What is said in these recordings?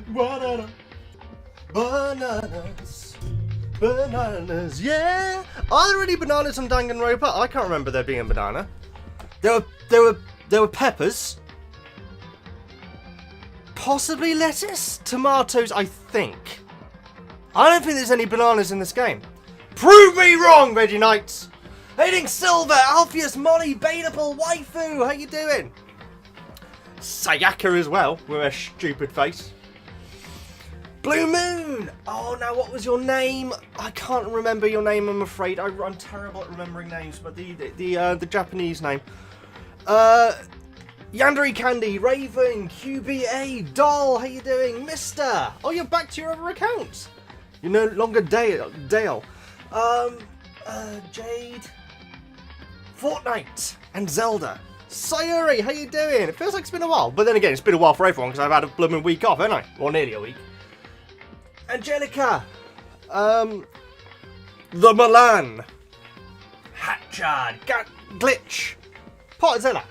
Banana. Bananas. Bananas, yeah! Are there any bananas on Danganronpa? I can't remember there being a banana. There were peppers. Possibly lettuce? Tomatoes, I think. I don't think there's any bananas in this game. Prove me wrong, Veggie Knights! Hating Silver, Alpheus, Molly, Baneable, Waifu, how you doing? Sayaka as well, with her stupid face. Blue Moon! Oh, now what was your name? I can't remember your name, I'm afraid. I'm terrible at remembering names, but the Japanese name. Yandere Candy, Raven, QBA, Doll, how you doing? Mister! Oh, you're back to your other accounts. You're no longer Dale. Jade, Fortnite, and Zelda. Sayuri, how you doing? It feels like it's been a while, but then again, it's been a while for everyone because I've had a blooming week off, haven't I? Or nearly a week. Angelica, the Milan, Hatchard, Glitch, Potzilla.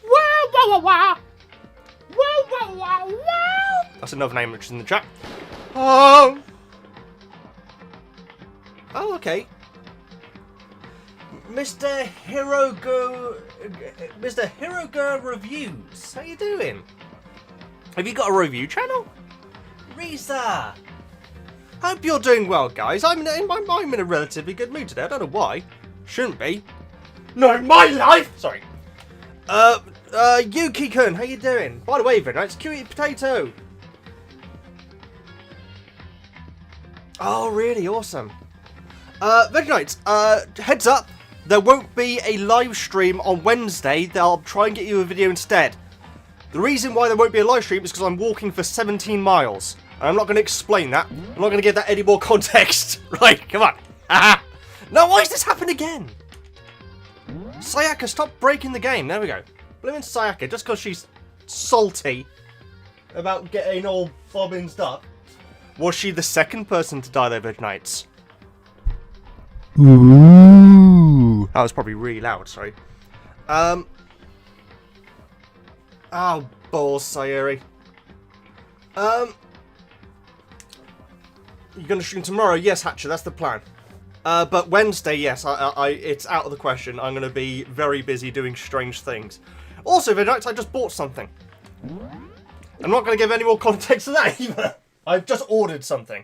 Wow, wow, wow, wow. Wow, wow, wow, wow. That's another name which is in the chat. Oh, okay. Mr. Hirogo Reviews. How you doing? Have you got a review channel? Risa! Hope you're doing well, guys. I'm in a relatively good mood today. I don't know why. Shouldn't be. No, my life! Sorry. Yuki-kun, how you doing? By the way, Vin, it's Cutie Potato. Oh, really? Awesome. Veggie Knights, heads up. There won't be a live stream on Wednesday. They'll try and get you a video instead. The reason why there won't be a live stream is because I'm walking for 17 miles. And I'm not going to explain that. I'm not going to give that any more context. Right, come on. No, why has this happened again? Sayaka, stop breaking the game. There we go. Blooming Sayaka, just because she's salty about getting all bobbins up. Was she the second person to die though, Veggie Knights? Ooh. That was probably really loud, sorry. Oh, balls, Sayuri. You're going to stream tomorrow? Yes, Hatcher, that's the plan. But Wednesday, yes, it's out of the question. I'm going to be very busy doing strange things. Also, Veggie Knights, I just bought something. I'm not going to give any more context to that either. I've just ordered something.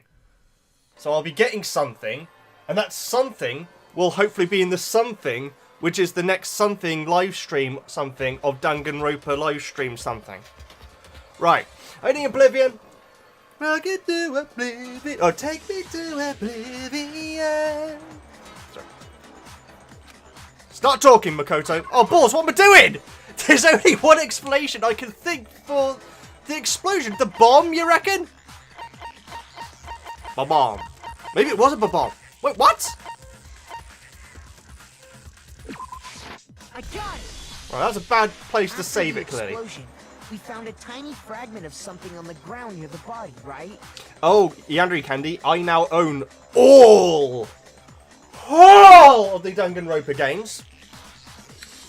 So I'll be getting something, and that something will hopefully be in the something, which is the next something live stream something of Danganronpa live stream something. Right. Only Oblivion. I'll get to oblivion. Or take me to oblivion. Sorry. Start talking, Makoto. Oh, balls, what am I doing? There's only one explanation I can think for the explosion. The bomb, you reckon? Ba-bomb. Maybe it was a ba-bomb. Wait, what? I got it. Well, that was a bad place to save it, clearly. We found a tiny fragment of something on the ground near the body, right? Oh, Yandere Candy, I now own all of the Danganronpa games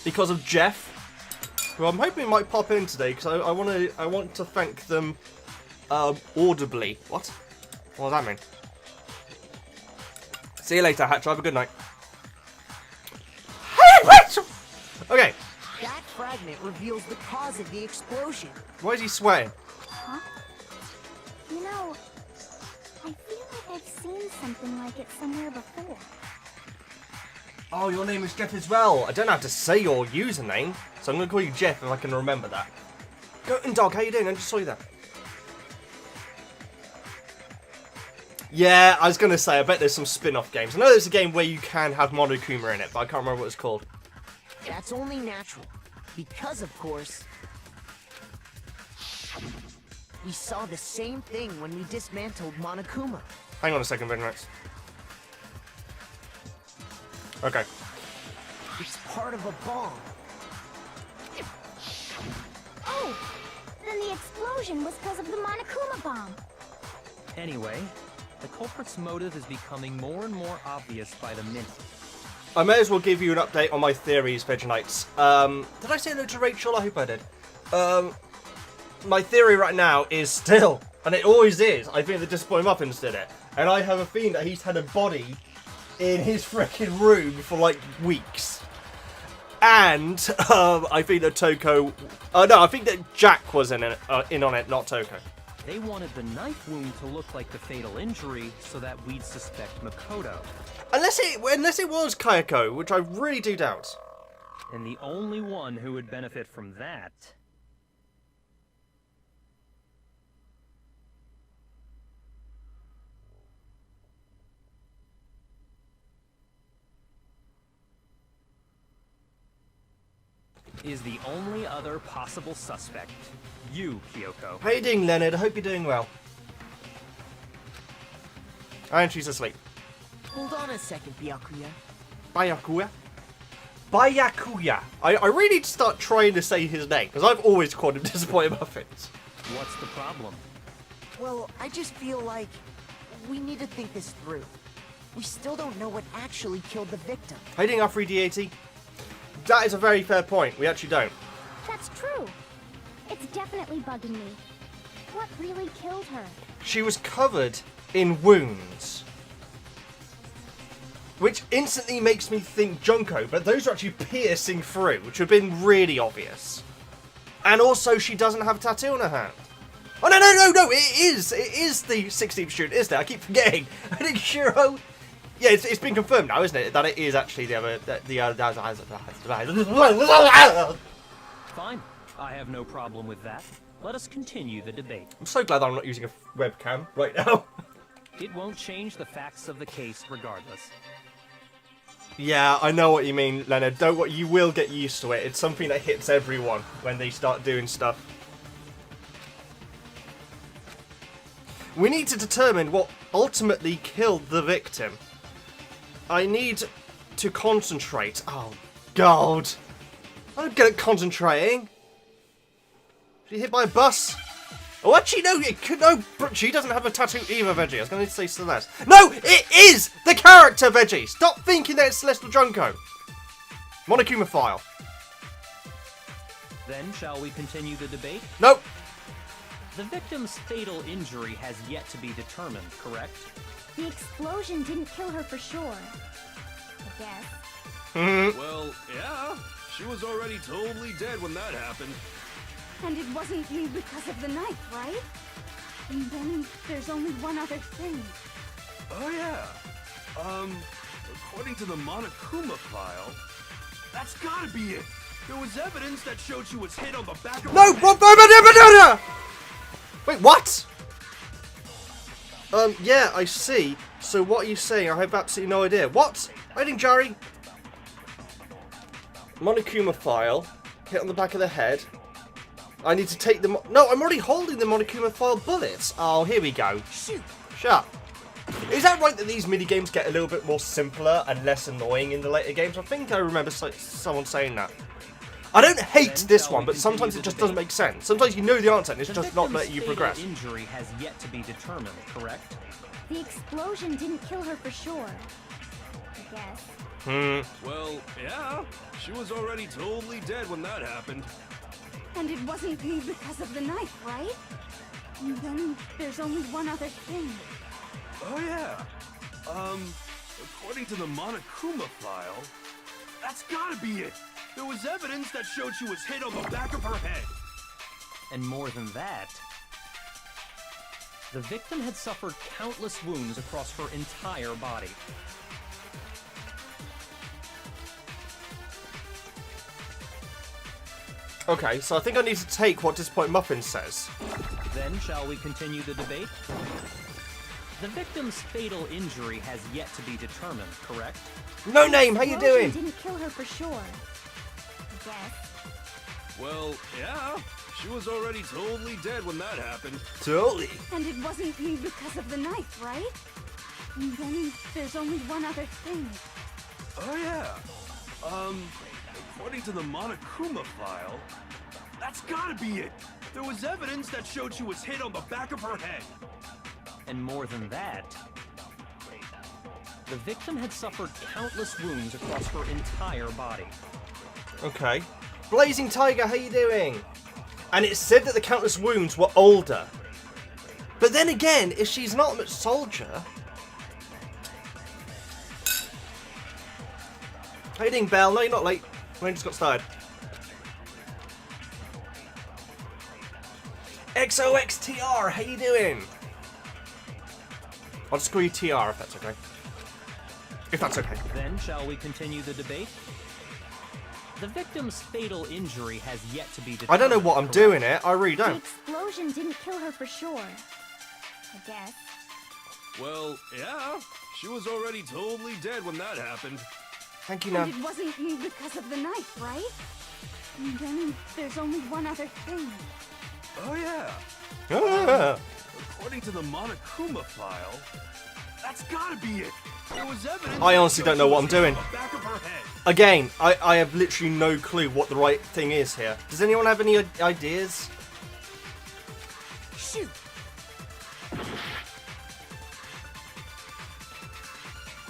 because of Jeff, who I'm hoping might pop in today because I want to thank them audibly. What? What does that mean? See you later, Hatcher. Have a good night. Okay. That fragment reveals the cause of the explosion. Why is he sweating? Huh? You know, I feel like I've seen something like it somewhere before. Oh, your name is Jeff as well. I don't have to say your username, so I'm going to call you Jeff if I can remember that. Goat and Dog, how you doing? I just saw you there. Yeah, I was going to say, I bet there's some spin-off games. I know there's a game where you can have Monokuma in it, but I can't remember what it's called. That's only natural. Because, of course, we saw the same thing when we dismantled Monokuma. Hang on a second, Veggie Knights. Okay. It's part of a bomb. Oh! Then the explosion was because of the Monokuma bomb. Anyway, the culprit's motive is becoming more and more obvious by the minute. I may as well give you an update on my theories, Veggie Knights. Did I say hello to Rachel? I hope I did. my theory right now is still, and it always is, I think the Disappointing Muffins did it. And I have a feeling that he's had a body in his freaking room for like weeks. And I think that Toko... no, I think that Jack was in on it, not Toko. They wanted the knife wound to look like the fatal injury so that we'd suspect Makoto. Unless it was Kayako, which I really do doubt. And the only one who would benefit from that... is the only other possible suspect. You, Kyoko. How you doing, Leonard? I hope you're doing well. And she's asleep. Hold on a second, Byakuya. Byakuya? Byakuya. I really need to start trying to say his name, because I've always called him Disappointing Muffins. What's the problem? Well, I just feel like we need to think this through. We still don't know what actually killed the victim. How you doing, R3D80? That is a very fair point. We actually don't. That's true. It's definitely bugging me. What really killed her? She was covered in wounds. Which instantly makes me think Junko, but those are actually piercing through, which would have been really obvious. And also, she doesn't have a tattoo on her hand. Oh, no, it is the 16th student, isn't it? I keep forgetting. I think Shiro... Yeah, it's been confirmed now, isn't it? That it is actually the other... Fine. I have no problem with that. Let us continue the debate. I'm so glad I'm not using a webcam right now. It won't change the facts of the case regardless. Yeah, I know what you mean, Leonard. You will get used to it. It's something that hits everyone when they start doing stuff. We need to determine what ultimately killed the victim. I need to concentrate. Oh, God. I'm good at concentrating. She hit by a bus. Oh, actually, no, she doesn't have a tattoo either, Veggie. I was going to say Celeste. No, it is the character, Veggie. Stop thinking that it's Celeste or Junko. Monokuma file. Then, shall we continue the debate? Nope. The victim's fatal injury has yet to be determined, correct? The explosion didn't kill her for sure. I guess. Well, yeah. She was already totally dead when that happened. And it wasn't me because of the knife, right? And then there's only one other thing. Oh, yeah. According to the Monokuma file, that's gotta be it. There was evidence that showed she was hit on the back of her head. Wait, what? Yeah, I see. So what are you saying? I have absolutely no idea. What? Waiting, Jari. Monokuma file. Hit on the back of the head. I need to take the... No, I'm already holding the Monokuma file bullets. Oh, here we go. Shoot. Shut up. Is that right that these minigames get a little bit more simpler and less annoying in the later games? I think I remember someone saying that. I don't hate this one, but sometimes it just doesn't make sense. Sometimes you know the answer and it's just not letting you progress. The injury has yet to be determined, correct? The explosion didn't kill her for sure. I guess. Well, yeah. She was already totally dead when that happened. And it wasn't me because of the knife, right? And then there's only one other thing. Oh, yeah. According to the Monokuma file, that's gotta be it. There was evidence that showed she was hit on the back of her head. And more than that, the victim had suffered countless wounds across her entire body. Okay, so I think I need to take what Disappointing Muffin says. Then, shall we continue the debate? The victim's fatal injury has yet to be determined, correct? No name, how you doing? Didn't kill her for sure. I guess. Well, yeah. She was already totally dead when that happened. Totally. And it wasn't me because of the knife, right? And then there's only one other thing. Oh, yeah. According to the Monokuma file, that's gotta be it. There was evidence that showed she was hit on the back of her head. And more than that, the victim had suffered countless wounds across her entire body. Okay. Blazing Tiger, how you doing? And it said that the countless wounds were older. But then again, if she's an ultimate soldier... How you doing, Belle? No, you're not late. We just got started. XOXTR, how you doing? I'll just call you TR if that's okay. If that's okay. Then shall we continue the debate? The victim's fatal injury has yet to be determined. I don't know what I'm doing here. I really The don't. explosion didn't kill her for sure. I guess. Well, yeah. She was already totally dead when that happened. Thank you, Nav. And it wasn't because of the knife, right? And then there's only one other thing. Oh, yeah. Ah. According to the Monokuma file, that's gotta be it. There was evidence. I honestly don't know what I'm doing. on the back of her head. Again, I have literally no clue what the right thing is here. Does anyone have any ideas? Shoot!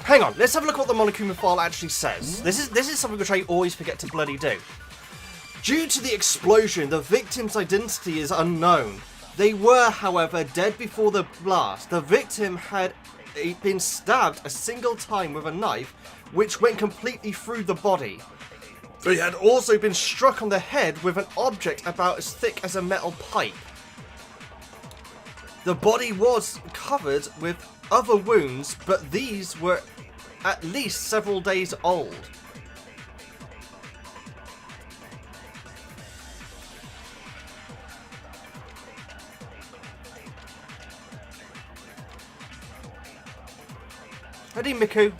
Hang on, let's have a look at what the Monokuma file actually says. This is something which I always forget to bloody do. Due to the explosion, the victim's identity is unknown. They were, however, dead before the blast. The victim had been stabbed a single time with a knife, which went completely through the body. They had also been struck on the head with an object about as thick as a metal pipe. The body was covered with other wounds, but these were at least several days old. Ready, Miku?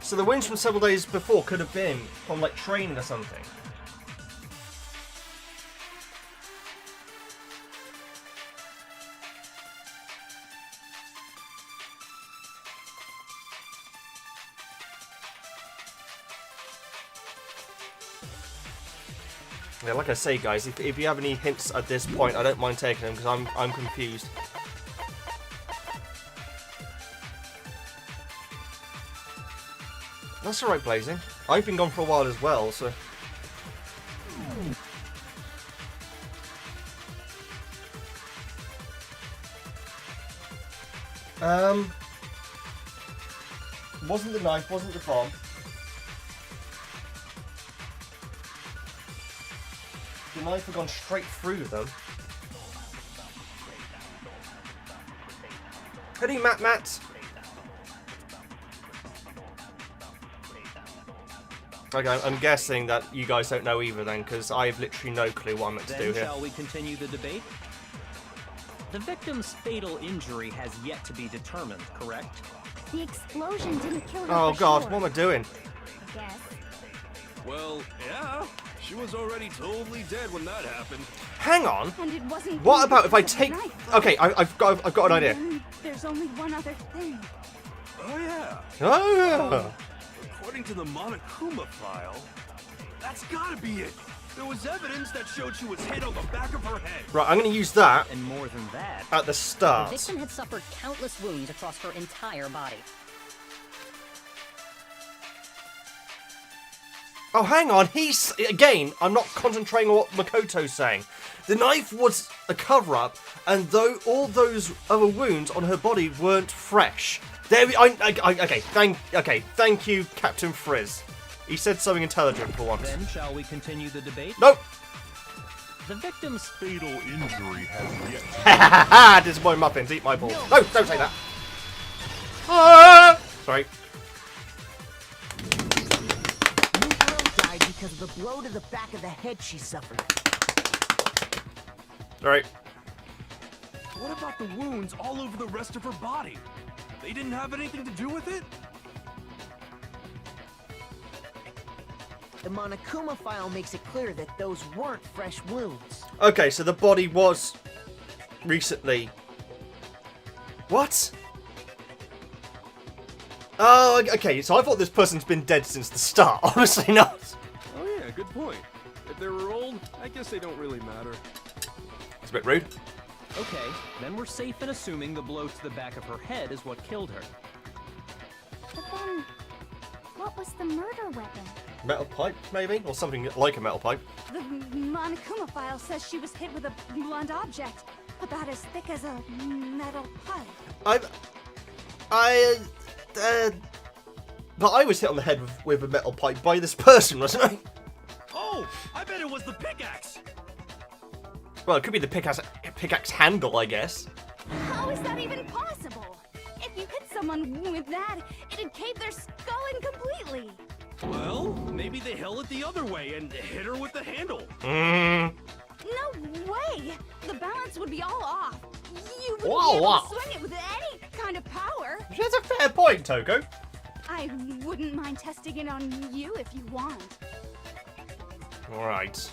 So the wounds from several days before could have been from like training or something. Yeah, like I say, guys, if you have any hints at this point, I don't mind taking them because I'm confused. That's alright, Blazing. I've been gone for a while as well, so... Wasn't the knife, wasn't the bomb. The knife had gone straight through them. Ready, Matt? Okay, I'm guessing that you guys don't know either then, because I have literally no clue what I'm meant to do here. Shall we continue the debate? The victim's fatal injury has yet to be determined, correct? The explosion didn't kill her Oh for god, sure. what am I doing? I guess. Well, yeah. She was already totally dead when that happened. Hang on. And it wasn't What about if I because of the take... knife. Okay, I've got an idea. And then there's only one other thing. Oh, yeah. Oh, According to the Monokuma file, that's gotta be it. There was evidence that showed she was hit on the back of her head. right, I'm going to use that And more than that, at the The start. victim had suffered countless wounds across her entire body. Oh, hang on. Again, I'm not concentrating on what Makoto's saying. The knife was a cover-up, and though all those other wounds on her body weren't fresh. There we... Okay, thank you, Captain Frizz. He said something intelligent for once. then shall we continue the debate? Nope. The victim's fatal injury has yet Ha ha! Disappointing muffins, eat my balls. No, don't say that. Ah! Sorry. New Girl died because of the blow to the back of the head she suffered. Sorry. What about the wounds all over the rest of her body? They didn't have anything to do with it? The Monokuma file makes it clear that those weren't fresh wounds. Okay, so the body was recently... What? Oh, okay, so I thought this person's been dead since the start. Honestly not. Oh yeah, good point. If they were old, I guess they don't really matter. It's a bit rude. Okay, then we're safe in assuming the blow to the back of her head is what killed her. But then, what was the murder weapon? Metal pipe, maybe? Or something like a metal pipe. The Monokuma file says she was hit with a blunt object, about as thick as a metal pipe. But I was hit on the head with a metal pipe by this person, wasn't I? Oh, I bet it was the pickaxe. Well, it could be the pickaxe handle, I guess. How is that even possible? If you hit someone with that, it'd cave their skull in completely. Well, maybe they held it the other way and hit her with the handle. No way! The balance would be all off. You wouldn't Whoa, be able wow. to swing it with any kind of power. That's a fair point, Toko. I wouldn't mind testing it on you if you want. Alright.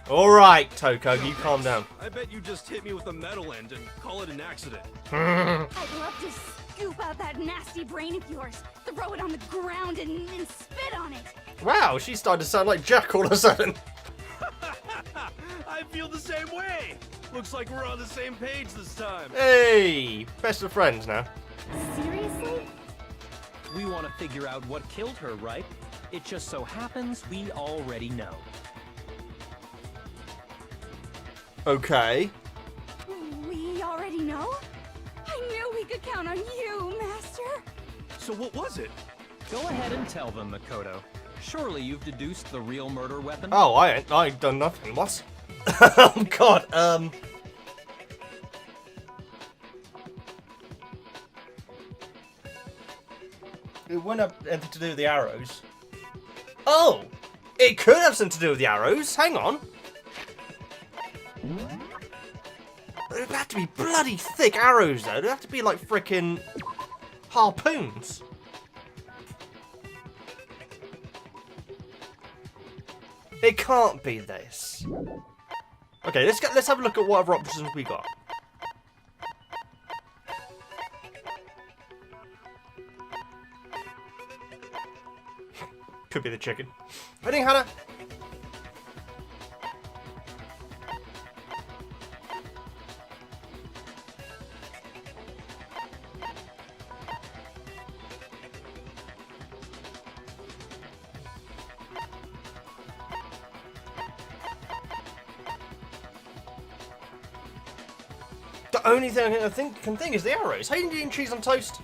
Alright, Toko, you calm down. I bet you just hit me with a metal end and call it an accident. I'd love to scoop out that nasty brain of yours, throw it on the ground and spit on it. Wow, she started to sound like Jack all of a sudden. I feel the same way. Looks like we're on the same page this time. Hey, best of friends now. Seriously? We want to figure out what killed her, right? It just so happens we already know. Okay. We already know? I knew we could count on you, Master. So what was it? Go ahead and tell them, Makoto. Surely you've deduced the real murder weapon? Oh, I ain't done nothing. What? Oh, God, It wouldn't have anything to do with the arrows. Oh! It could have something to do with the arrows. Hang on. It would have to be bloody thick arrows, though. It would have to be like frickin' harpoons. It can't be this. Okay, let's have a look at what other options we got. Could be the chicken. Ready, Hannah? The only thing I can think is the arrows. How are you eating cheese on toast?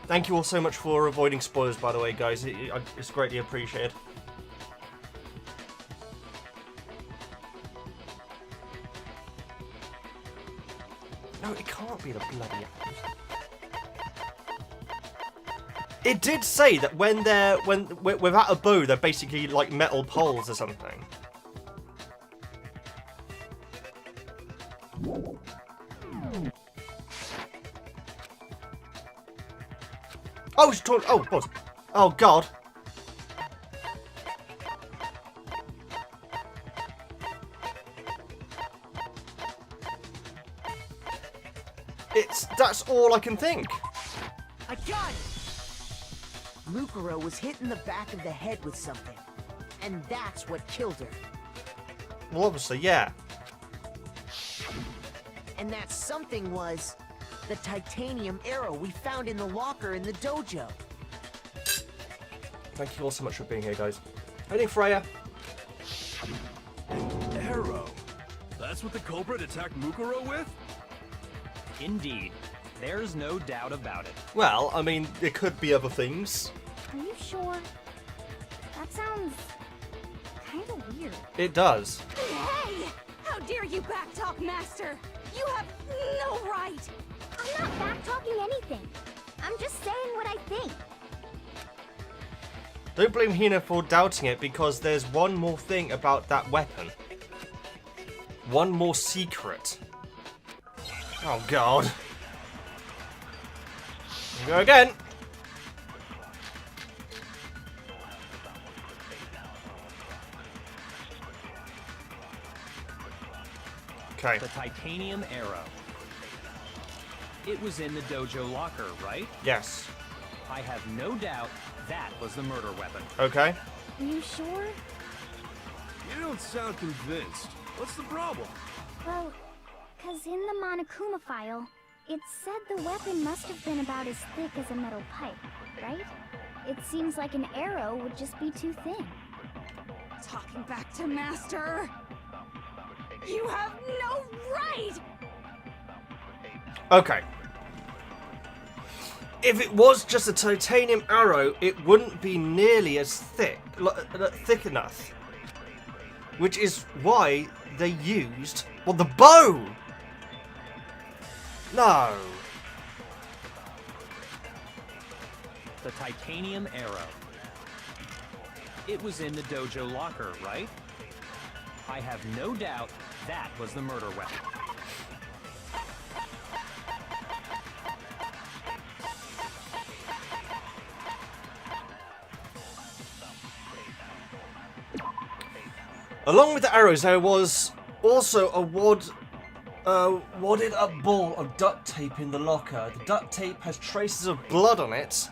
Thank you all so much for avoiding spoilers, by the way, guys. It's greatly appreciated. No, it can't be the bloody arrows. It did say that when without a bow, they're basically like metal poles or something. Oh, she's talking. Oh, what? Oh, God. That's all I can think. I got it! Mukuro was hit in the back of the head with something. And that's what killed her. Well, obviously, yeah. And that something was the titanium arrow we found in the locker in the dojo. Thank you all so much for being here, guys. Hey, Freya. Arrow. That's what the culprit attacked Mukuro with? Indeed. There's no doubt about it. Well, I mean, it could be other things. Are you sure? That sounds kind of weird. It does. Hey! How dare you backtalk, Master? You have no right! I'm not back-talking anything. I'm just saying what I think. Don't blame Hina for doubting it, because there's one more thing about that weapon. One more secret. Oh, God. Here we go again. Okay. The titanium arrow. It was in the dojo locker, right? Yes. I have no doubt that was the murder weapon. Okay. Are you sure? You don't sound convinced. What's the problem? Well, 'cause in the Monokuma file, It said the weapon must have been about as thick as a metal pipe, right? It seems like an arrow would just be too thin. Talking back to Master. You have no right! Okay. If it was just a titanium arrow, it wouldn't be nearly as thick enough. Which is why they used, well, the bow! No. The titanium arrow. It was in the dojo locker, right? I have no doubt that was the murder weapon. Along with the arrows, there was also a wadded up ball of duct tape in the locker. The duct tape has traces of blood on it.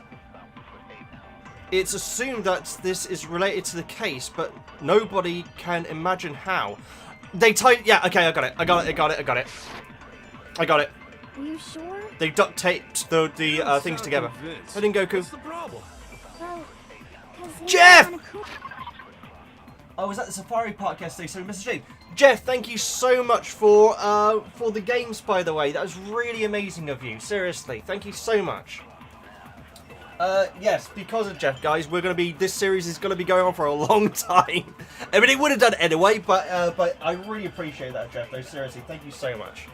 It's assumed that this is related to the case, but nobody can imagine how. Yeah, okay, I got it. I got it. Are you sure? They duct taped the things together. Heading Goku. What's the problem? Well, 'cause Jeff! Monokuma- I was at the Safari Park yesterday, so Mr. Stream. Jeff, thank you so much for the games, by the way. That was really amazing of you. Seriously, thank you so much. Yes, because of Jeff, guys, this series is gonna be going on for a long time. I mean, it would have done it anyway, but I really appreciate that, Jeff. Though, seriously, thank you so much.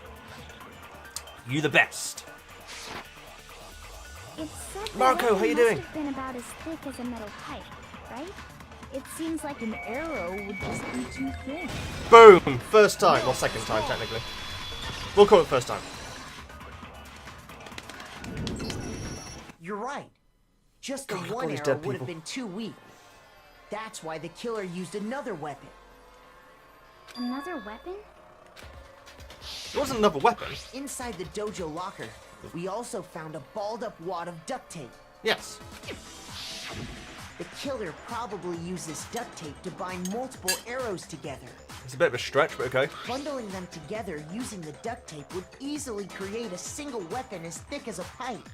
You the best. It said the Marco, how you weapon doing? must have been about as thick as a metal pipe, right? It seems like an arrow would just be too thin. Boom! First time, or second time, technically. We'll call it first time. You're right. Just the God, look at all one these arrow dead would have people. been too weak. That's why the killer used another weapon. Another weapon? It wasn't another weapon. Inside the dojo locker, we also found a balled up wad of duct tape. Yes. The killer probably used this duct tape to bind multiple arrows together. It's a bit of a stretch, but okay. Bundling them together using the duct tape would easily create a single weapon as thick as a pipe.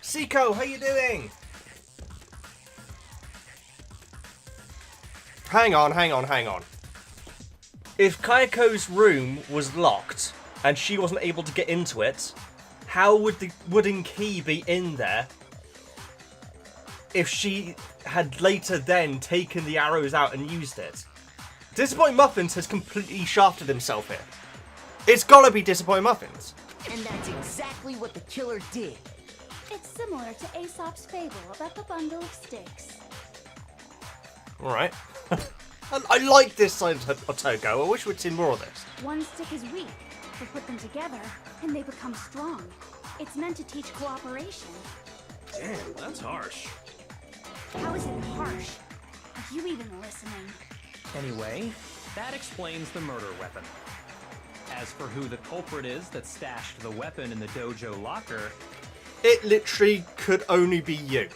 Seiko, how you doing? Hang on. If Kayako's room was locked and she wasn't able to get into it, how would the wooden key be in there if she had later then taken the arrows out and used it? Disappointing Muffins has completely shafted himself here. It's gotta be Disappointing Muffins. And that's exactly what the killer did. It's similar to Aesop's fable about the bundle of sticks. Alright. I like this side of Togo. I wish we'd seen more of this. One stick is weak, but put them together, and they become strong. It's meant to teach cooperation. Damn, that's harsh. How is it harsh? Are you even listening? Anyway, that explains the murder weapon. As for who the culprit is that stashed the weapon in the dojo locker, It literally could only be you.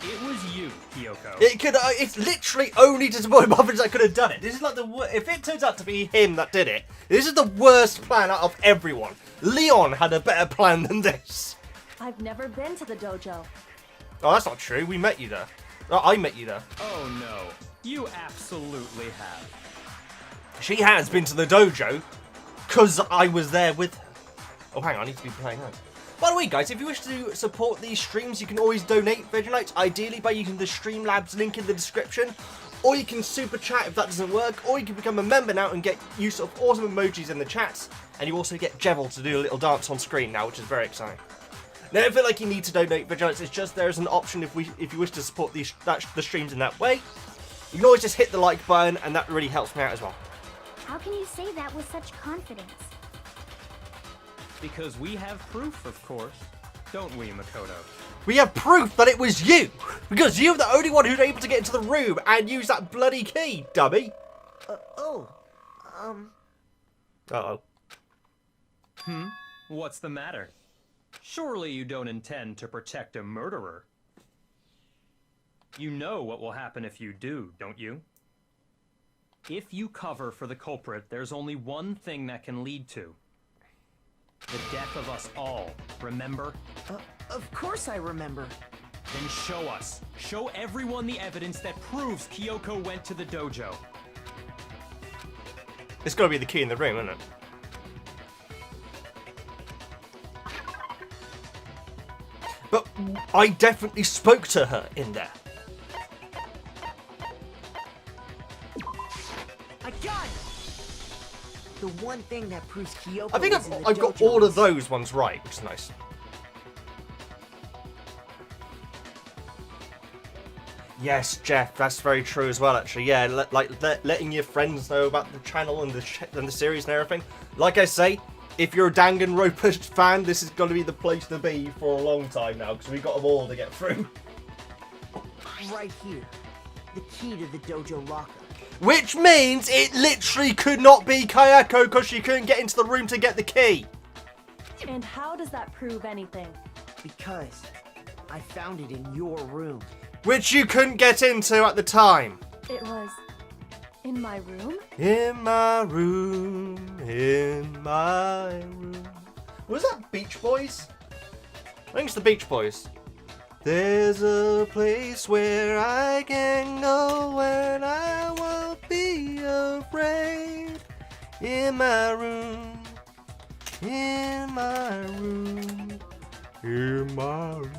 it was you, Kyoko. It's literally only Disappointing Muffins that could have done it. This is like if it turns out to be him that did it, this is the worst plan out of everyone. Leon had a better plan than this. I've never been to the dojo. Oh, that's not true. We met you there. Oh, I met you there. Oh no, you absolutely have. She has been to the dojo, because I was there with her. Oh, hang on, I need to be playing her. By the way, guys, if you wish to support these streams, you can always donate Veggie, ideally by using the Streamlabs link in the description, or you can super chat if that doesn't work, or you can become a member now and get use of awesome emojis in the chats, and you also get Jevil to do a little dance on screen now, which is very exciting. Now, I don't feel like you need to donate Veggie, it's just there is an option if you wish to support the streams in that way. You can always just hit the like button, and that really helps me out as well. How can you say that with such confidence? Because we have proof, of course. Don't we, Makoto? We have proof that it was you! Because you're the only one who's able to get into the room and use that bloody key, dummy! Uh-oh. What's the matter? Surely you don't intend to protect a murderer. You know what will happen if you do, don't you? If you cover for the culprit, there's only one thing that can lead to. The death of us all, remember? Of course I remember. Then show us. Show everyone the evidence that proves Kyoko went to the dojo. It's got to be the key in the room, isn't it? But I definitely spoke to her in there. I got it! The one thing that proves Kyoko I think is in the I've got dojo all of is- those ones right, which is nice. Yes, Jeff, that's very true as well, actually. Yeah, letting your friends know about the channel and the series and everything. Like I say, if you're a Danganronpa fan, this is going to be the place to be for a long time now, because we've got them all to get through. Right here. The key to the dojo locker. Which means it literally could not be Kayako because she couldn't get into the room to get the key. And how does that prove anything? Because I found it in your room. Which you couldn't get into at the time. It was in my room? In my room, in my room. Was that Beach Boys? I think it's the Beach Boys. There's a place where I can go when I won't be afraid. In my room, in my room, in my room.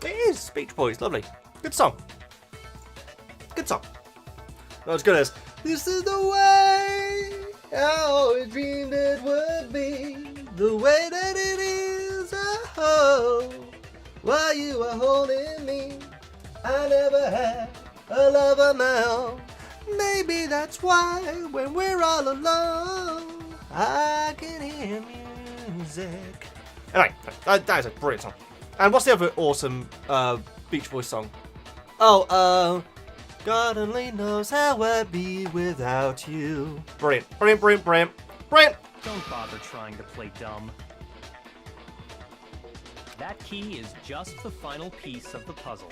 It is Beach Boys, lovely. Good song. Good song. Not as good as This is the way I always dreamed it would be. The way that it is, oh, while you were holding me. I never had a lover now. Maybe that's why when we're all alone, I can hear music. Anyway, that is a brilliant song. And what's the other awesome Beach Boys song? Oh, God only knows how I'd be without you. Brilliant, brilliant, brilliant, brilliant, brilliant. Don't bother trying to play dumb. That key is just the final piece of the puzzle.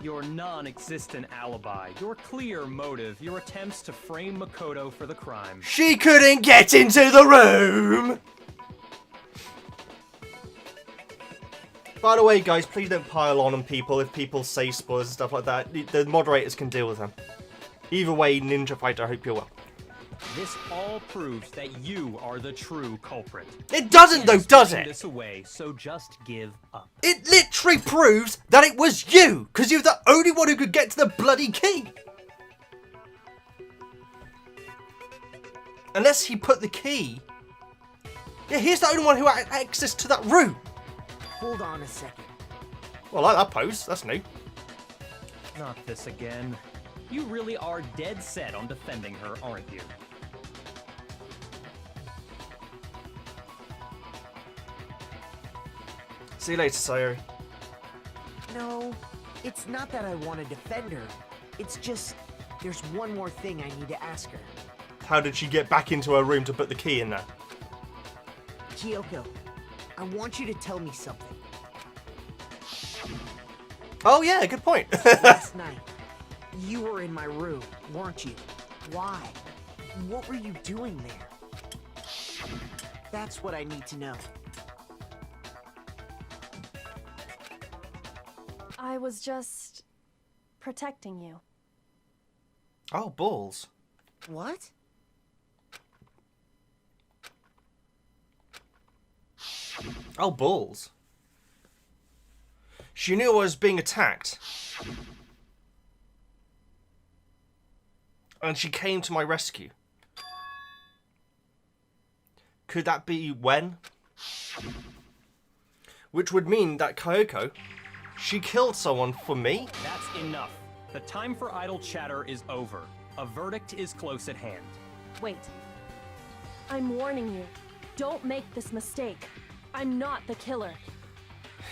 Your non-existent alibi, your clear motive, your attempts to frame Makoto for the crime. She couldn't get into the room! By the way, guys, please don't pile on people if people say spoilers and stuff like that. The moderators can deal with them. Either way, Ninja Fighter, I hope you're well. This all proves that you are the true culprit. It doesn't, though, does it? This away, so just give up. It literally proves that it was you, because you're the only one who could get to the bloody key. Unless he put the key. Yeah, he's the only one who had access to that room. Hold on a second. Well, I like that pose. That's new. Not this again. You really are dead set on defending her, aren't you? See you later, Sayori. No, it's not that I want to defend her. It's just, there's one more thing I need to ask her. How did she get back into her room to put the key in there? Kyoko, I want you to tell me something. Oh yeah, good point. Last night, you were in my room, weren't you? Why? What were you doing there? That's what I need to know. I was just protecting you. Oh, balls. What? Oh, balls. She knew I was being attacked. And she came to my rescue. Could that be when? Which would mean that Kyoko, she killed someone for me? That's enough. The time for idle chatter is over. A verdict is close at hand. Wait. I'm warning you. Don't make this mistake. I'm not the killer.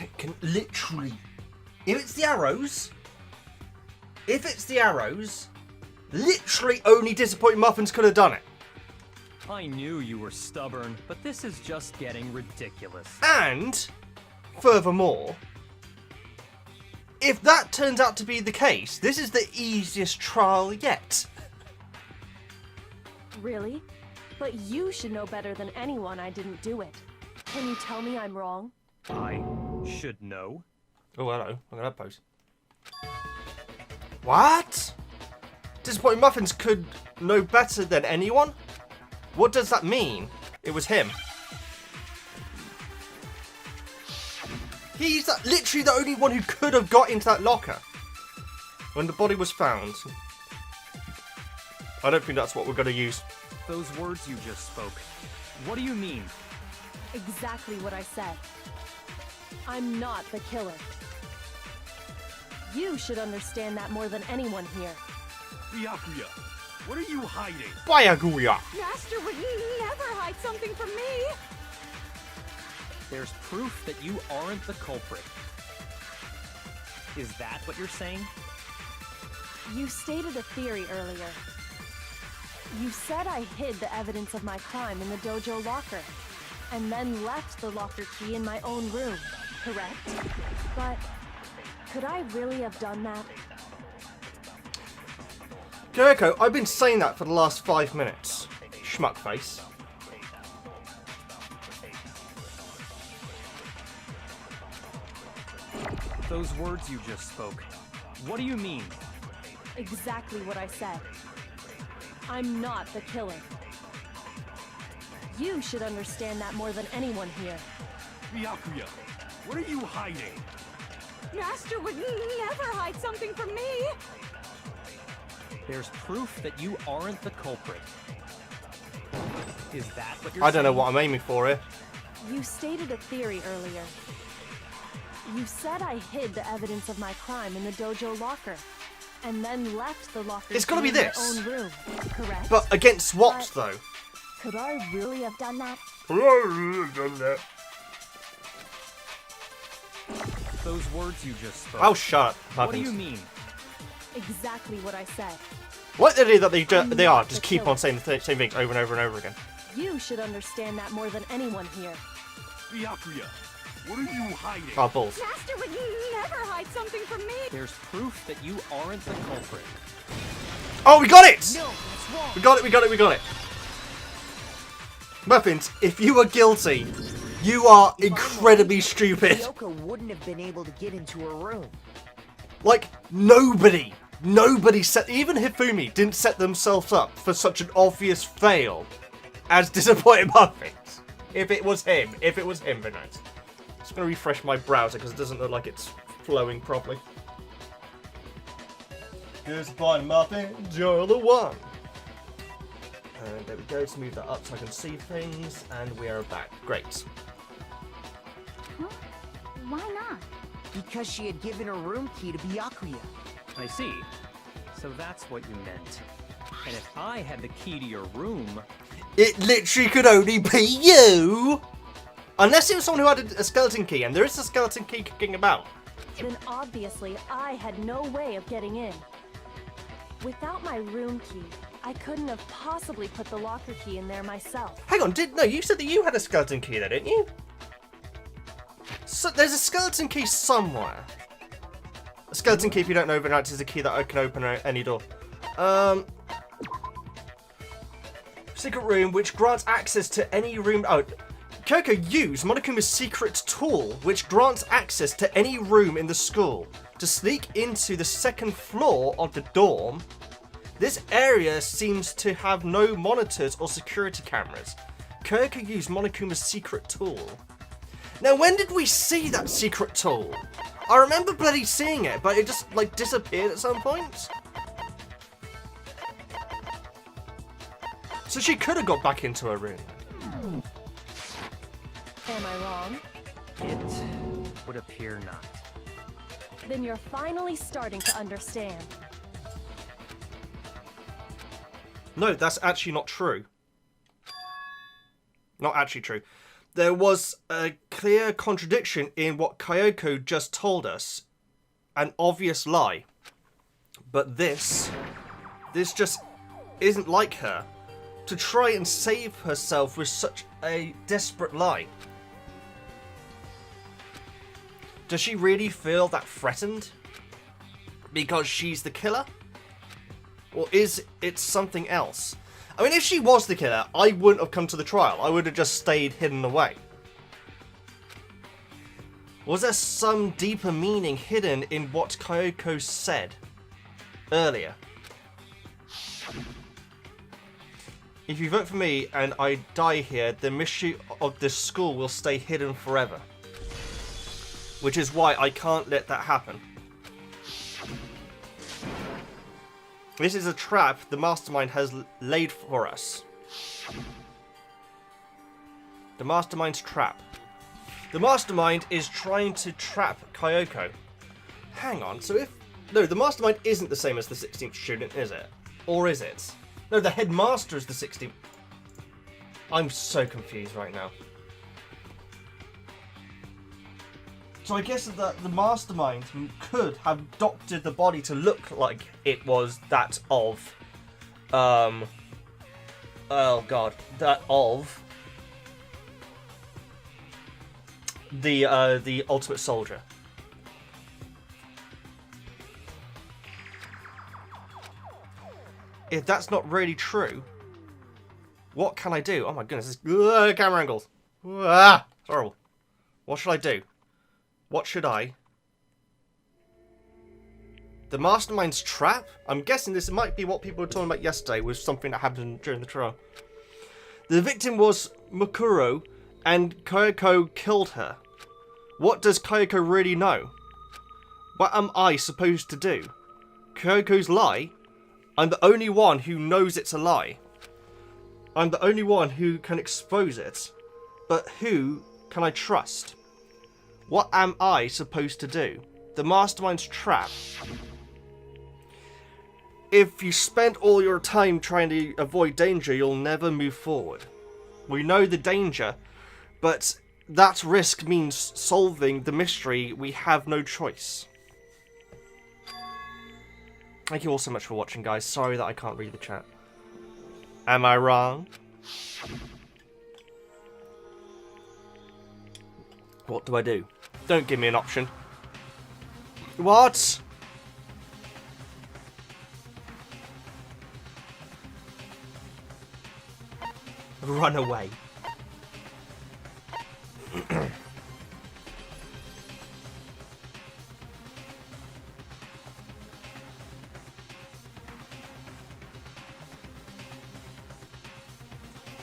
It can literally... If it's the arrows, literally only disappointing muffins could have done it. I knew you were stubborn, but this is just getting ridiculous. And, furthermore, if that turns out to be the case, this is the easiest trial yet. Really? But you should know better than anyone I didn't do it. Can you tell me I'm wrong? I should know. Oh, hello. Look at that pose. What? Disappointing Muffins could know better than anyone? What does that mean? It was him. He's literally the only one who could have got into that locker when the body was found. I don't think that's what we're going to use. Those words you just spoke. What do you mean? Exactly what I said. I'm not the killer. You should understand that more than anyone here. Byakuya, what are you hiding? Byakuya. Master would never hide something from me. There's proof that you aren't the culprit. Is that what you're saying? You stated a theory earlier. You said I hid the evidence of my crime in the dojo locker, and then left the locker key in my own room, correct? But could I really have done that? Kyoko, I've been saying that for the last 5 minutes. Schmuck face. Those words you just spoke. What do you mean? Exactly what I said. I'm not the killer. You should understand that more than anyone here. Byakuya, what are you hiding? Master would never hide something from me. There's proof that you aren't the culprit. Is that what you're I don't know saying? what I'm aiming for here. You stated a theory earlier. You said I hid the evidence of my crime in the dojo locker, and then left the locker It's gotta key be in this. my own room, correct? But against what, But- though? Could I really have done that? Those words you just spoke. Oh, shut up, What do Muffins. you mean? Exactly what I said. What they do that they I'm are not just the keep killer. on saying the same things over and over and over again. You should understand that more than anyone here. Byakuya, what are you hiding? Oh, balls. Master would never hide something from me. There's proof that you aren't the culprit. Oh, we got it! No, that's wrong. We got it, we got it, we got it. Muffins, if you are guilty, you are If I'm incredibly right, stupid. Kyoko wouldn't have been able to get into her room. Like, nobody set, even Hifumi didn't set themselves up for such an obvious fail as Disappointed Muffins. If it was him, but no. Just gonna refresh my browser because it doesn't look like it's flowing properly. Disappointed Muffins, you're the one. And there we go, to move that up so I can see things, and we are back. Great. Huh? Why not? Because she had given her room key to Byakuya. I see. So that's what you meant. And if I had the key to your room... It literally could only be you! Unless it was someone who had a skeleton key, and there is a skeleton key kicking about. Then obviously I had no way of getting in. Without my room key, I couldn't have possibly put the locker key in there myself. Hang on, you said that you had a skeleton key there, didn't you? So there's a skeleton key somewhere. A skeleton key, if you don't know overnight, is a key that can open any door. Secret room, which grants access to any room. Oh, Kyoko used Monokuma's secret tool, which grants access to any room in the school to sneak into the second floor of the dorm. This area seems to have no monitors or security cameras. Kyoko used Monokuma's secret tool. Now, when did we see that secret tool? I remember bloody seeing it, but it just, like, disappeared at some point. So she could have got back into her room. Am I wrong? It would appear not. Then you're finally starting to understand. No, that's actually not true. Not actually true. There was a clear contradiction in what Kyoko just told us. An obvious lie. But this just isn't like her. To try and save herself with such a desperate lie. Does she really feel that threatened? Because she's the killer? Or is it something else? I mean, if she was the killer, I wouldn't have come to the trial. I would have just stayed hidden away. Was there some deeper meaning hidden in what Kyoko said earlier? If you vote for me and I die here, the mystery of this school will stay hidden forever. Which is why I can't let that happen. This is a trap the mastermind has laid for us. The mastermind's trap. The mastermind is trying to trap Kyoko. Hang on, so if... No, the mastermind isn't the same as the 16th student, is it? Or is it? No, the headmaster is the 16th... I'm so confused right now. So I guess that the mastermind could have doctored the body to look like it was that of... oh god. That of... the ultimate soldier. If that's not really true, what can I do? Oh my goodness, this camera angles. Ah, it's horrible. What should I do? What should I? The mastermind's trap? I'm guessing this might be what people were talking about yesterday, was something that happened during the trial. The victim was Mukuro, and Kyoko killed her. What does Kyoko really know? What am I supposed to do? Kyoko's lie? I'm the only one who knows it's a lie. I'm the only one who can expose it. But who can I trust? What am I supposed to do? The mastermind's trap. If you spend all your time trying to avoid danger, you'll never move forward. We know the danger, but that risk means solving the mystery. We have no choice. Thank you all so much for watching, guys. Sorry that I can't read the chat. Am I wrong? What do I do? Don't give me an option. What? Run away.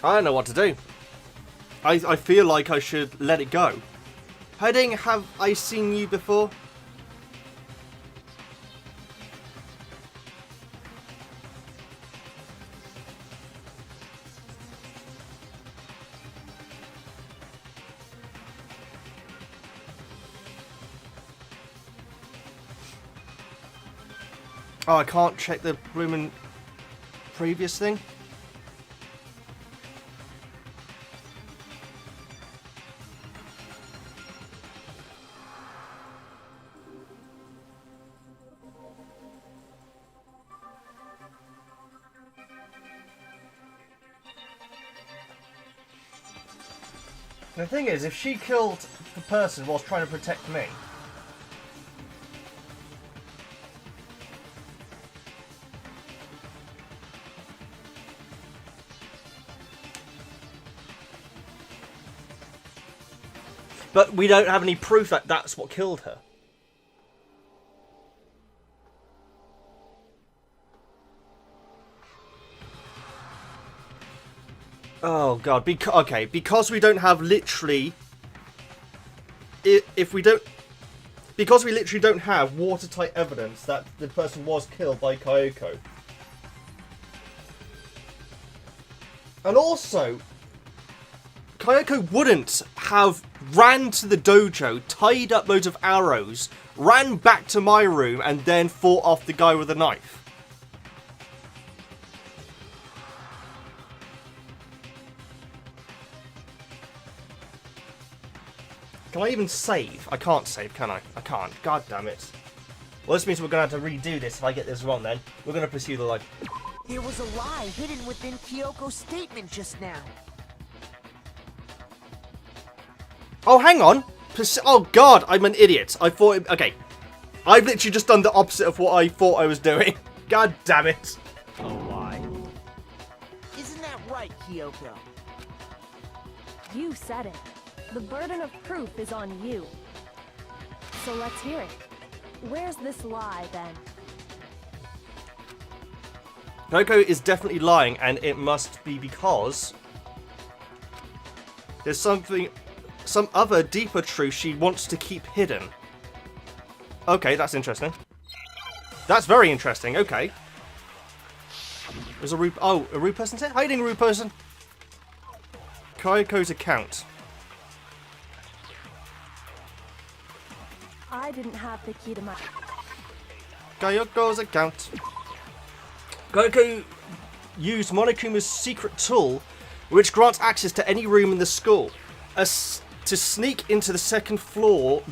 I don't know what to do. I feel like I should let it go. Heading, have I seen you before? Oh, I can't check the bloomin' previous thing? The thing is, if she killed the person whilst trying to protect me... But we don't have any proof that that's what killed her. Oh god, okay, because we don't have literally... If we don't... Because we literally don't have watertight evidence that the person was killed by Kyoko. And also, Kyoko wouldn't have ran to the dojo, tied up loads of arrows, ran back to my room, and then fought off the guy with a knife. Can I even save? I can't save, can I? I can't. God damn it. Well, this means we're going to have to redo this if I get this wrong then. We're going to pursue the lie. There was a lie hidden within Kyoko's statement just now. Oh, hang on. Oh, God, I'm an idiot. I thought... Okay. I've literally just done the opposite of what I thought I was doing. God damn it. A lie? Is Kyoko? You said it. The burden of proof is on you. So let's hear it. Where's this lie, then? Kyoko is definitely lying, and it must be because there's some other deeper truth she wants to keep hidden. Okay, that's interesting. That's very interesting, okay. There's a rude... Oh, a rude person's here? How you doing, rude person? Kyoko's account. I didn't have the key to my... Kyoko's account. Kyoko used Monokuma's secret tool, which grants access to any room in the school, to sneak into the second floor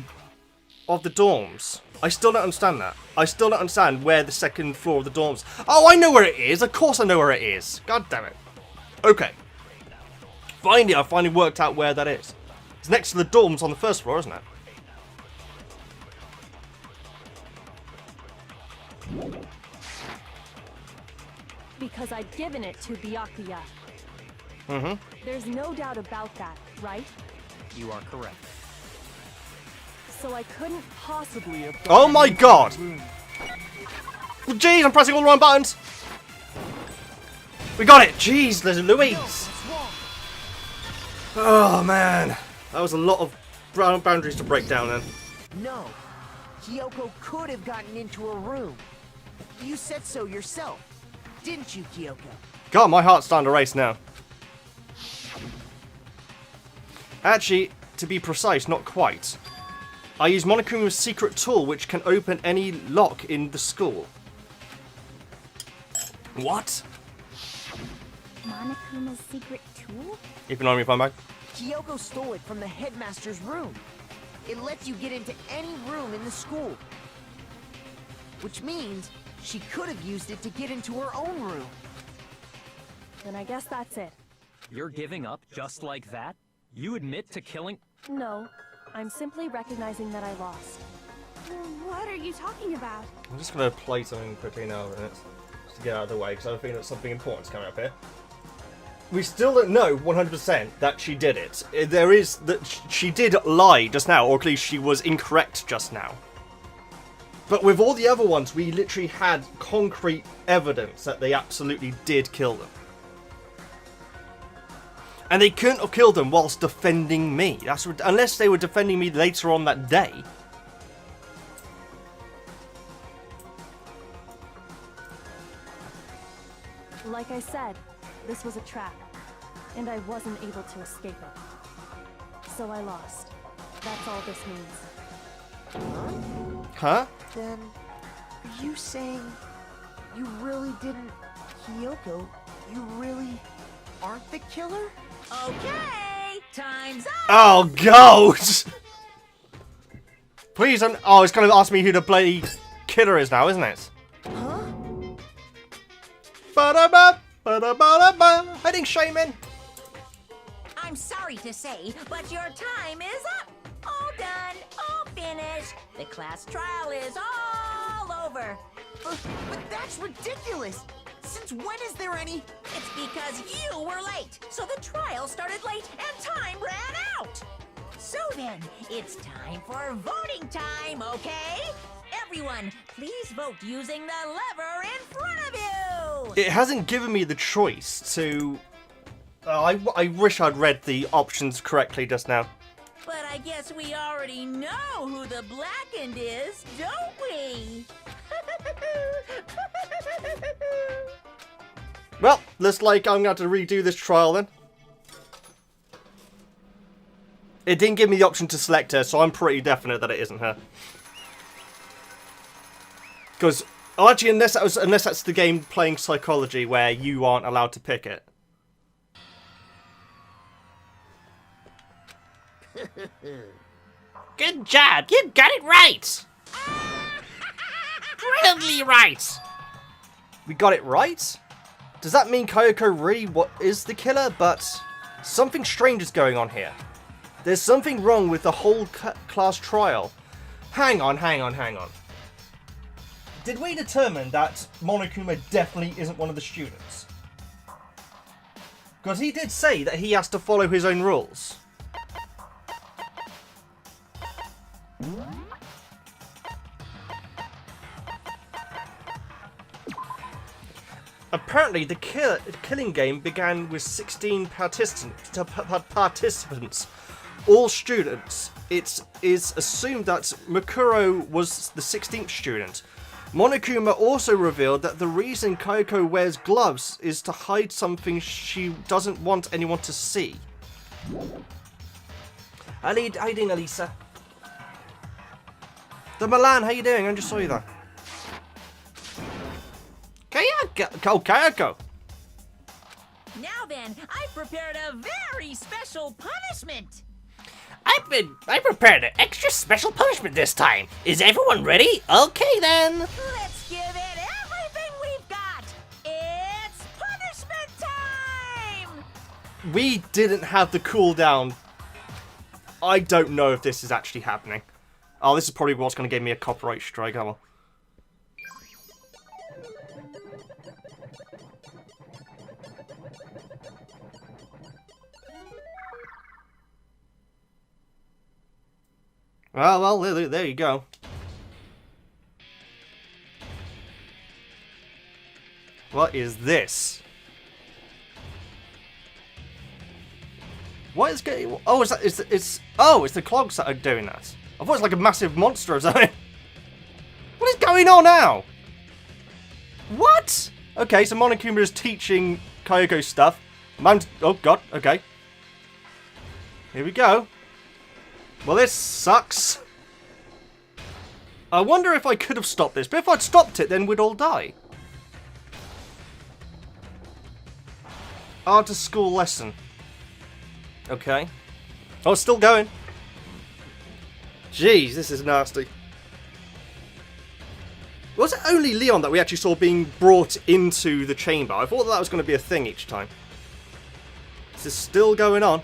of the dorms. I still don't understand that. I still don't understand where the second floor of the dorms... Oh, I know where it is! Of course I know where it is! God damn it. Okay. Finally, I finally worked out where that is. It's next to the dorms on the first floor, isn't it? Because I'd given it to Byakuya. Mm-hmm. There's no doubt about that, right? You are correct. So I couldn't possibly have... Oh my god! Jeez, I'm pressing all the wrong buttons! We got it! Jeez, there's Louise! Oh man, that was a lot of boundaries to break down then. No. Kyoko could have gotten into her room. You said so yourself, didn't you, Kyoko? God, my heart's starting to race now. Actually, to be precise, not quite. I use Monokuma's secret tool, which can open any lock in the school. What? Monokuma's secret tool? Keep an eye on me if I'm back. Kyoko stole it from the headmaster's room. It lets you get into any room in the school. Which means she could have used it to get into her own room. Then I guess that's it. You're giving up just like that? You admit to killing... No, I'm simply recognizing that I lost. What are you talking about? I'm just going to play something quickly now, minutes, just to get out of the way, because I think that something important's coming up here. We still don't know 100% that she did it. There is that she did lie just now, or at least she was incorrect just now. But with all the other ones, we literally had concrete evidence that they absolutely did kill them. And they couldn't have killed them whilst defending me. That's unless they were defending me later on that day. Like I said, this was a trap, and I wasn't able to escape it. So I lost. That's all this means. Huh? Then, are you saying you really didn't... Kyoko, you really aren't the killer? Okay, time's up. Oh, God! Please, oh, it's kind of asking me who the bloody killer is now, isn't it? Huh? Ba-da-ba, ba-da-ba-da-ba. Heading shaman. I'm sorry to say, but your time is up. All done, all finished. The class trial is all over. But that's ridiculous! Since when is there any... It's because you were late, so the trial started late and time ran out. So then, it's time for voting time, okay? Everyone, please vote using the lever in front of you! It hasn't given me the choice to... I wish I'd read the options correctly just now. But I guess we already know who the blackened is, don't we? Well, looks like I'm going to have to redo this trial then. It didn't give me the option to select her, so I'm pretty definite that it isn't her. Because, oh, actually, unless that's the game playing psychology where you aren't allowed to pick it. Good job, you got it right! Brilliantly right! We got it right? Does that mean Kyoko really is the killer? But something strange is going on here. There's something wrong with the whole class trial. Hang on. Did we determine that Monokuma definitely isn't one of the students? Because he did say that he has to follow his own rules. Apparently, the killing game began with 16 participants, all students. It is assumed that Mukuro was the 16th student. Monokuma also revealed that the reason Kyoko wears gloves is to hide something she doesn't want anyone to see. How you doing, Elisa? The Milan, how you doing? I just saw you there. Kyoko! Now then, I've prepared a very special punishment. I prepared an extra special punishment this time. Is everyone ready? Okay then. Let's give it everything we've got. It's punishment time! We didn't have the cooldown. I don't know if this is actually happening. Oh, this is probably what's going to give me a copyright strike. Oh well. Well, there you go. What is this? What is going? Oh, it's the clogs that are doing that. I thought it was like a massive monster or something. What is going on now? What? Okay, so Monokuma is teaching Kyoko stuff. Oh god. Okay. Here we go. Well, this sucks. I wonder if I could have stopped this, but if I'd stopped it, then we'd all die. After school lesson. Okay. Oh, it's still going. Jeez, this is nasty. Was it only Leon that we actually saw being brought into the chamber? I thought that was going to be a thing each time. This is still going on.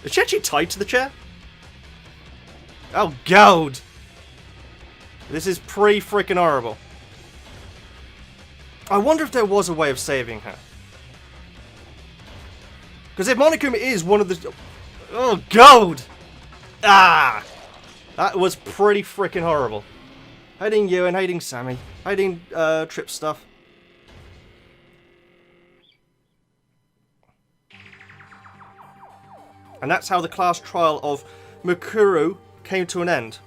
Is she actually tied to the chair? Oh, God! This is pretty freaking horrible. I wonder if there was a way of saving her. Because if Monokuma is one of the... Oh, God! Ah! That was pretty freaking horrible. Hiding Ewan, hiding Sammy, hiding Trip stuff. And that's how the class trial of Mukuro came to an end.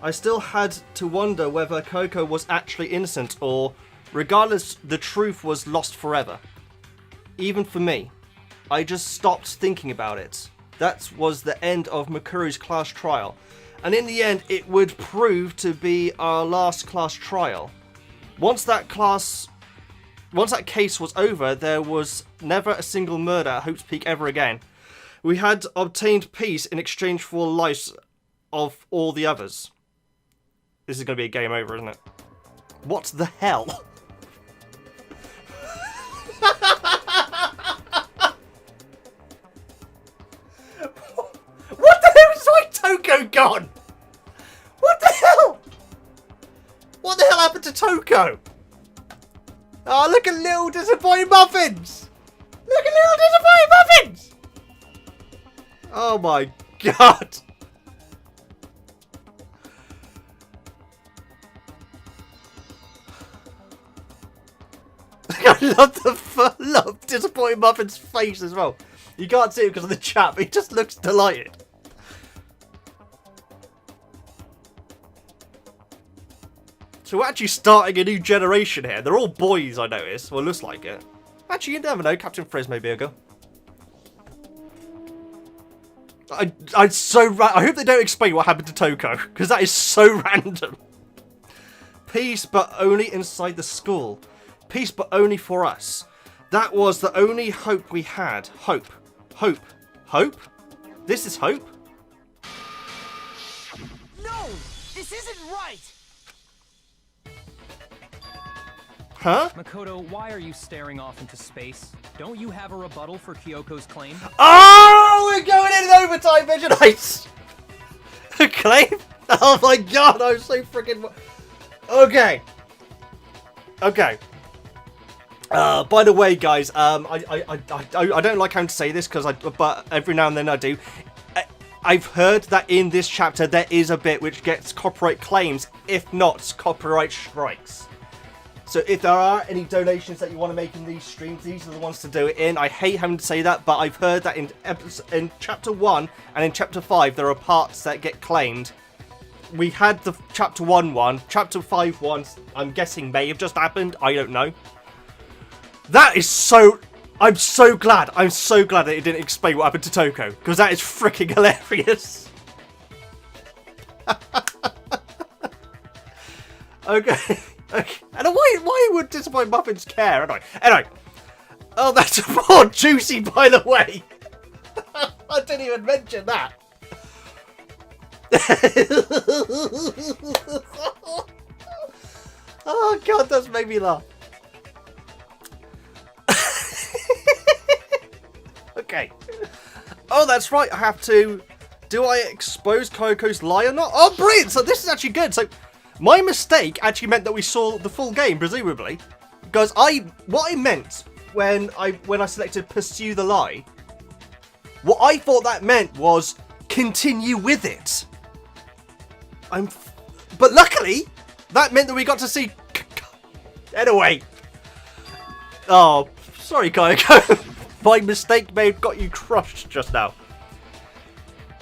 I still had to wonder whether Coco was actually innocent or, regardless, the truth was lost forever. Even for me, I just stopped thinking about it. That was the end of Mukuro's class trial. And in the end, it would prove to be our last class trial. Once that case was over, there was never a single murder at Hope's Peak ever again. We had obtained peace in exchange for the lives of all the others. This is going to be a game over, isn't it? What the hell? What the hell is my Toko gone? What the hell? What the hell happened to Toko? Oh, look at little disappointed muffins! Look at little disappointed muffins! Oh my god! I love disappointed muffin's face as well. You can't see it because of the chat, but he just looks delighted. So we're actually starting a new generation here. They're all boys, I noticed. Well, looks like it. Actually, you never know. Captain Frizz may be a girl. I hope they don't explain what happened to Toko, because that is so random. Peace, but only inside the school. Peace, but only for us. That was the only hope we had. Hope. Hope. Hope? This is hope? No! This isn't right! Huh? Makoto, why are you staring off into space? Don't you have a rebuttal for Kyoko's claim? Oh, we're going in overtime, Veggie. A claim? Oh my god, I'm so freaking... Okay. Okay. By the way, guys, I don't like having to say this but every now and then I do. I've heard that in this chapter there is a bit which gets copyright claims, if not copyright strikes. So if there are any donations that you want to make in these streams, these are the ones to do it in. I hate having to say that, but I've heard that in chapter 1 and in chapter 5 there are parts that get claimed. We had the chapter 1 one, chapter 5 one, I'm guessing may have just happened, I don't know. That is so... I'm so glad that it didn't explain what happened to Toko, because that is freaking hilarious. Okay. And why would Disappointed Muffins care? Anyway. Oh, that's more juicy, by the way. I didn't even mention that. Oh, God, that's made me laugh. Okay. Oh, that's right. I have to... Do I expose Koko's lie or not? Oh, brilliant. So this is actually good. So my mistake actually meant that we saw the full game, presumably. Because what I meant when I selected pursue the lie, what I thought that meant was continue with it. But luckily, that meant that we got to see... Anyway. Oh, sorry, Kayako. My mistake may have got you crushed just now.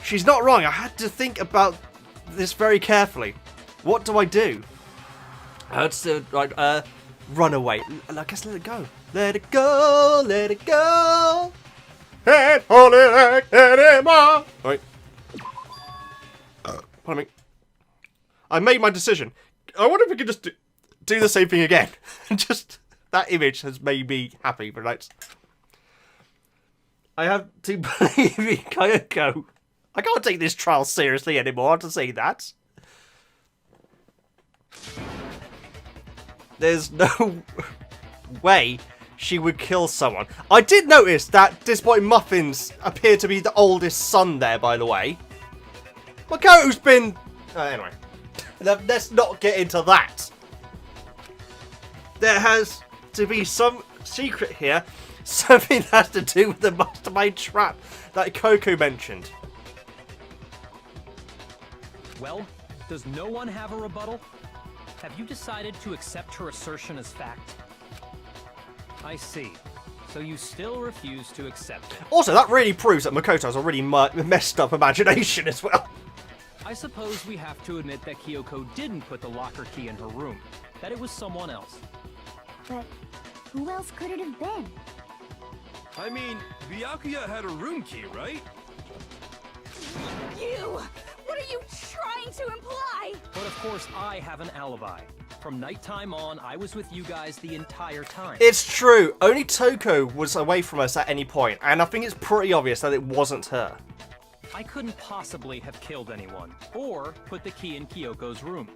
She's not wrong. I had to think about this very carefully. What do I do? I had to run away. I guess let it go. Let it go. Let it go. Can't hold it back anymore. Right. Pardon me. I made my decision. I wonder if we could just do the same thing again. Just that image has made me happy for nights. I have to believe in Kayako. I can't take this trial seriously anymore to say that. There's no way she would kill someone. I did notice that Disappointed Muffins appear to be the oldest son there, by the way. Makoto's been... anyway. Let's not get into that. There has to be some secret here. Something that has to do with the mastermind trap that Coco mentioned. Well, does no one have a rebuttal? Have you decided to accept her assertion as fact? I see. So you still refuse to accept it. Also, that really proves that Makoto has a really messed up imagination as well. I suppose we have to admit that Kyoko didn't put the locker key in her room. That it was someone else. But who else could it have been? I mean, Byakuya had a room key, right? You! What are you trying to imply? But of course, I have an alibi. From nighttime on, I was with you guys the entire time. It's true. Only Toko was away from us at any point, and I think it's pretty obvious that it wasn't her. I couldn't possibly have killed anyone, or put the key in Kyoko's room.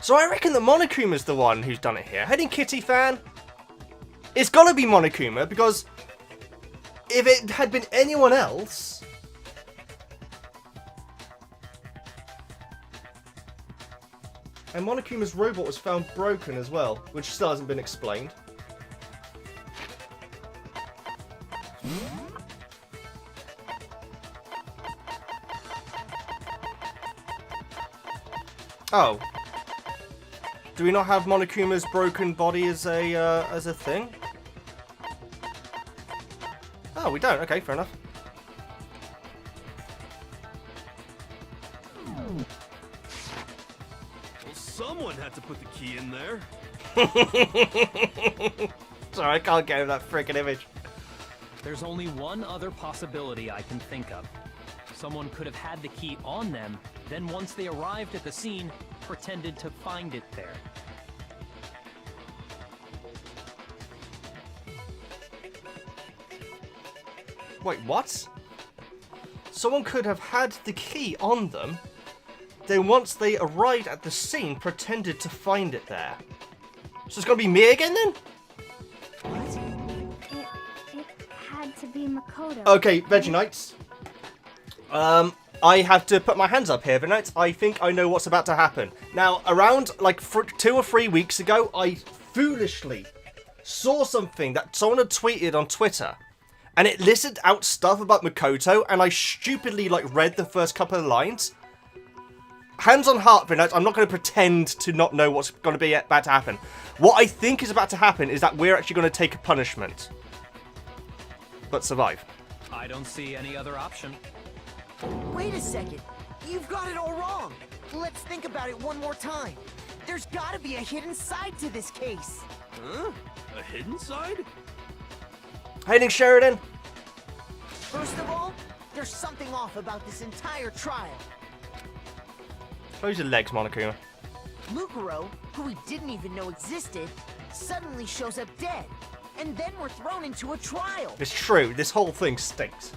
So I reckon that Monokuma's the one who's done it here. Heading Kitty fan? It's gotta be Monokuma, because if it had been anyone else... And Monokuma's robot was found broken as well, which still hasn't been explained. Oh. Do we not have Monokuma's broken body as a thing? Oh, we don't. Okay, fair enough. Well, someone had to put the key in there. Sorry, I can't get over that freaking image. There's only one other possibility I can think of. Someone could have had the key on them, then once they arrived at the scene, pretended to find it there. Wait, what? Someone could have had the key on them, then once they arrived at the scene, pretended to find it there. So it's gonna be me again then? It had to be Makoto. Okay, Veggie Knights. I have to put my hands up here, Veggie Knights. I think I know what's about to happen. Now, around like 2 or 3 weeks ago, I foolishly saw something that someone had tweeted on Twitter, and it listed out stuff about Makoto, and I stupidly like read the first couple of lines. Hands on heart, Vinod, I'm not going to pretend to not know what's going to be about to happen. What I think is about to happen is that we're actually going to take a punishment, but survive. I don't see any other option. Wait a second. You've got it all wrong. Let's think about it one more time. There's gotta be a hidden side to this case. Huh? A hidden side? Hayden Sheridan. First of all, there's something off about this entire trial. Close your legs, Monokuma. Mukuro, who we didn't even know existed, suddenly shows up dead. And then we're thrown into a trial. It's true, this whole thing stinks.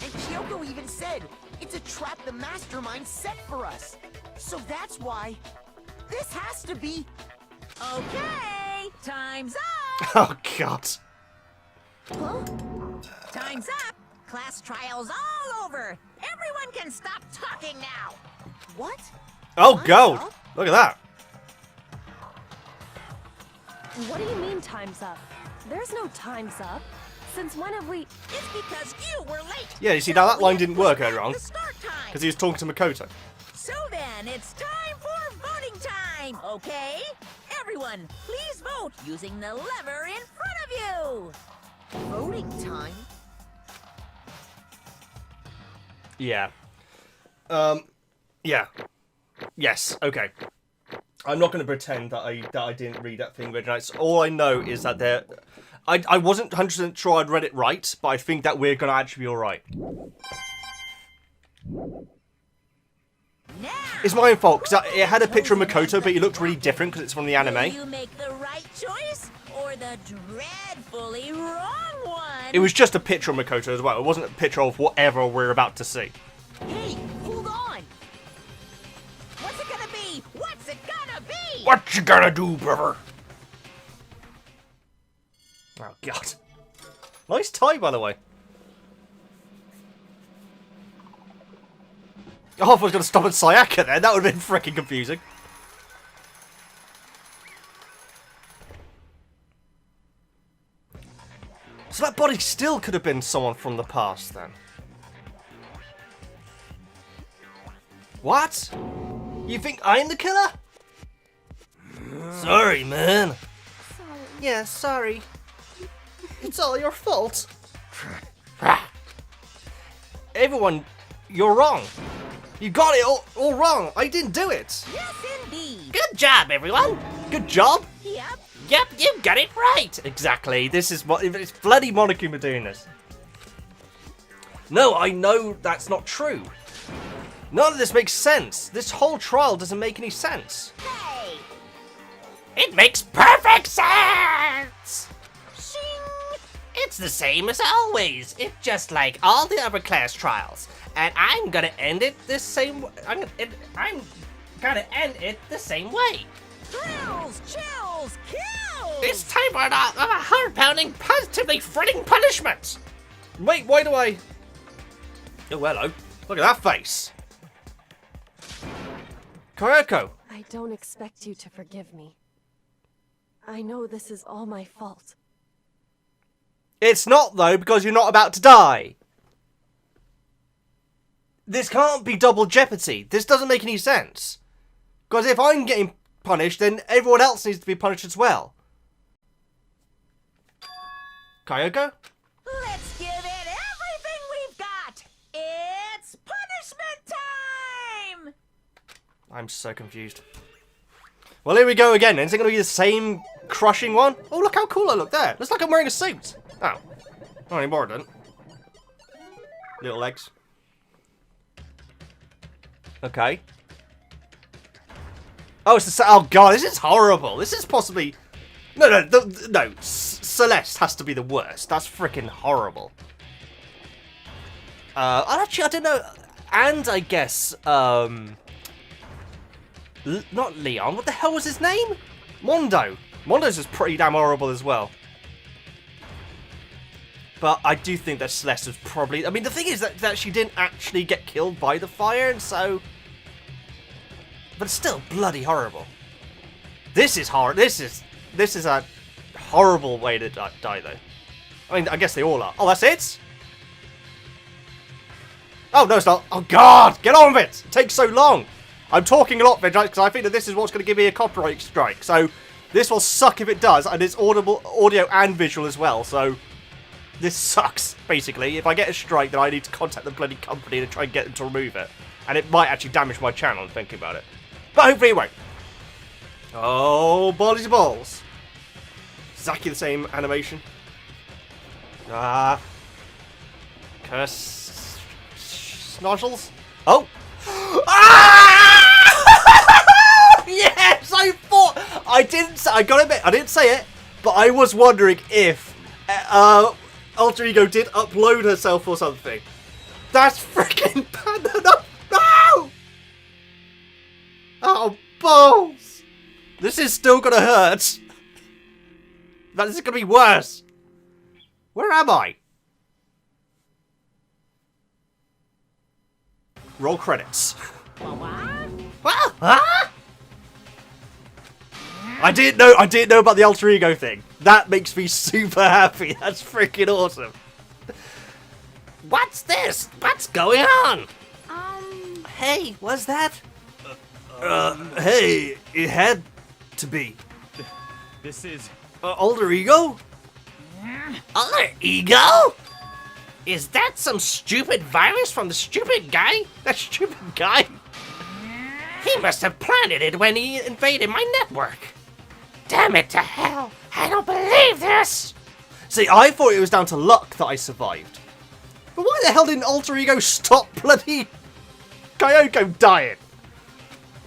And Kyoko even said, it's a trap the mastermind set for us. So that's why this has to be... Okay, time's up. Oh, God. Huh? Time's up. Class trial's all over. Everyone can stop talking now. What? Oh, Time's gold. up? Look at that. What do you mean time's up? There's no time's up. Since when have we... It's because you were late. Yeah, you see, now that line didn't work earlier earlier on. Because he was talking to Makoto. So then, it's time for voting time, okay? Everyone, please vote using the lever in front of you. Voting time? Yeah. Yeah. Yes, okay. I'm not going to pretend that I didn't read that thing, but all I know is that there... I wasn't 100% sure I'd read it right, but I think that we're going to actually be alright. Now, It's my own fault, because it had a picture of Makoto, but he looked really different because it's from the will anime. you make the right choice or the dreadfully wrong one? It was just a picture of Makoto as well. It wasn't a picture of whatever we're about to see. Hey, hold on! What's it gonna be? What's it gonna be? What you gonna do, brother? Oh, God. Nice tie, by the way. Oh, if I was going to stop at Sayaka then, that would have been freaking confusing. So that body still could have been someone from the past, then. What? You think I'm the killer? Sorry, man. Sorry. Yeah, sorry. It's all your fault. Everyone, you're wrong. You got it all wrong. I didn't do it. Yes, indeed. Good job, everyone. Good job. Yep. Yep, you got it right. Exactly. This is what it's bloody Monokuma doing this. No, I know that's not true. None of this makes sense. This whole trial doesn't make any sense. Hey. It makes perfect sense. Shing. It's the same as always. It's just like all the other class trials. And I'm gonna end it the same. I'm gonna end it the same way. Thrills, chills, kills. It's time for a heart-pounding, positively fretting punishment. Wait, why do I... Oh, hello. Look at that face. Kayako. I don't expect you to forgive me. I know this is all my fault. It's not, though, because you're not about to die. This can't be double jeopardy. This doesn't make any sense. Because if I'm getting punished, then everyone else needs to be punished as well. Kayako? Let's give it everything we've got. It's punishment time. I'm so confused. Well, here we go again. Is it going to be the same crushing one? Oh, look how cool I look there. Looks like I'm wearing a suit. Oh. Not anymore, I don't. Little legs. Okay. Oh, it's the... Oh, God, this is horrible. This is possibly... No. Celeste has to be the worst. That's freaking horrible. Actually, I don't know. And I guess, not Leon. What the hell was his name? Mondo. Mondo's is pretty damn horrible as well. But I do think that Celeste was probably... I mean, the thing is that she didn't actually get killed by the fire, and so... But it's still bloody horrible. This is horrible. This is... This is a horrible way to die, though. I mean, I guess they all are. Oh, that's it? Oh, no, it's not. Oh, God! Get on with it! It takes so long. I'm talking a lot, Veggie, because I think that this is what's going to give me a copyright strike. So, this will suck if it does, and it's audio and visual as well, so... This sucks, basically. If I get a strike, then I need to contact the bloody company to try and get them to remove it. And it might actually damage my channel, thinking about it. But hopefully it won't. Oh, balls to balls. Exactly the same animation. Curse... Snozzles? Oh! Ah! Yes, I thought... I gotta admit, I didn't say it, but I was wondering if... Alter Ego did upload herself or something. That's freaking bad. No! Oh, balls! This is still gonna hurt. This is gonna be worse. Where am I? Roll credits. I didn't know about the alter ego thing. That makes me super happy. That's freaking awesome. What's this? What's going on? Hey, what's that? Hey, it had to be. This is... Alter ego? Alter ego? Is that some stupid virus from the stupid guy? That stupid guy? He must have planted it when he invaded my network. Damn it to hell! I don't believe this! See, I thought it was down to luck that I survived. But why the hell didn't Alter Ego stop bloody Kyoko dying?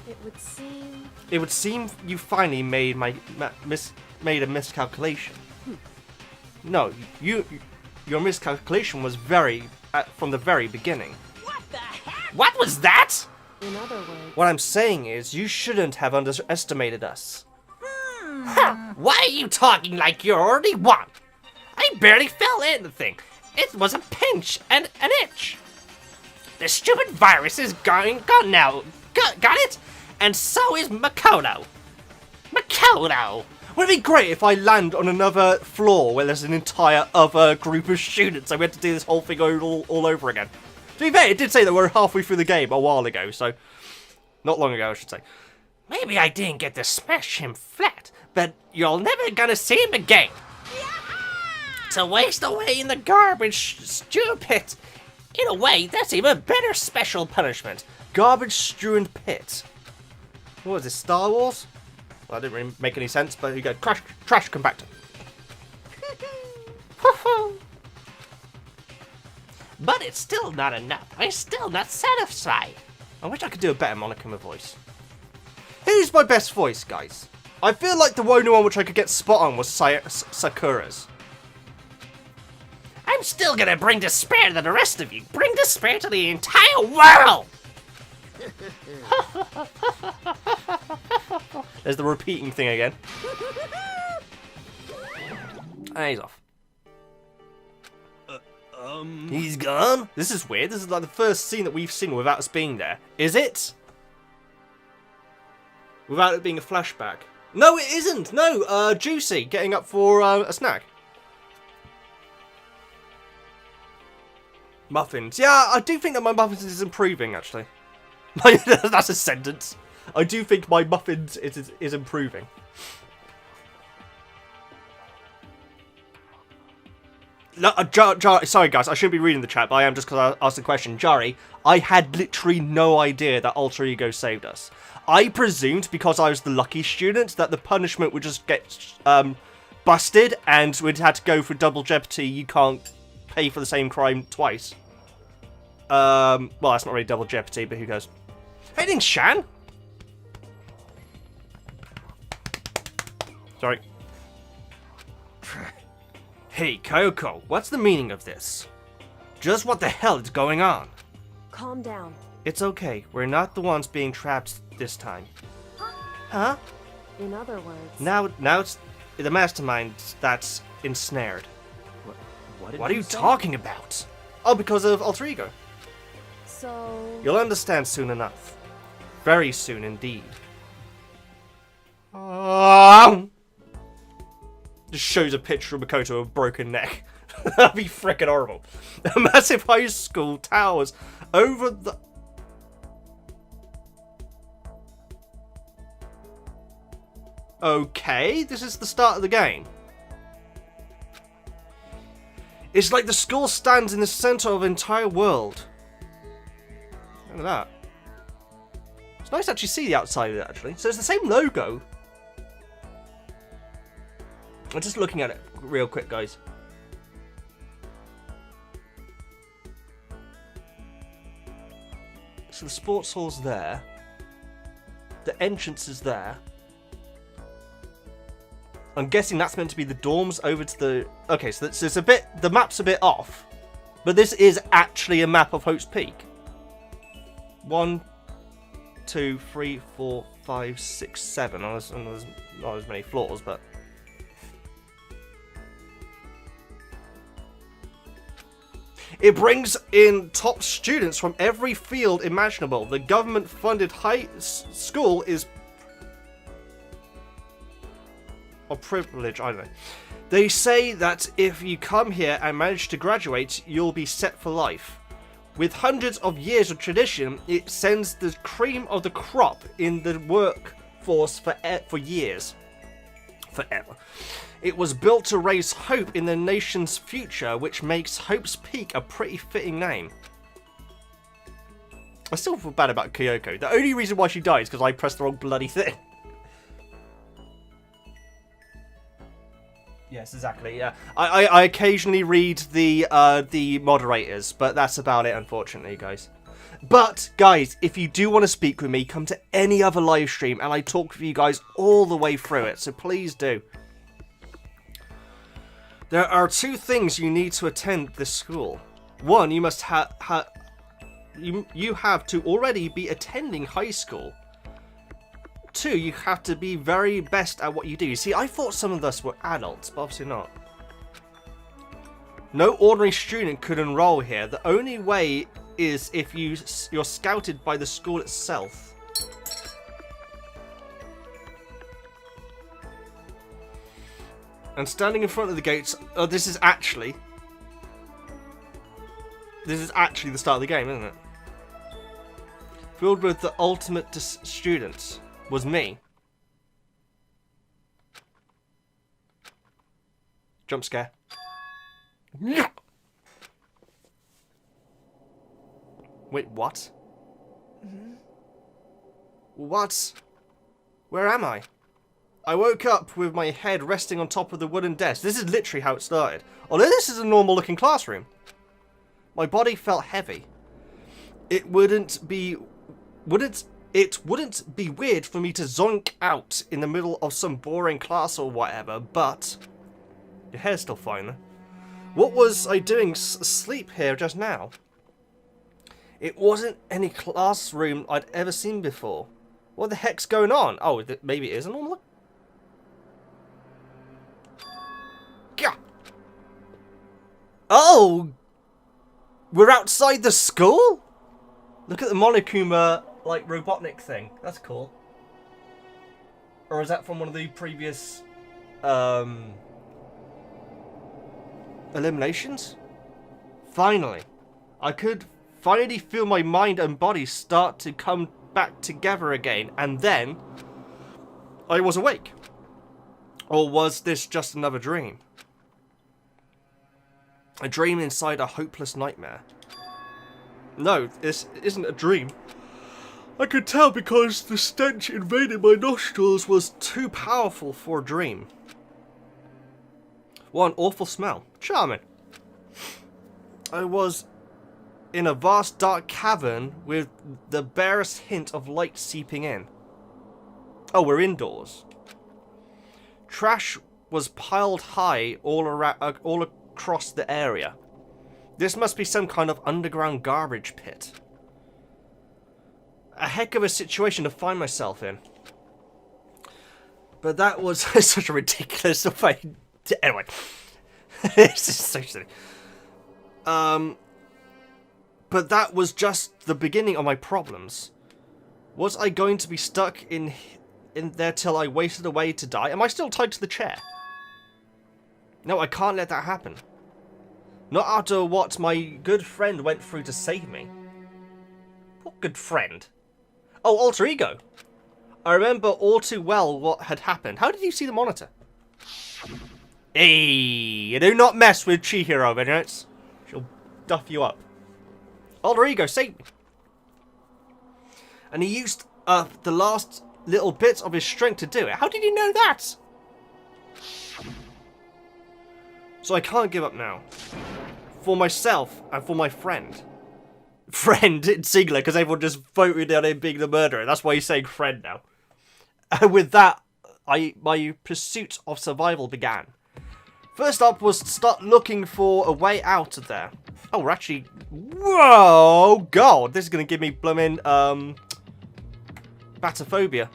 It would seem you finally made made a miscalculation. No, your miscalculation was from the very beginning. What the heck? What was that? In other words... What I'm saying is, you shouldn't have underestimated us. Huh, why are you talking like you already won? I barely felt anything. It was a pinch and an itch. The stupid virus is gone now. Got it? And so is Makoto. Makoto! Would it be great if I land on another floor where there's an entire other group of students and we had to do this whole thing all over again? To be fair, it did say that we're halfway through the game a while ago, so... Not long ago, I should say. Maybe I didn't get to smash him flat, but you're never gonna see him again. To waste away in the garbage stew pit. In a way, that's even better special punishment. Garbage strewn pit. What is this, Star Wars? Well, that didn't really make any sense, but you go, trash compactor. But it's still not enough. I'm still not satisfied. I wish I could do a better Monokuma voice. Who's my best voice, guys? I feel like the only one which I could get spot on was Sakura's. I'm still gonna bring despair to the rest of you. Bring despair to the entire world! There's the repeating thing again. And he's off. He's gone? This is weird. This is like the first scene that we've seen without us being there. Is it? Without it being a flashback. No, it isn't. No, Juicy getting up for a snack. Muffins. Yeah, I do think that my muffins is improving, actually. That's a sentence. I do think my muffins is improving. No, sorry guys, I shouldn't be reading the chat, but I am just because I asked the question. Jari, I had literally no idea that Alter Ego saved us. I presumed, because I was the lucky student, that the punishment would just get busted and we'd had to go for double jeopardy. You can't pay for the same crime twice. Well, that's not really double jeopardy, but who knows? Hey, thanks, Shan. Sorry. Hey, Kyoko, what's the meaning of this? Just what the hell is going on? Calm down. It's okay. We're not the ones being trapped this time. Huh? In other words... Now it's the mastermind that's ensnared. What are you say? talking about? Oh, because of Alter Ego. So... You'll understand soon enough. Very soon indeed. Just shows a picture of Makoto with a broken neck. That'd be freaking horrible. A massive high school towers over the... Okay, this is the start of the game. It's like the school stands in the center of the entire world. Look at that. It's nice to actually see the outside of it, actually. So it's the same logo. I'm just looking at it real quick, guys. So the sports hall's there. The entrance is there. I'm guessing that's meant to be the dorms over to the... Okay, so it's a bit... The map's a bit off. But this is actually a map of Hope's Peak. 1, 2, 3, 4, 5, 6, 7. There's not as many floors, but... It brings in top students from every field imaginable. The government-funded high school is... or privilege, I don't know. They say that if you come here and manage to graduate, you'll be set for life. With hundreds of years of tradition, it sends the cream of the crop in the workforce for years. Forever. It was built to raise hope in the nation's future, which makes Hope's Peak a pretty fitting name. I still feel bad about Kyoko. The only reason why she died is because I pressed the wrong bloody thing. Yes, exactly. Yeah, I occasionally read the moderators, but that's about it, unfortunately, guys. But guys, if you do want to speak with me, come to any other live stream, and I talk with you guys all the way through it. So please do. There are 2 things you need to attend this school. 1, you must you have to already be attending high school. 2, you have to be very best at what you do. You see, I thought some of us were adults, but obviously not. No ordinary student could enroll here. The only way is if you're scouted by the school itself. And standing in front of the gates... Oh, this is actually the start of the game, isn't it? Filled with the ultimate students. Was me. Jump scare. Wait, what? What? Where am I? I woke up with my head resting on top of the wooden desk. This is literally how it started. Although this is a normal looking classroom. My body felt heavy. It wouldn't be weird for me to zonk out in the middle of some boring class or whatever, but... Your hair's still fine, though. What was I doing asleep here just now? It wasn't any classroom I'd ever seen before. What the heck's going on? Oh, maybe it is a normal look? Oh! We're outside the school? Look at the Monokuma... like Robotnik thing. That's cool. Or is that from one of the previous eliminations? Finally. I could finally feel my mind and body start to come back together again, and then I was awake. Or was this just another dream? A dream inside a hopeless nightmare. No, this isn't a dream. I could tell because the stench invading my nostrils was too powerful for a dream. What an awful smell. Charming. I was in a vast dark cavern with the barest hint of light seeping in. Oh, we're indoors. Trash was piled high all across the area. This must be some kind of underground garbage pit. A heck of a situation to find myself in. But that was such a ridiculous way. Anyway. This is so silly. But that was just the beginning of my problems. Was I going to be stuck in there till I wasted away to die? Am I still tied to the chair? No, I can't let that happen. Not after what my good friend went through to save me. What good friend? Oh, alter ego. I remember all too well what had happened. How did you see the monitor? Hey, you do not mess with Chihiro, Veggie. She'll duff you up. Alter ego saved me. And he used the last little bit of his strength to do it. How did you know that? So I can't give up now. For myself and for my friend. Friend in singular, because everyone just voted on him being the murderer. That's why he's saying friend now. And with that, my pursuit of survival began. First up was to start looking for a way out of there. Oh, we're actually... Whoa! God, this is going to give me blooming, batophobia.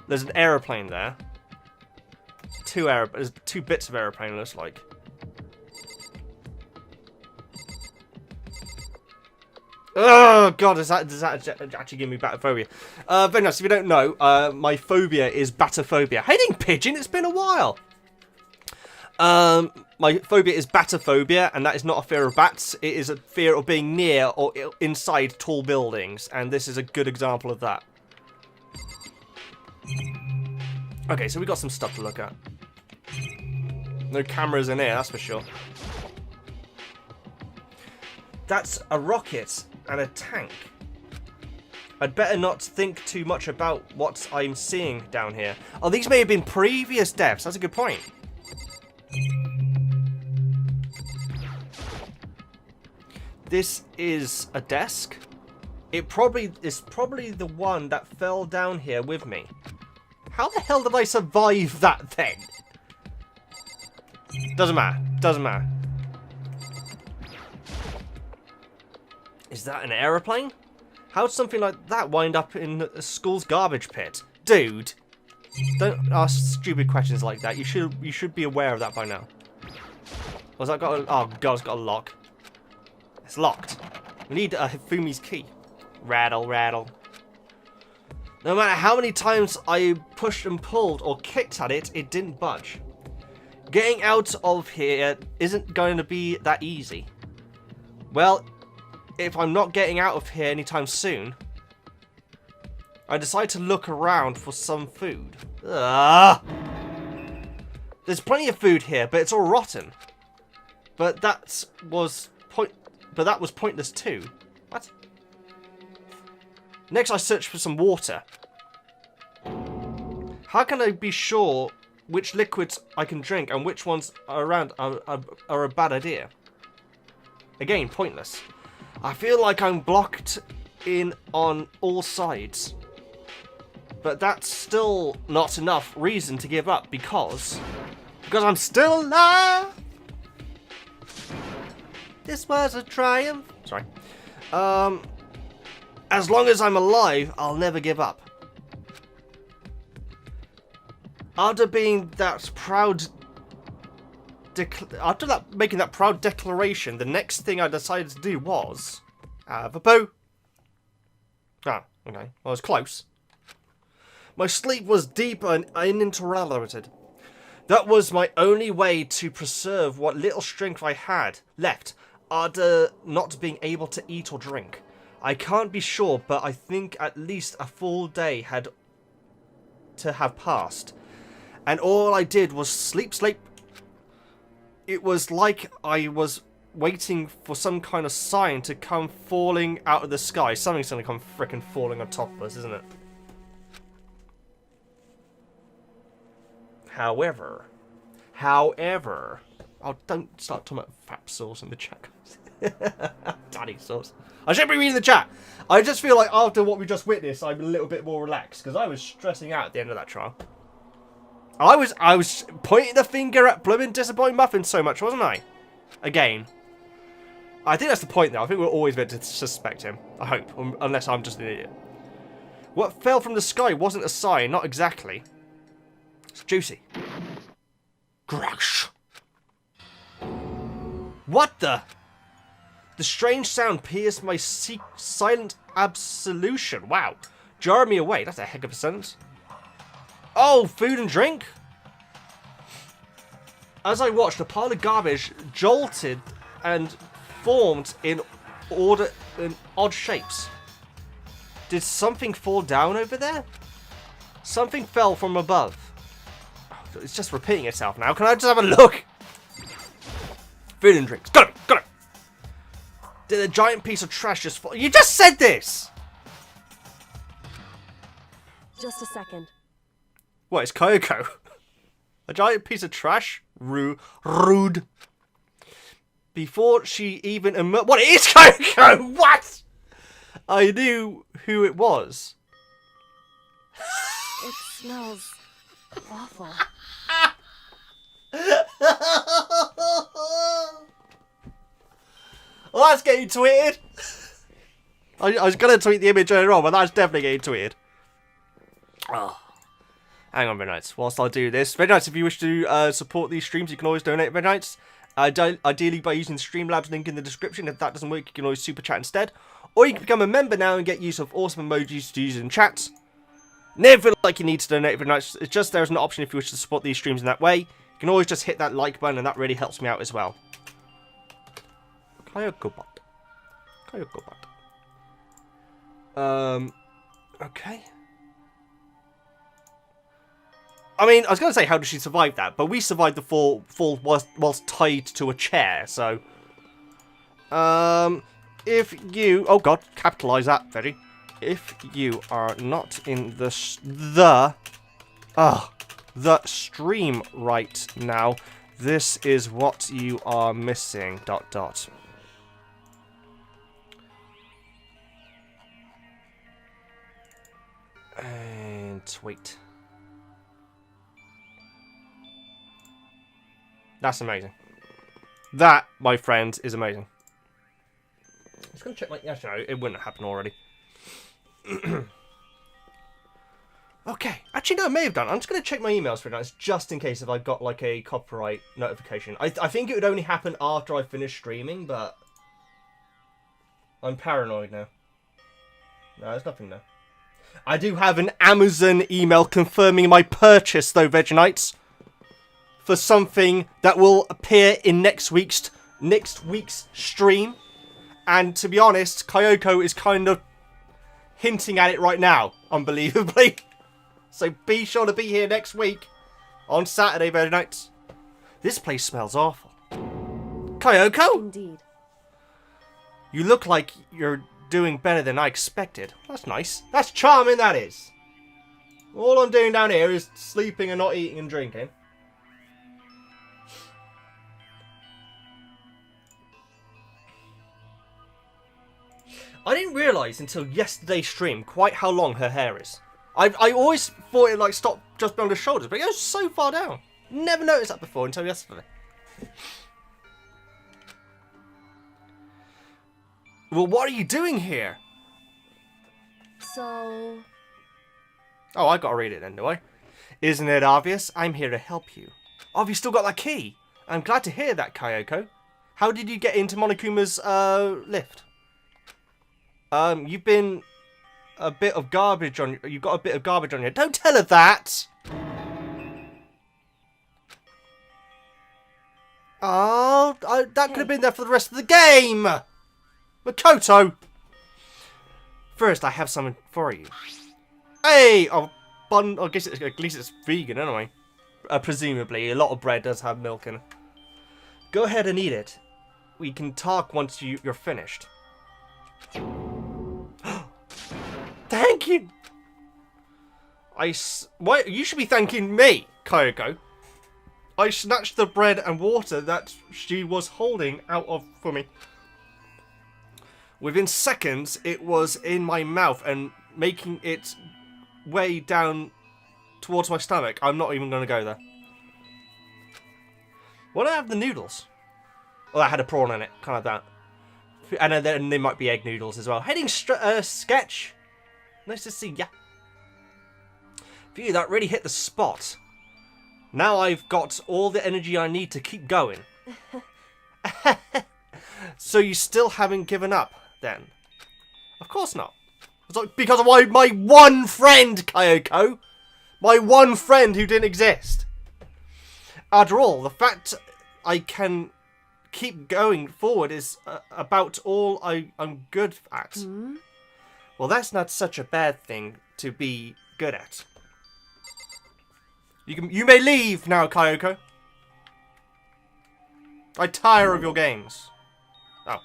There's an aeroplane there. There's two bits of aeroplane, it looks like. Oh, God, does that actually give me batophobia? Very nice. If you don't know, my phobia is batophobia. Hating pigeon, it's been a while. My phobia is batophobia, and that is not a fear of bats. It is a fear of being near or inside tall buildings, and this is a good example of that. Okay, so we got some stuff to look at. No cameras in here, that's for sure. That's a rocket and a tank. I'd better not think too much about what I'm seeing down here. Oh, these may have been previous deaths. That's a good point. This is a desk. It is probably the one that fell down here with me. How the hell did I survive that thing? Doesn't matter. Doesn't matter. Is that an aeroplane? How'd something like that wind up in a school's garbage pit? Dude, don't ask stupid questions like that. You should be aware of that by now. Was that got a... Oh, God, it's got a lock. It's locked. We need Hifumi's key. Rattle, rattle. No matter how many times I pushed and pulled or kicked at it, it didn't budge. Getting out of here isn't going to be that easy. Well, if I'm not getting out of here anytime soon, I decide to look around for some food. Ugh. There's plenty of food here, but it's all rotten. But that was pointless too. What? Next, I search for some water. How can I be sure which liquids I can drink and which ones are a bad idea? Again, pointless. I feel like I'm blocked in on all sides. But that's still not enough reason to give up because I'm still alive. This was a triumph. Sorry. As long as I'm alive, I'll never give up. After being that proud... making that proud declaration, the next thing I decided to do was... have a poo. Ah, okay. Well, it's close. My sleep was deep and uninterrupted. That was my only way to preserve what little strength I had left after not being able to eat or drink. I can't be sure, but I think at least a full day had to have passed. And all I did was sleep. It was like I was waiting for some kind of sign to come falling out of the sky. Something's gonna come frickin' falling on top of us, isn't it? However, oh, don't start talking about fap sauce in the chat. Daddy sauce. I shouldn't be reading the chat. I just feel like after what we just witnessed, I'm a little bit more relaxed because I was stressing out at the end of that trial. I was pointing the finger at blooming disappointing Muffin so much, wasn't I? Again. I think that's the point, though. I think we're always meant to suspect him. I hope. Unless I'm just an idiot. What fell from the sky wasn't a sign. Not exactly. It's juicy. Grosh. What the? The strange sound pierced my silent absolution. Wow. Jarred me away. That's a heck of a sentence. Oh, food and drink? As I watched, a pile of garbage jolted and formed in odd shapes. Did something fall down over there? Something fell from above. It's just repeating itself now. Can I just have a look? Food and drinks. Got it. Got it. Did a giant piece of trash just fall? You just said this! Just a second. What, it's Kyoko? A giant piece of trash? Rude. Before she even what, it is Kyoko! What? I knew who it was. It smells awful. Well, that's getting tweeted. I was going to tweet the image earlier on, but that's definitely getting tweeted. Oh. Hang on, Midnights. Whilst I do this, Midnights, if you wish to support these streams, you can always donate, Midnights. Ideally by using the Streamlabs link in the description. If that doesn't work, you can always super chat instead. Or you can become a member now and get use of awesome emojis to use in chats. Never feel like you need to donate, Midnights. It's just there's an option if you wish to support these streams in that way. You can always just hit that like button, and that really helps me out as well. Kyokobot. Okay. I mean, I was going to say, how did she survive that? But we survived the fall whilst tied to a chair, so... if you... Oh, God. Capitalise that, Veggie. If you are not in the stream right now, this is what you are missing, ... And wait. That's amazing. That, my friends, is amazing. I was going to check my... Actually, no, it wouldn't happen already. Okay. Actually, no, it may have done. I'm just going to check my emails for now, just in case if I got, like, a copyright notification. I think it would only happen after I finish streaming, but... I'm paranoid now. No, there's nothing there. I do have an Amazon email confirming my purchase, though, Vegenites, for something that will appear in next week's stream. And to be honest, Kyoko is kind of hinting at it right now, unbelievably. So be sure to be here next week on Saturday, Vegenites. This place smells awful. Kyoko? Indeed. You look like you're doing better than I expected. That's nice. That's charming, that is. All I'm doing down here is sleeping and not eating and drinking. I didn't realise until yesterday's stream quite how long her hair is. I always thought it like stopped just beyond her shoulders, but it goes so far down. Never noticed that before until yesterday. Well, what are you doing here? So... Oh, I gotta read it then, do I? Isn't it obvious? I'm here to help you. Oh, have you still got that key? I'm glad to hear that, Kyoko. How did you get into Monokuma's lift? You've been a bit of garbage on. You've got a bit of garbage on you. Don't tell her that. Oh, that could have been there for the rest of the game. Makoto. First, I have something for you. Hey, I guess at least it's vegan anyway. Presumably, a lot of bread does have milk in it. Go ahead and eat it. We can talk once you're finished. Thank you. Why? You should be thanking me, Kyoko. I snatched the bread and water that she was holding out for me. Within seconds, it was in my mouth and making its way down towards my stomach. I'm not even going to go there. Why don't I have the noodles? Oh, that had a prawn in it. Kind of that. And then there might be egg noodles as well. Heading sketch. Nice to see ya. Phew, that really hit the spot. Now I've got all the energy I need to keep going. So you still haven't given up, then? Of course not. It's like because of my one friend, Kyoko. My one friend who didn't exist. After all, the fact I can keep going forward is about all I'm good at. Well, that's not such a bad thing to be good at. You may leave now, Kyoko. I tire of your games. Oh.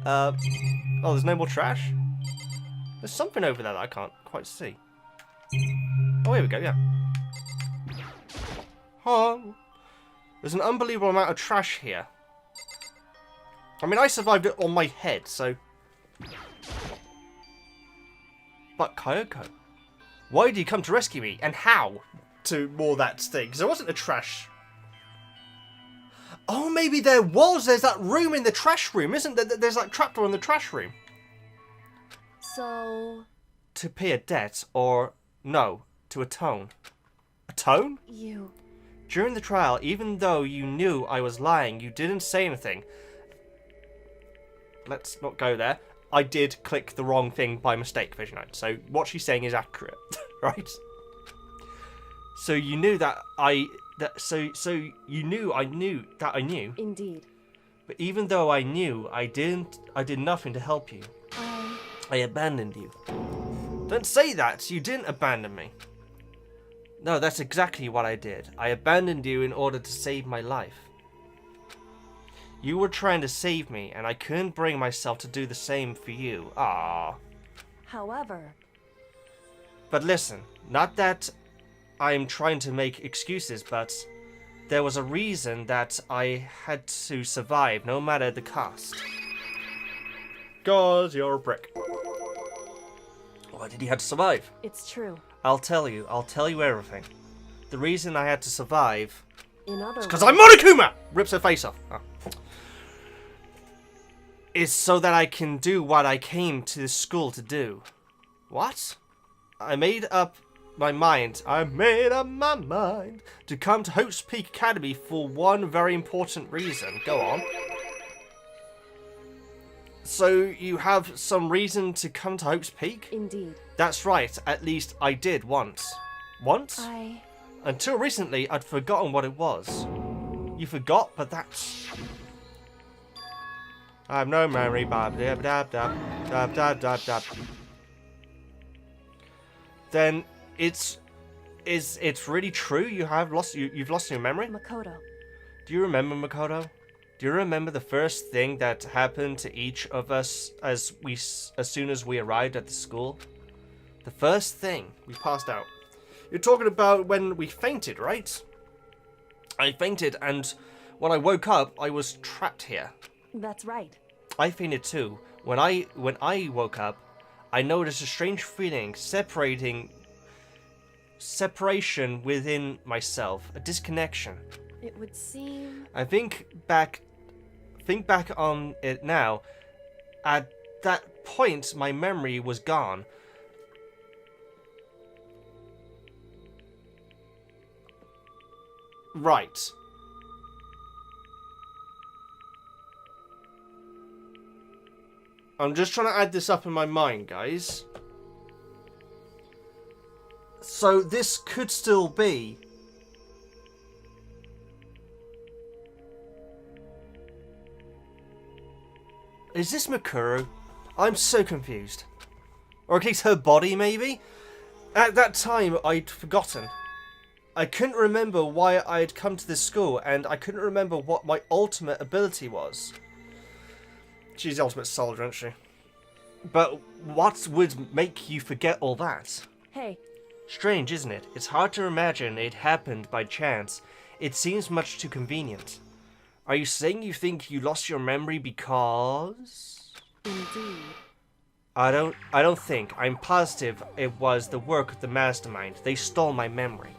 Oh, there's no more trash? There's something over there that I can't quite see. Oh, here we go, yeah. Oh. There's an unbelievable amount of trash here. I mean, I survived it on my head, so... But Kyoko, why did you come to rescue me, and how? To more that thing, because there wasn't a trash... Oh, maybe there was! There's that room in the trash room, isn't there? There's that trapdoor in the trash room. So... To pay a debt, or... No, to atone. Atone? You... During the trial, even though you knew I was lying, you didn't say anything. Let's not go there. I did click the wrong thing by mistake, Vision Knight. So what she's saying is accurate, right? So you knew that So you knew I knew that I knew. Indeed. But even though I knew, I did nothing to help you. I abandoned you. Don't say that. You didn't abandon me. No, that's exactly what I did. I abandoned you in order to save my life. You were trying to save me, and I couldn't bring myself to do the same for you. Ah. However... But listen, not that I'm trying to make excuses, but there was a reason that I had to survive, no matter the cost. 'Cause you're a brick. Why did you have to survive? It's true. I'll tell you everything. The reason I had to survive... In other words... Because I'm Monokuma! Rips her face off. Oh. Is so that I can do what I came to this school to do. What? I made up my mind to come to Hope's Peak Academy for one very important reason. Go on. So you have some reason to come to Hope's Peak? Indeed. That's right, at least I did once. Once? Until recently, I'd forgotten what it was. You forgot, but that's... I have no memory, Then it's really true? You've lost your memory? Makoto. Do you remember, Makoto? Do you remember the first thing that happened to each of us as soon as we arrived at the school? The first thing, we passed out. You're talking about when we fainted, right? I fainted, and when I woke up, I was trapped here. That's right. I fainted too. When I woke up, I noticed a strange feeling, separation within myself, a disconnection. It would seem... I think back on it now. At that point, my memory was gone. Right. I'm just trying to add this up in my mind, guys. So this could still be... Is this Mikuru? I'm so confused. Or at least her body, maybe? At that time, I'd forgotten. I couldn't remember why I'd come to this school, and I couldn't remember what my ultimate ability was. She's the ultimate soldier, isn't she? But what would make you forget all that? Hey. Strange, isn't it? It's hard to imagine it happened by chance. It seems much too convenient. Are you saying you think you lost your memory because... Indeed. I don't think. I'm positive it was the work of the mastermind. They stole my memory.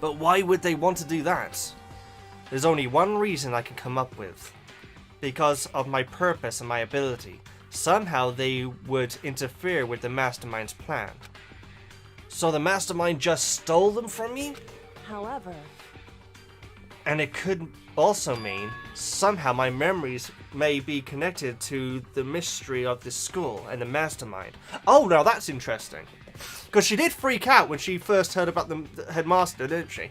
But why would they want to do that? There's only one reason I can come up with. Because of my purpose and my ability. Somehow they would interfere with the mastermind's plan. So the mastermind just stole them from me? However... And it could also mean somehow my memories may be connected to the mystery of this school and the mastermind. Oh, now that's interesting. Because she did freak out when she first heard about the headmaster, didn't she?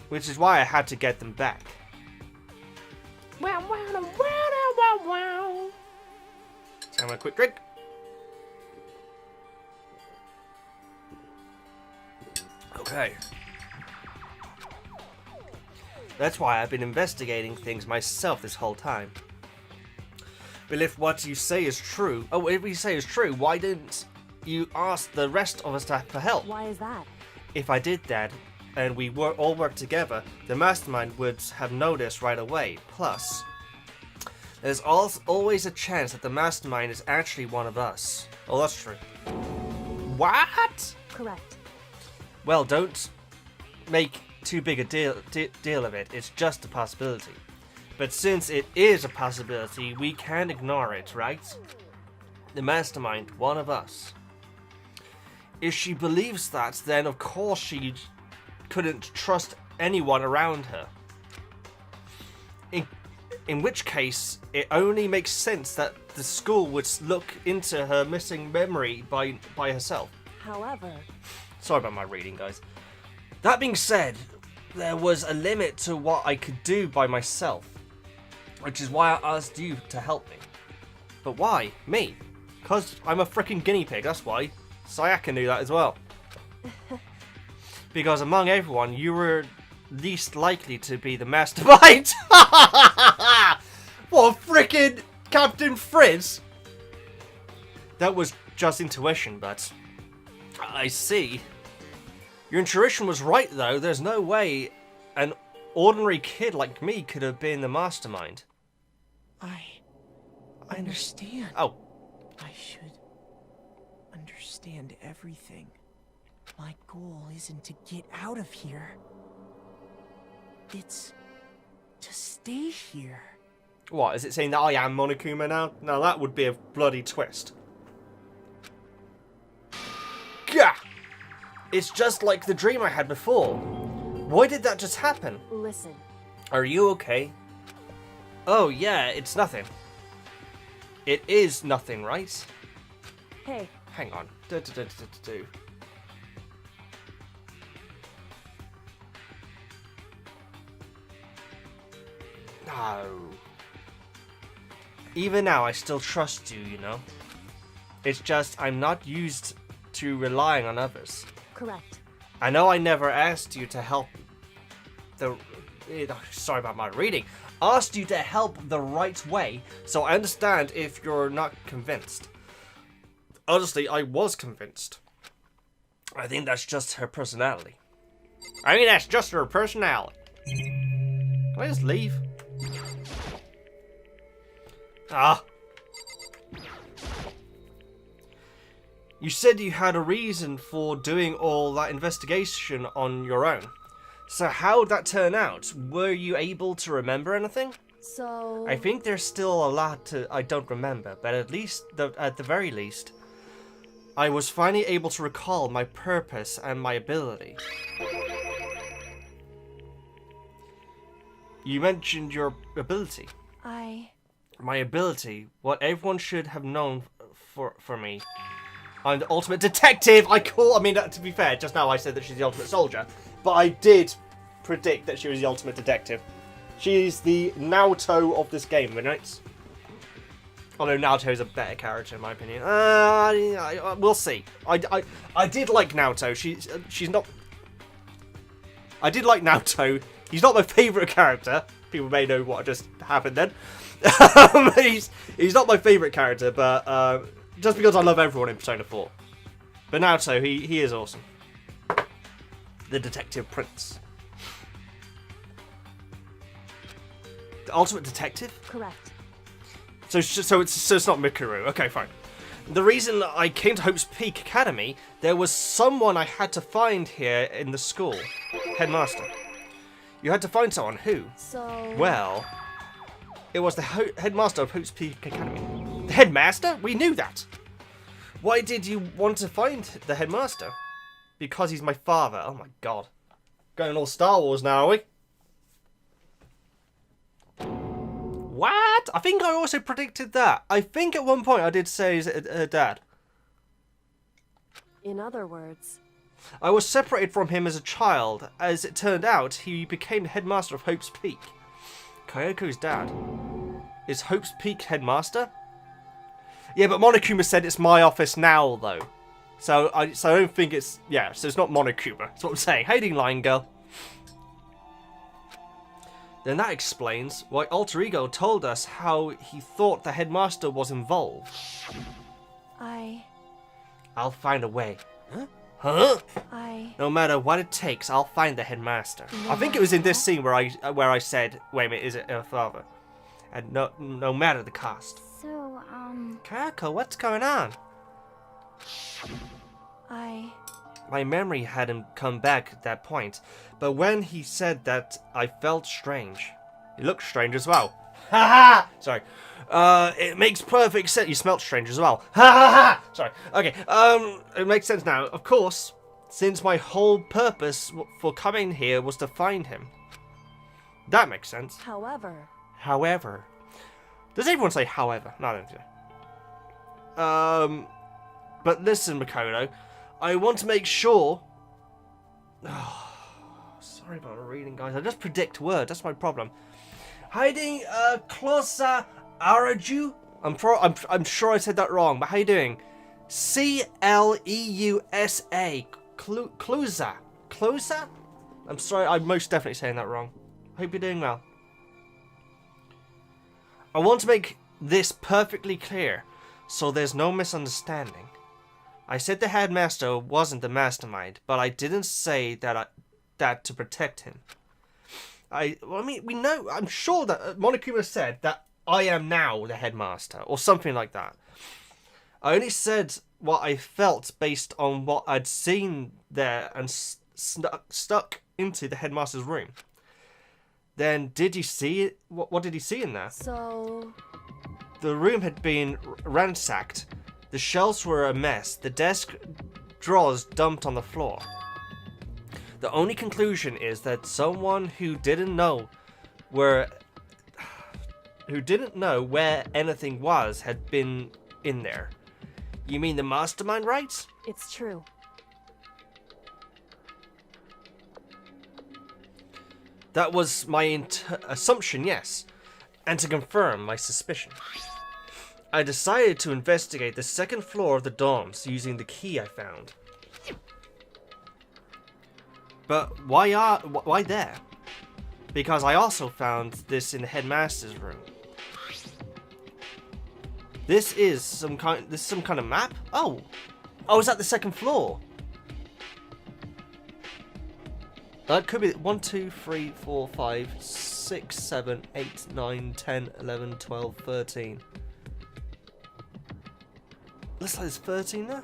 Which is why I had to get them back. Wow, wow, wow, wow, wow. So have a quick drink. Okay. That's why I've been investigating things myself this whole time. But if what you say is true... Oh, if you say is true, why didn't you ask the rest of us for help? Why is that? If I did that, and we all worked together, the mastermind would have noticed right away. Plus, there's always a chance that the mastermind is actually one of us. Oh, that's true. What? Correct. Well, don't make too big a deal of it. It's just a possibility. But since it is a possibility, we can't ignore it, right? The mastermind, one of us. If she believes that, then of course she couldn't trust anyone around her. In which case, it only makes sense that the school would look into her missing memory by herself. However... Sorry about my reading, guys. That being said, there was a limit to what I could do by myself. Which is why I asked you to help me. But why? Me? Because I'm a freaking guinea pig, that's why. Sayaka knew that as well. Because among everyone, you were least likely to be the mastermind. What, freaking Captain Frizz? That was just intuition, but... I see. Your intuition was right, though. There's no way an ordinary kid like me could have been the mastermind. I understand. Oh. I should understand everything. My goal isn't to get out of here. It's to stay here. What, is it saying that I am Monokuma now? Now that would be a bloody twist. Gah! It's just like the dream I had before. Why did that just happen? Listen. Are you okay? Oh yeah, it's nothing. It is nothing, right? Hey. Hang on. No. Even now, I still trust you, you know? It's just, I'm not used to relying on others. Correct. I know I never asked you to help sorry about my reading. Asked you to help the right way, so I understand if you're not convinced. Honestly, I was convinced. I think that's just her personality. Can I just leave? Ah. You said you had a reason for doing all that investigation on your own. So how'd that turn out? Were you able to remember anything? So... I think there's still a lot I don't remember, but at the very least, I was finally able to recall my purpose and my ability. You mentioned your ability. My ability, what everyone should have known for me. I'm the ultimate detective. I mean, to be fair, just now I said that she's the ultimate soldier, but I did predict that she was the ultimate detective. She's the Naoto of this game, right? Although Naoto is a better character in my opinion. We'll see. I did like Naoto. She's not. I did like Naoto. He's not my favourite character. People may know what just happened then. He's not my favourite character, but just because I love everyone in Persona 4. But Naoto, he is awesome. The Detective Prince. The ultimate detective? Correct. So it's not Mikuru. Okay, fine. The reason I came to Hope's Peak Academy, there was someone I had to find here in the school. Headmaster. You had to find someone. Who? So... Well, it was the headmaster of Hope's Peak Academy. The headmaster? We knew that. Why did you want to find the headmaster? Because he's my father. Oh my god. Going all Star Wars now, are we? What? I think I also predicted that. I think at one point I did say her dad. In other words, I was separated from him as a child. As it turned out, he became the headmaster of Hope's Peak. Kayako's dad is Hope's Peak headmaster? Yeah, but Monokuma said it's my office now, though. So I don't think it's... Yeah, so it's not Monokuma. That's what I'm saying. How you doing, Lion Girl? Then that explains why Alter Ego told us how he thought the headmaster was involved. I'll find a way. Huh? No matter what it takes, I'll find the headmaster. I think it was in this scene where I said, wait a minute, is it her father? And no matter the cost. So, Kayako, what's going on? My memory hadn't come back at that point, but when he said that, I felt strange. It looked strange as well. Ha ha! Sorry. It makes perfect sense. You smelt strange as well. Ha ha ha! Sorry. Okay. It makes sense now. Of course, since my whole purpose for coming here was to find him. That makes sense. However. Does everyone say however? No, I don't think so. But listen, Makoto. I want to make sure... Oh, sorry about the reading, guys. I just predict words. That's my problem. Hiding Closa Araju. I'm sure I said that wrong, but how you doing? C-L-E-U-S-A. Closa. Closa? I'm sorry, I'm most definitely saying that wrong. Hope you're doing well. I want to make this perfectly clear, so there's no misunderstanding. I said the headmaster wasn't the mastermind, but I didn't say that to protect him. I mean, we know, I'm sure that Monokuma said that I am now the headmaster, or something like that. I only said what I felt based on what I'd seen there and stuck into the headmaster's room. Then, did you see it? What did he see in there? So... The room had been ransacked. The shelves were a mess. The desk drawers dumped on the floor. The only conclusion is that someone who didn't know where anything was had been in there. You mean the mastermind, right? It's true. That was my assumption, yes. And to confirm my suspicion, I decided to investigate the second floor of the dorms using the key I found. But why there? Because I also found this in the headmaster's room. This is some kind of map? Oh, is that the second floor? That could be 1, 2, 3, 4, 5, 6, 7, 8, 9, 10, 11, 12, 13. Looks like there's 13 there.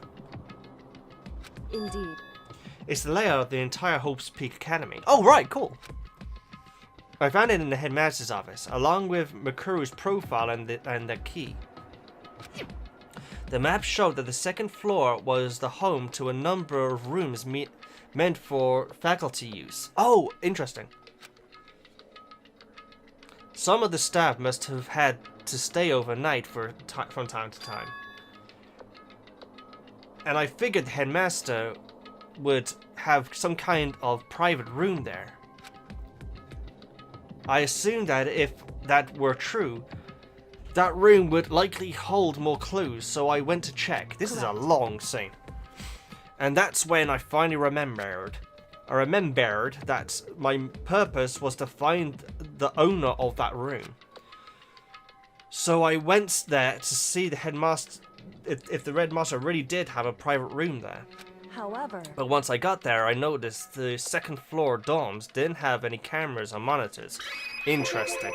Indeed. It's the layout of the entire Hope's Peak Academy. Oh, right, cool. I found it in the headmaster's office, along with Makuru's profile and the key. The map showed that the second floor was the home to a number of rooms meant for faculty use. Oh, interesting. Some of the staff must have had to stay overnight from time to time. And I figured the headmaster would have some kind of private room there. I assumed that if that were true, that room would likely hold more clues, so I went to check. This is a long scene. And that's when I finally remembered. I remembered that my purpose was to find the owner of that room. So I went there to see the headmaster, if the headmaster really did have a private room there. However... But once I got there, I noticed the second floor dorms didn't have any cameras or monitors. Interesting.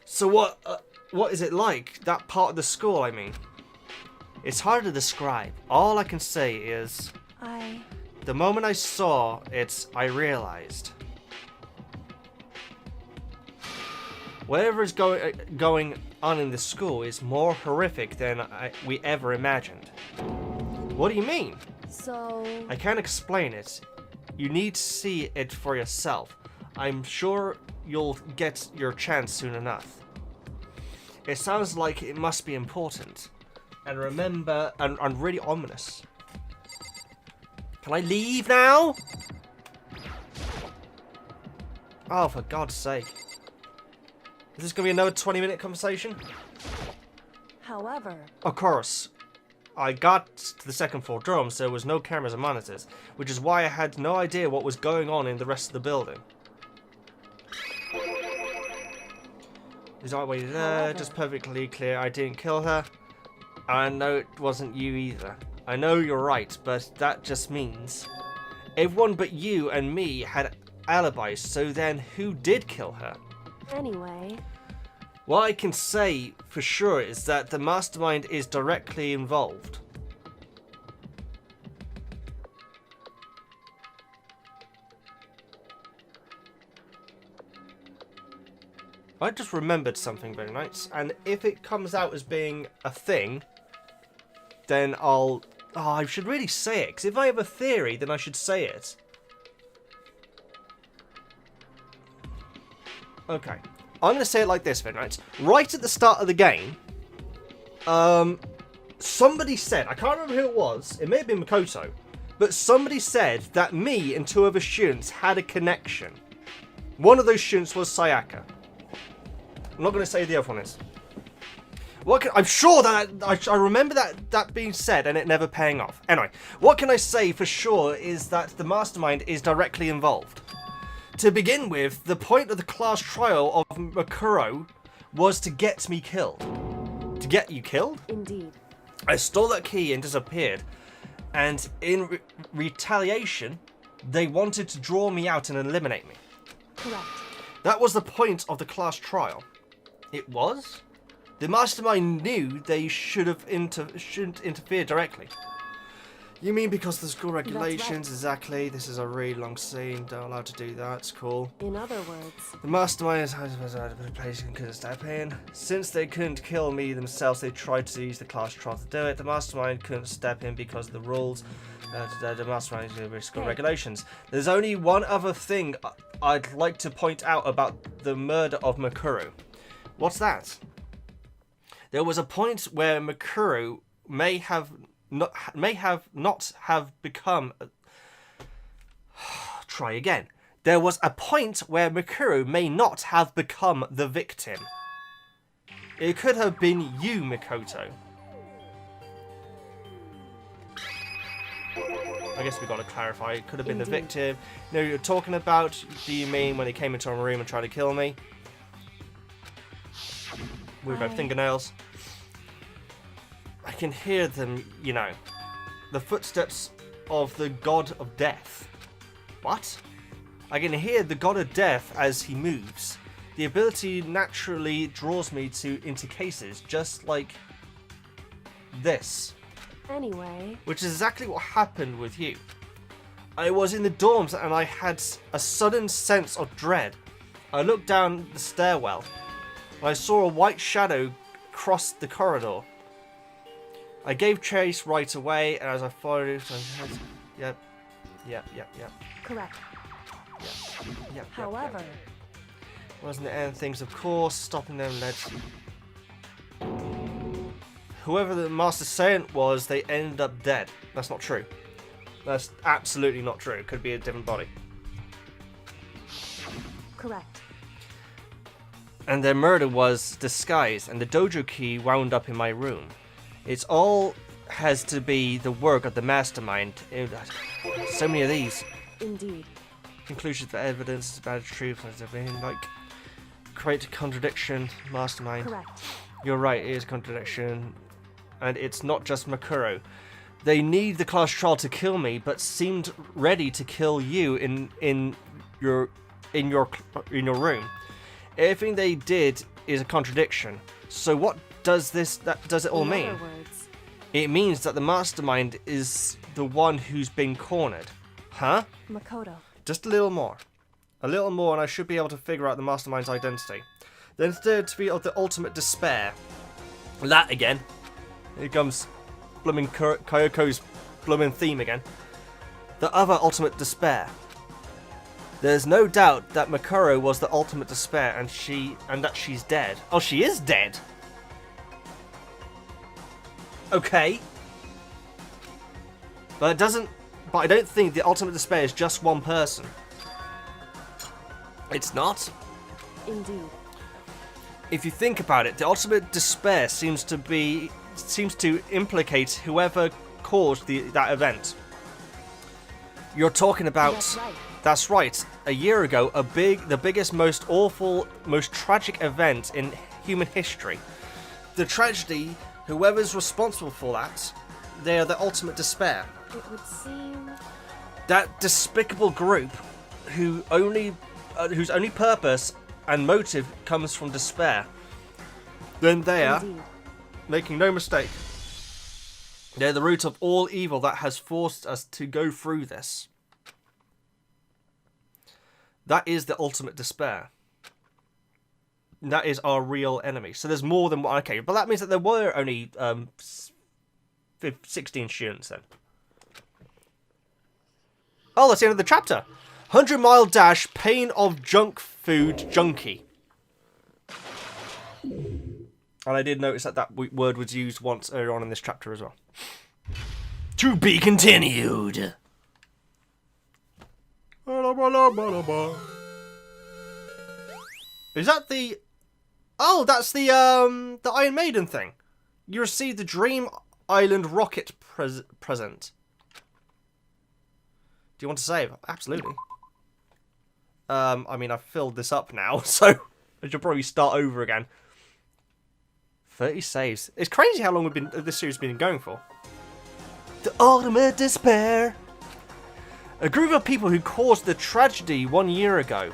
So what is it like? That part of the school, I mean. It's hard to describe. All I can say is... The moment I saw it, I realized. Whatever is going on in the school is more horrific than we ever imagined. What do you mean? So... I can't explain it. You need to see it for yourself. I'm sure you'll get your chance soon enough. It sounds like it must be important. And remember, and really ominous. Can I leave now? Oh, for God's sake. Is this going to be another 20-minute conversation? However, Of course. I got to the second floor dorm, so there was no cameras and monitors, which is why I had no idea what was going on in the rest of the building. Is that way there? Just perfectly clear I didn't kill her. I know it wasn't you either. I know you're right, but that just means everyone but you and me had alibis, so then who did kill her? anyway, What I can say for sure is that the mastermind is directly involved. I just remembered something very nice, and if it comes out as being a thing, then I'll... Oh, I should really say it, because if I have a theory, then I should say it. Okay. I'm going to say it like this, then, right? Right at the start of the game, somebody said, I can't remember who it was, it may have been Makoto, but somebody said that me and two other students had a connection. One of those students was Sayaka. I'm not going to say who the other one is. I'm sure that I remember that being said and it never paying off. Anyway, what can I say for sure is that the mastermind is directly involved. To begin with, the point of the class trial of Makuro was to get me killed. To get you killed? indeed. I stole that key and disappeared. And in retaliation, they wanted to draw me out and eliminate me. Correct. That was the point of the class trial. It was? The mastermind knew they shouldn't interfere directly. You mean because of the school regulations? Exactly. This is a really long scene. Don't allow to do that. It's cool. In other words, The mastermind has had a place and couldn't step in. Since they couldn't kill me themselves, they tried to use the class trial to do it. The mastermind couldn't step in because of the rules. The mastermind is the school regulations. There's only one other thing I'd like to point out about the murder of Makuro. What's that? There was a point where Makuro may not have become. Try again. There was a point where Makuro may not have become the victim. It could have been you, Mikoto. I guess we got to clarify. It could have been the victim. You know, you're talking about. Do you mean when they came into my room and tried to kill me? With my fingernails. I can hear them, you know. The footsteps of the god of death. What? I can hear the god of death as he moves. The ability naturally draws me into cases just like this. anyway, Which is exactly what happened with you. I was in the dorms and I had a sudden sense of dread. I looked down the stairwell. I saw a white shadow cross the corridor. I gave chase right away, and as I followed it, yep. correct. Yep. However, Wasn't the end things, of course, stopping them led. Whoever the Master Saint was, they ended up dead. That's not true. That's absolutely not true. It could be a different body. correct. And their murder was disguised, and the dojo key wound up in my room. It's all has to be the work of the mastermind. So many of these. Indeed. Conclusions for evidence about the truth. Like, create a contradiction. Mastermind. Correct. You're right, it is a contradiction. And it's not just Makuro. They need the class trial to kill me, but seemed ready to kill you in your room. Everything they did is a contradiction. So what does it all mean? In other words, It means that the mastermind is the one who's been cornered. Huh? Makoto. Just a little more. A little more and I should be able to figure out the mastermind's identity. Then third to be of the ultimate despair. That again. Here comes blooming Kyoko's blooming theme again. The other ultimate despair. There's no doubt that Makuro was the ultimate despair and that she's dead. Oh, she is dead. Okay. But it but I don't think the ultimate despair is just one person. It's not. Indeed. If you think about it, the ultimate despair seems to implicate whoever caused that event. You're talking about. That's right. That's right. A year ago, the biggest, most awful, most tragic event in human history. The tragedy, whoever's responsible for that, they are the ultimate despair. It would seem... That despicable group whose only purpose and motive comes from despair. Then they are, Indeed. making no mistake, they're the root of all evil that has forced us to go through this. That is the ultimate despair. That is our real enemy. So there's more than one. Okay, but that means that there were only 16 students then. Oh, that's the end of the chapter. 100-mile dash, pain of junk food junkie. And I did notice that word was used once earlier on in this chapter as well. To be continued. Is that the... Oh, that's the Iron Maiden thing. You received the Dream Island rocket present. Do you want to save? Absolutely. I mean, I've filled this up now, so I should probably start over again. 30 saves. It's crazy how long this series has been going for. The ultimate despair. A group of people who caused the tragedy 1 year ago.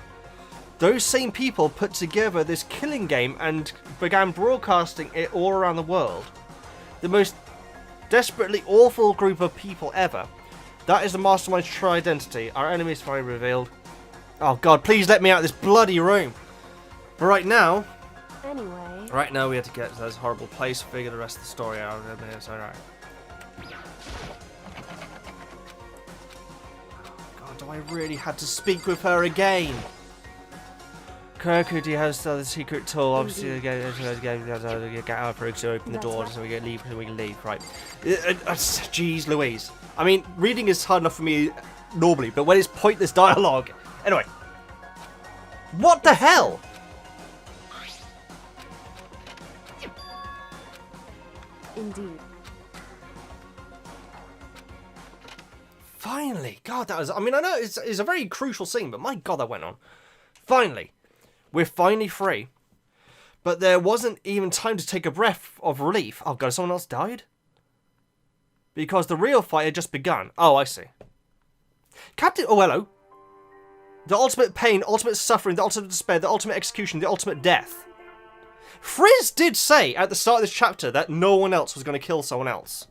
Those same people put together this killing game and began broadcasting it all around the world. The most desperately awful group of people ever. That is the mastermind's true identity. Our enemy is finally revealed. Oh god, please let me out of this bloody room. But right now... Anyway... Right now we have to get to this horrible place, figure the rest of the story out. It's alright. God, do I really have to speak with her again? Kurkuti has the secret tool. Obviously, get out for to open the door so we can leave. Right? Jeez, Louise. I mean, reading is hard enough for me normally, but when it's pointless dialogue. Anyway, what the hell? Indeed. Finally, God, that was. I mean, I know it's a very crucial scene, but my God, that went on. Finally. We're finally free. But there wasn't even time to take a breath of relief. Oh god, someone else died? Because the real fight had just begun. Oh, I see. Captain... Oh, hello. The ultimate pain, ultimate suffering, the ultimate despair, the ultimate execution, the ultimate death. Frizz did say at the start of this chapter that no one else was going to kill someone else.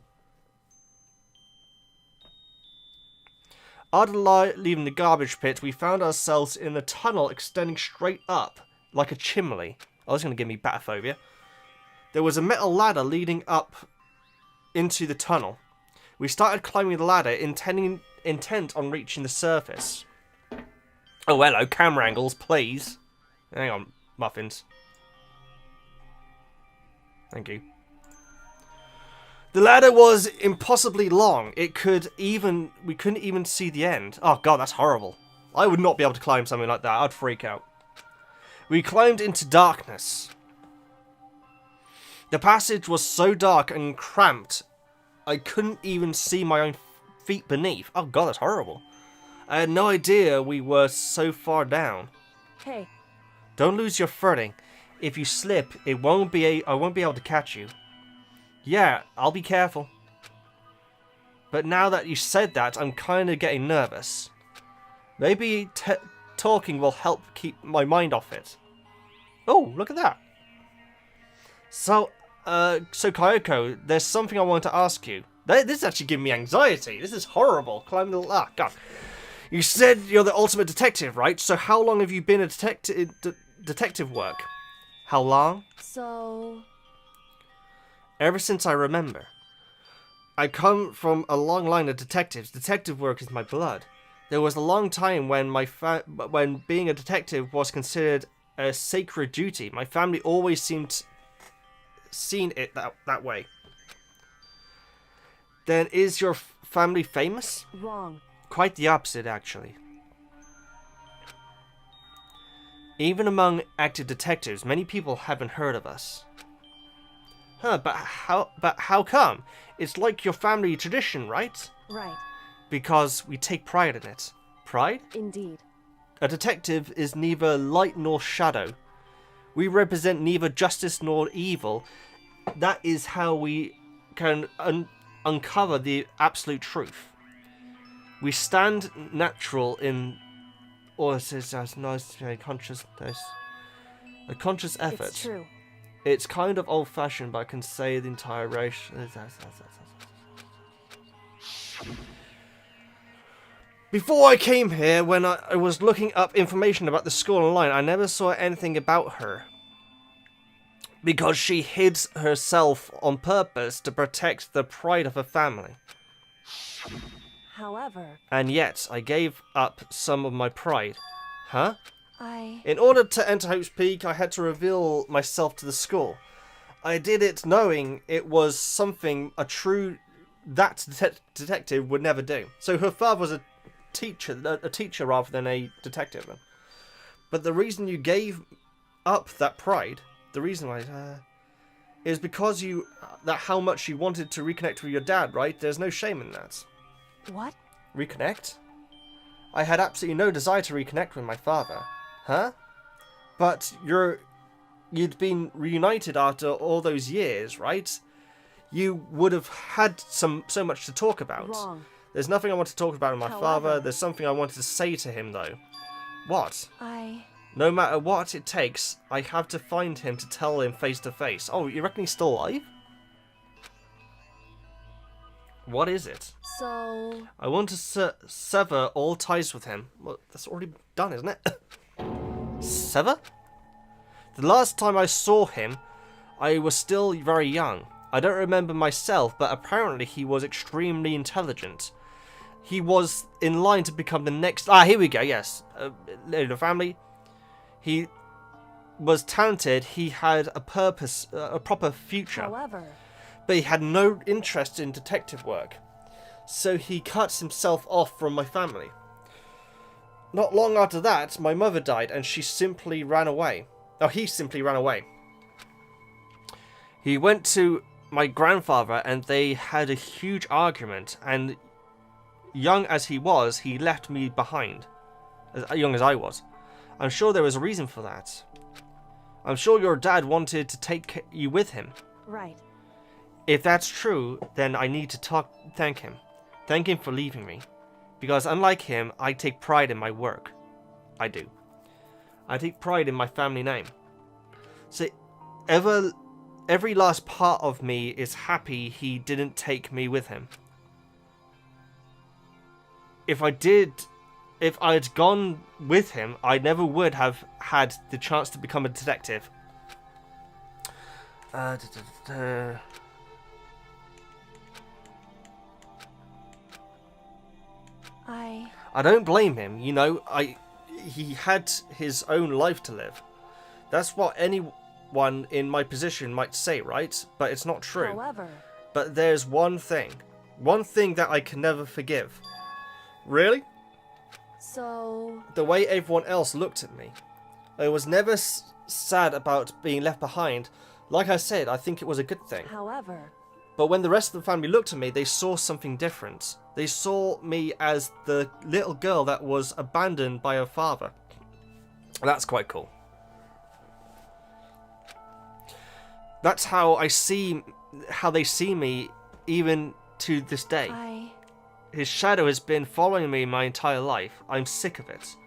After leaving the garbage pit, we found ourselves in a tunnel extending straight up, like a chimney. Oh, that's going to give me batophobia. There was a metal ladder leading up into the tunnel. We started climbing the ladder, intent on reaching the surface. Oh, hello, camera angles, please. Hang on, muffins. Thank you. The ladder was impossibly long. We couldn't even see the end. Oh god, that's horrible. I would not be able to climb something like that. I'd freak out. We climbed into darkness. The passage was so dark and cramped, I couldn't even see my own feet beneath. Oh god, that's horrible. I had no idea we were so far down. Hey. Don't lose your footing. If you slip, I won't be able to catch you. Yeah, I'll be careful. But now that you said that, I'm kind of getting nervous. Maybe talking will help keep my mind off it. Oh, look at that. So Kyoko, there's something I want to ask you. This is actually giving me anxiety. This is horrible. Climbing the... Ah, God. You said you're the ultimate detective, right? So how long have you been a detective work? How long? So... Ever since I remember. I come from a long line of detectives. Detective work is my blood. There was a long time when when being a detective was considered a sacred duty. My family always seen it that way. Then is your family famous? Wrong. Quite the opposite, actually. Even among active detectives, many people haven't heard of us. Huh, but how come? It's like your family tradition, right? Right. Because we take pride in it. Pride? Indeed. A detective is neither light nor shadow. We represent neither justice nor evil. That is how we can uncover the absolute truth. We stand natural in, or it says as nice consciousness, a conscious effort. It's true. It's kind of old-fashioned, but I can say the entire race. Before I came here, when I was looking up information about the school online, I never saw anything about her. Because she hid herself on purpose to protect the pride of her family. However... And yet, I gave up some of my pride. Huh? In order to enter Hope's Peak, I had to reveal myself to the school. I did it knowing it was something that detective would never do. So her father was a teacher rather than a detective. But the reason you gave up that pride, the reason why, is because how much you wanted to reconnect with your dad, right? There's no shame in that. What? Reconnect? I had absolutely no desire to reconnect with my father. Huh? But you'd been reunited after all those years, right? You would have had so much to talk about. Wrong. There's nothing I want to talk about with my However, father. There's something I wanted to say to him, though. What? I... No matter what it takes, I have to find him to tell him face to face. Oh, you reckon he's still alive? What is it? So... I want to sever all ties with him. Well, that's already done, isn't it? Sever? The last time I saw him, I was still very young. I don't remember myself, but apparently he was extremely intelligent. He was in line to become the next... Ah, here we go, yes. The family. He was talented. He had a purpose, a proper future. However... But he had no interest in detective work. So he cuts himself off from my family. Not long after that, my mother died and she simply ran away. Oh, he simply ran away. He went to my grandfather and they had a huge argument, and young as he was, he left me behind. As young as I was. I'm sure there was a reason for that. I'm sure your dad wanted to take you with him. Right. If that's true, then I need to thank him. Thank him for leaving me. Because unlike him, I take pride in my work. I do. I take pride in my family name. So, every last part of me is happy he didn't take me with him. If I'd gone with him, I never would have had the chance to become a detective. I don't blame him, you know, he had his own life to live. That's what anyone in my position might say, right? But it's not true. However... But there's one thing that I can never forgive. Really? So... The way everyone else looked at me. I was never sad about being left behind. Like I said, I think it was a good thing. However... But when the rest of the family looked at me, they saw something different. They saw me as the little girl that was abandoned by her father. That's quite cool. That's how they see me even to this day. His shadow has been following me my entire life. I'm sick of it.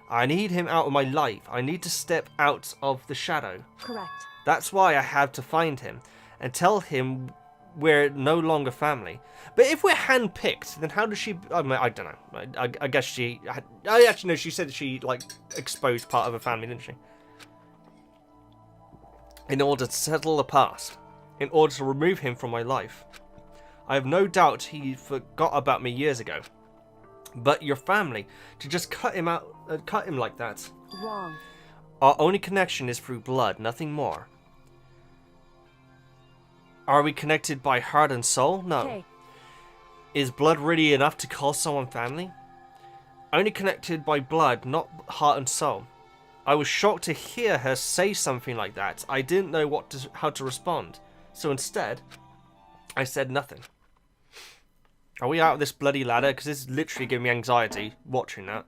I need him out of my life. I need to step out of the shadow. Correct. That's why I have to find him and tell him we're no longer family. But if we're handpicked, then how does she... I don't know. I guess she... actually, no, she said she, like, exposed part of her family, didn't she? In order to settle the past. In order to remove him from my life. I have no doubt he forgot about me years ago. But your family, to just cut him out... cut him like that. Wrong. Our only connection is through blood, nothing more. Are we connected by heart and soul? No. Hey. Is blood really enough to call someone family? Only connected by blood, not heart and soul. I was shocked to hear her say something like that. I didn't know how to respond. So instead, I said nothing. Are we out of this bloody ladder? Because this is literally giving me anxiety watching that.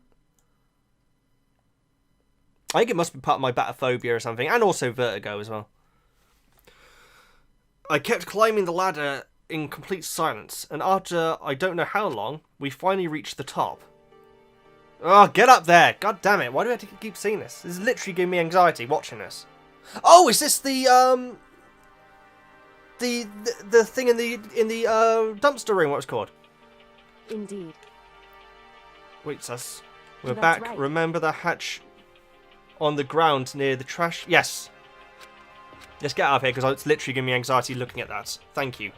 I think it must be part of my batophobia or something, and also vertigo as well. I kept climbing the ladder in complete silence, and after I don't know how long, we finally reached the top. Oh, get up there! God damn it! Why do I have to keep seeing this? This is literally giving me anxiety watching this. Oh, is this the thing in the dumpster room? What it's called? Indeed. Wait, sus. We're That's back. right. Remember the hatch on the ground near the trash? Yes. Let's get out of here because it's literally giving me anxiety looking at that. Thank you.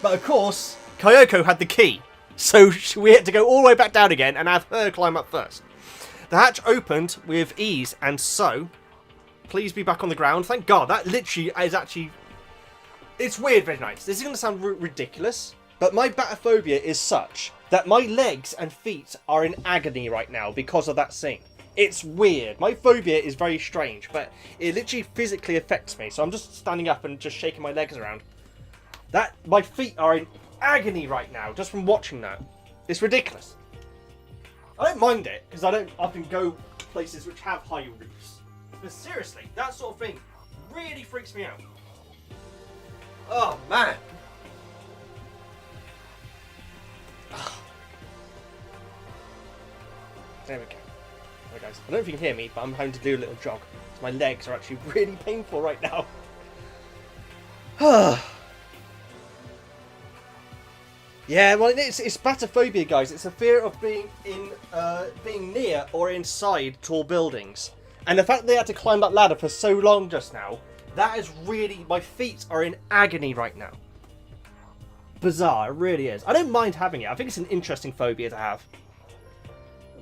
But of course, Kyoko had the key. So we had to go all the way back down again and have her climb up first. The hatch opened with ease, and so, please be back on the ground. Thank God, that literally is actually... It's weird, Veggie Knights. This is going to sound ridiculous, but my batophobia is such that my legs and feet are in agony right now because of that scene. It's weird. My phobia is very strange, but it literally physically affects me. So I'm just standing up and just shaking my legs around. My feet are in agony right now just from watching that. It's ridiculous. I don't mind it because I don't often go places which have high roofs. But seriously, that sort of thing really freaks me out. Oh man. There we go. Right, guys. I don't know if you can hear me, but I'm having to do a little jog. My legs are actually really painful right now. Yeah, well, it's batophobia, guys. It's a fear of being near or inside tall buildings. And the fact they had to climb that ladder for so long just now, that is really... My feet are in agony right now. Bizarre, it really is. I don't mind having it. I think it's an interesting phobia to have.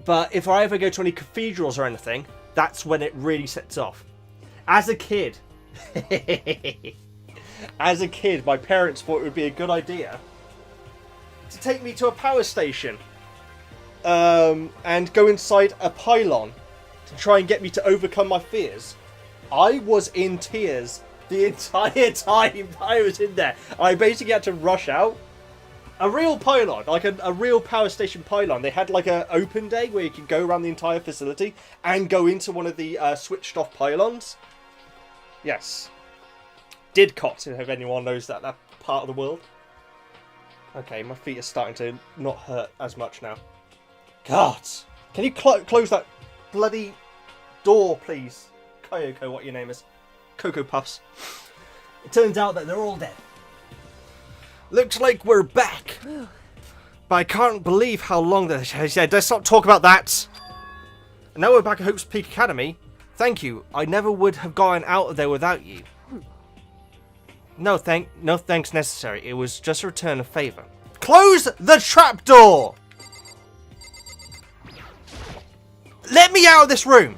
But if I ever go to any cathedrals or anything, that's when it really sets off. As a kid... As a kid, my parents thought it would be a good idea to take me to a power station and go inside a pylon to try and get me to overcome my fears. I was in tears the entire time I was in there. I basically had to rush out. A real pylon, like a real power station pylon. They had like an open day where you could go around the entire facility and go into one of the switched off pylons. Yes. Didcot, if anyone knows that part of the world. Okay, my feet are starting to not hurt as much now. God! Can you close that bloody door, please? Kyoko, what your name is. Cocoa Puffs. It turns out that they're all dead. Looks like we're back. But I can't believe how long that has. Yeah, let's not talk about that. And now we're back at Hope's Peak Academy. Thank you. I never would have gotten out of there without you. No thanks necessary. It was just a return of favor. Close the trapdoor! Let me out of this room!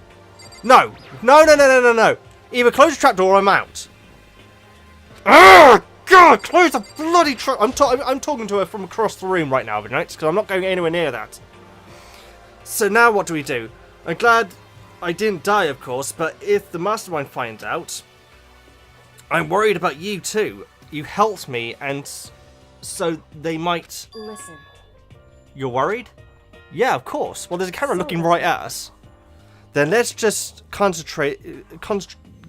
No. No. Either close the trapdoor or I'm out. Ugh! God, close the bloody trap... I'm talking to her from across the room right now, because I'm not going anywhere near that. So now what do we do? I'm glad I didn't die, of course, but if the mastermind finds out... I'm worried about you too. You helped me, and so they might... Listen. You're worried? Yeah, of course. Well, there's a camera looking right at us. Then let's just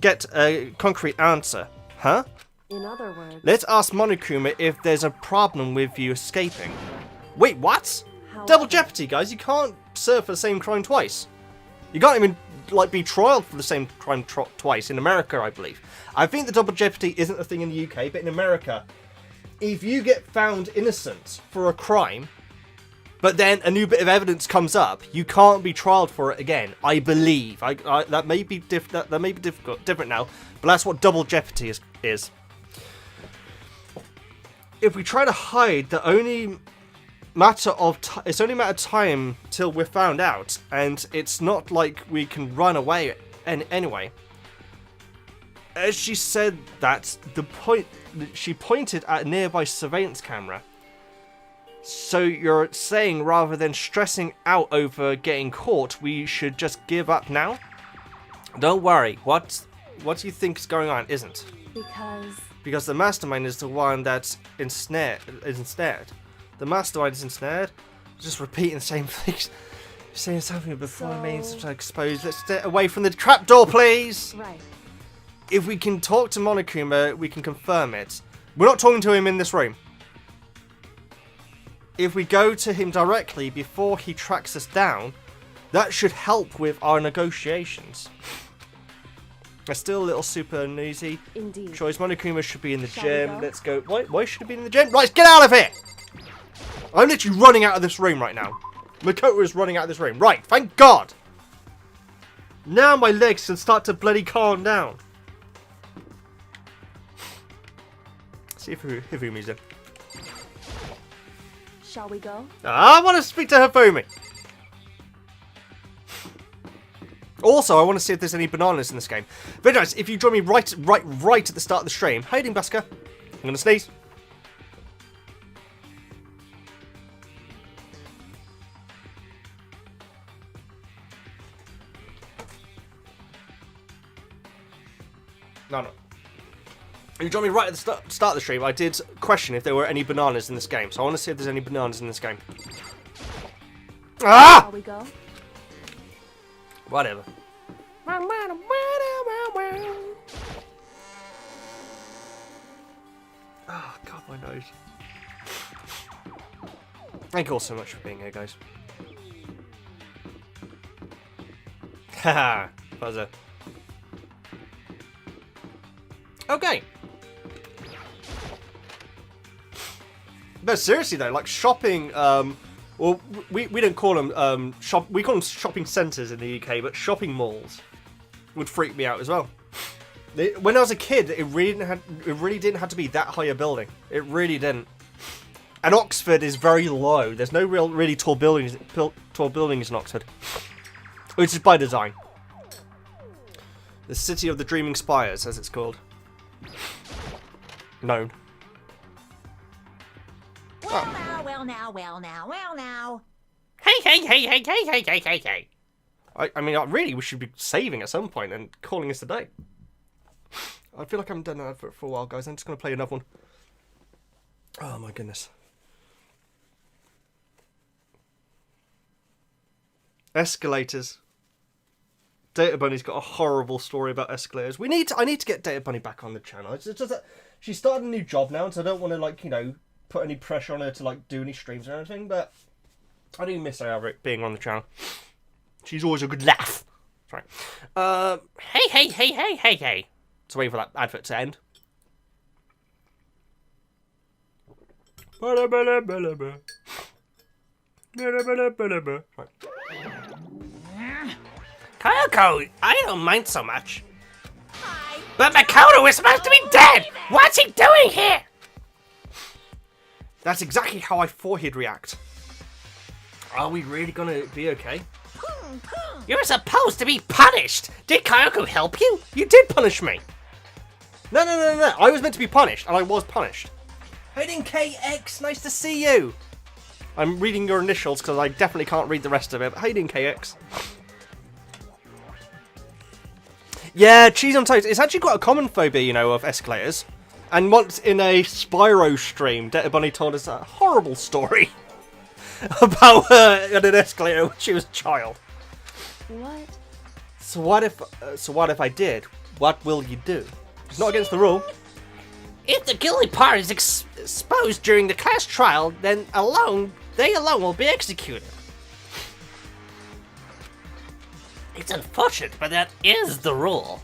get a concrete answer. Huh? In other words... Let's ask Monokuma if there's a problem with you escaping. Wait, what? However, Double jeopardy, guys. You can't serve for the same crime twice. You can't even... be trialed for the same crime twice in America, I believe. I think the double jeopardy isn't a thing in the UK, but in America, if you get found innocent for a crime, but then a new bit of evidence comes up, you can't be trialed for it again. I believe. That may be different now, but that's what double jeopardy is. If we try to hide, it's only a matter of time till we're found out, and it's not like we can run away anyway. As she said that, she pointed at a nearby surveillance camera. So you're saying rather than stressing out over getting caught, we should just give up now? Don't worry. What do you think is going on isn't? Because the mastermind is the one that's ensnared. The mastermind is ensnared. Just repeating the same things. Saying something before means to expose. Let's stay away from the trapdoor, please. Right. If we can talk to Monokuma, we can confirm it. We're not talking to him in this room. If we go to him directly before he tracks us down, that should help with our negotiations. They're still a little super newsy. Indeed. Choice Monokuma should be in the gym. Let's go. Why should it be in the gym? Right, get out of here! I'm literally running out of this room right now. Makoto is running out of this room. Right, thank God! Now my legs can start to bloody calm down. See if Hifumi's in. Shall we go? I want to speak to Hifumi. Also, I want to see if there's any bananas in this game. Very nice. If you join me right at the start of the stream. How you doing, Baska? I'm gonna sneeze. No. If you join me right at the start of the stream, I did question if there were any bananas in this game. So I want to see if there's any bananas in this game. Ah! Shall we go? Whatever. Oh, God, my nose. Thank you all so much for being here, guys. Haha, buzzer. Okay. But seriously though, like shopping, well, we don't call them we call them shopping centres in the UK, but shopping malls would freak me out as well. When I was a kid, it really didn't have to be that high a building. It really didn't. And Oxford is very low. There's no really tall buildings in Oxford, which is by design. The City of the Dreaming Spires, as it's called. Known. Well now. Hey. I mean, really, we should be saving at some point and calling this a day. I feel like I haven't done an advert for a while, guys. I'm just going to play another one. Oh, my goodness. Escalators. Data Bunny's got a horrible story about escalators. I need to get Data Bunny back on the channel. It's just that she started a new job now, so I don't want to, like, you know, put any pressure on her to, like, do any streams or anything, but I do miss her being on the channel. She's always a good laugh. Sorry. Hey. Let's wait for that advert to end. Right. Kayako, I don't mind so much. But Makoto is supposed to be dead! What's he doing here? That's exactly how I thought he'd react. Are we really gonna be okay? You're supposed to be punished! Did Kayako help you? You did punish me! No. I was meant to be punished, and I was punished. Hayden KX, nice to see you! I'm reading your initials because I definitely can't read the rest of it. Hayden KX. Yeah, cheese on toast. It's actually quite a common phobia, you know, of escalators. And once in a Spyro stream, Data Bunny told us a horrible story about her in an escalator when she was a child. What? So what if I did? What will you do? It's not against the rule. If the guilty party is exposed during the class trial, then they alone will be executed. It's unfortunate, but that is the rule.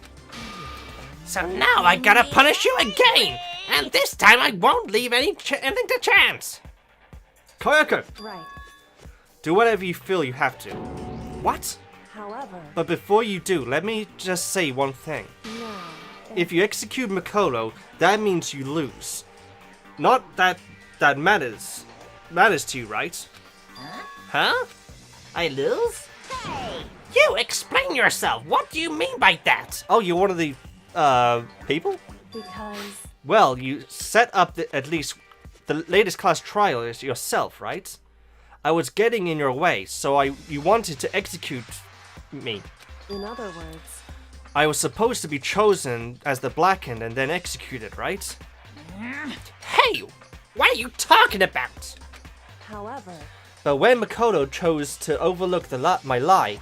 So now I gotta punish you again, and this time I won't leave anything to chance. Kayako! Right. Do whatever you feel you have to. What? However... But before you do, let me just say one thing. No. If you execute Makoto, that means you lose. Not that matters. Matters to you, right? Huh? I lose? Hey! You explain yourself. What do you mean by that? Oh, you're one of the, people? Because... Well, you set up at least the latest class trial is yourself, right? I was getting in your way, so you wanted to execute me. In other words, I was supposed to be chosen as the blackened and then executed, right? Hey, what are you talking about? however, But when Makoto chose to overlook my lie,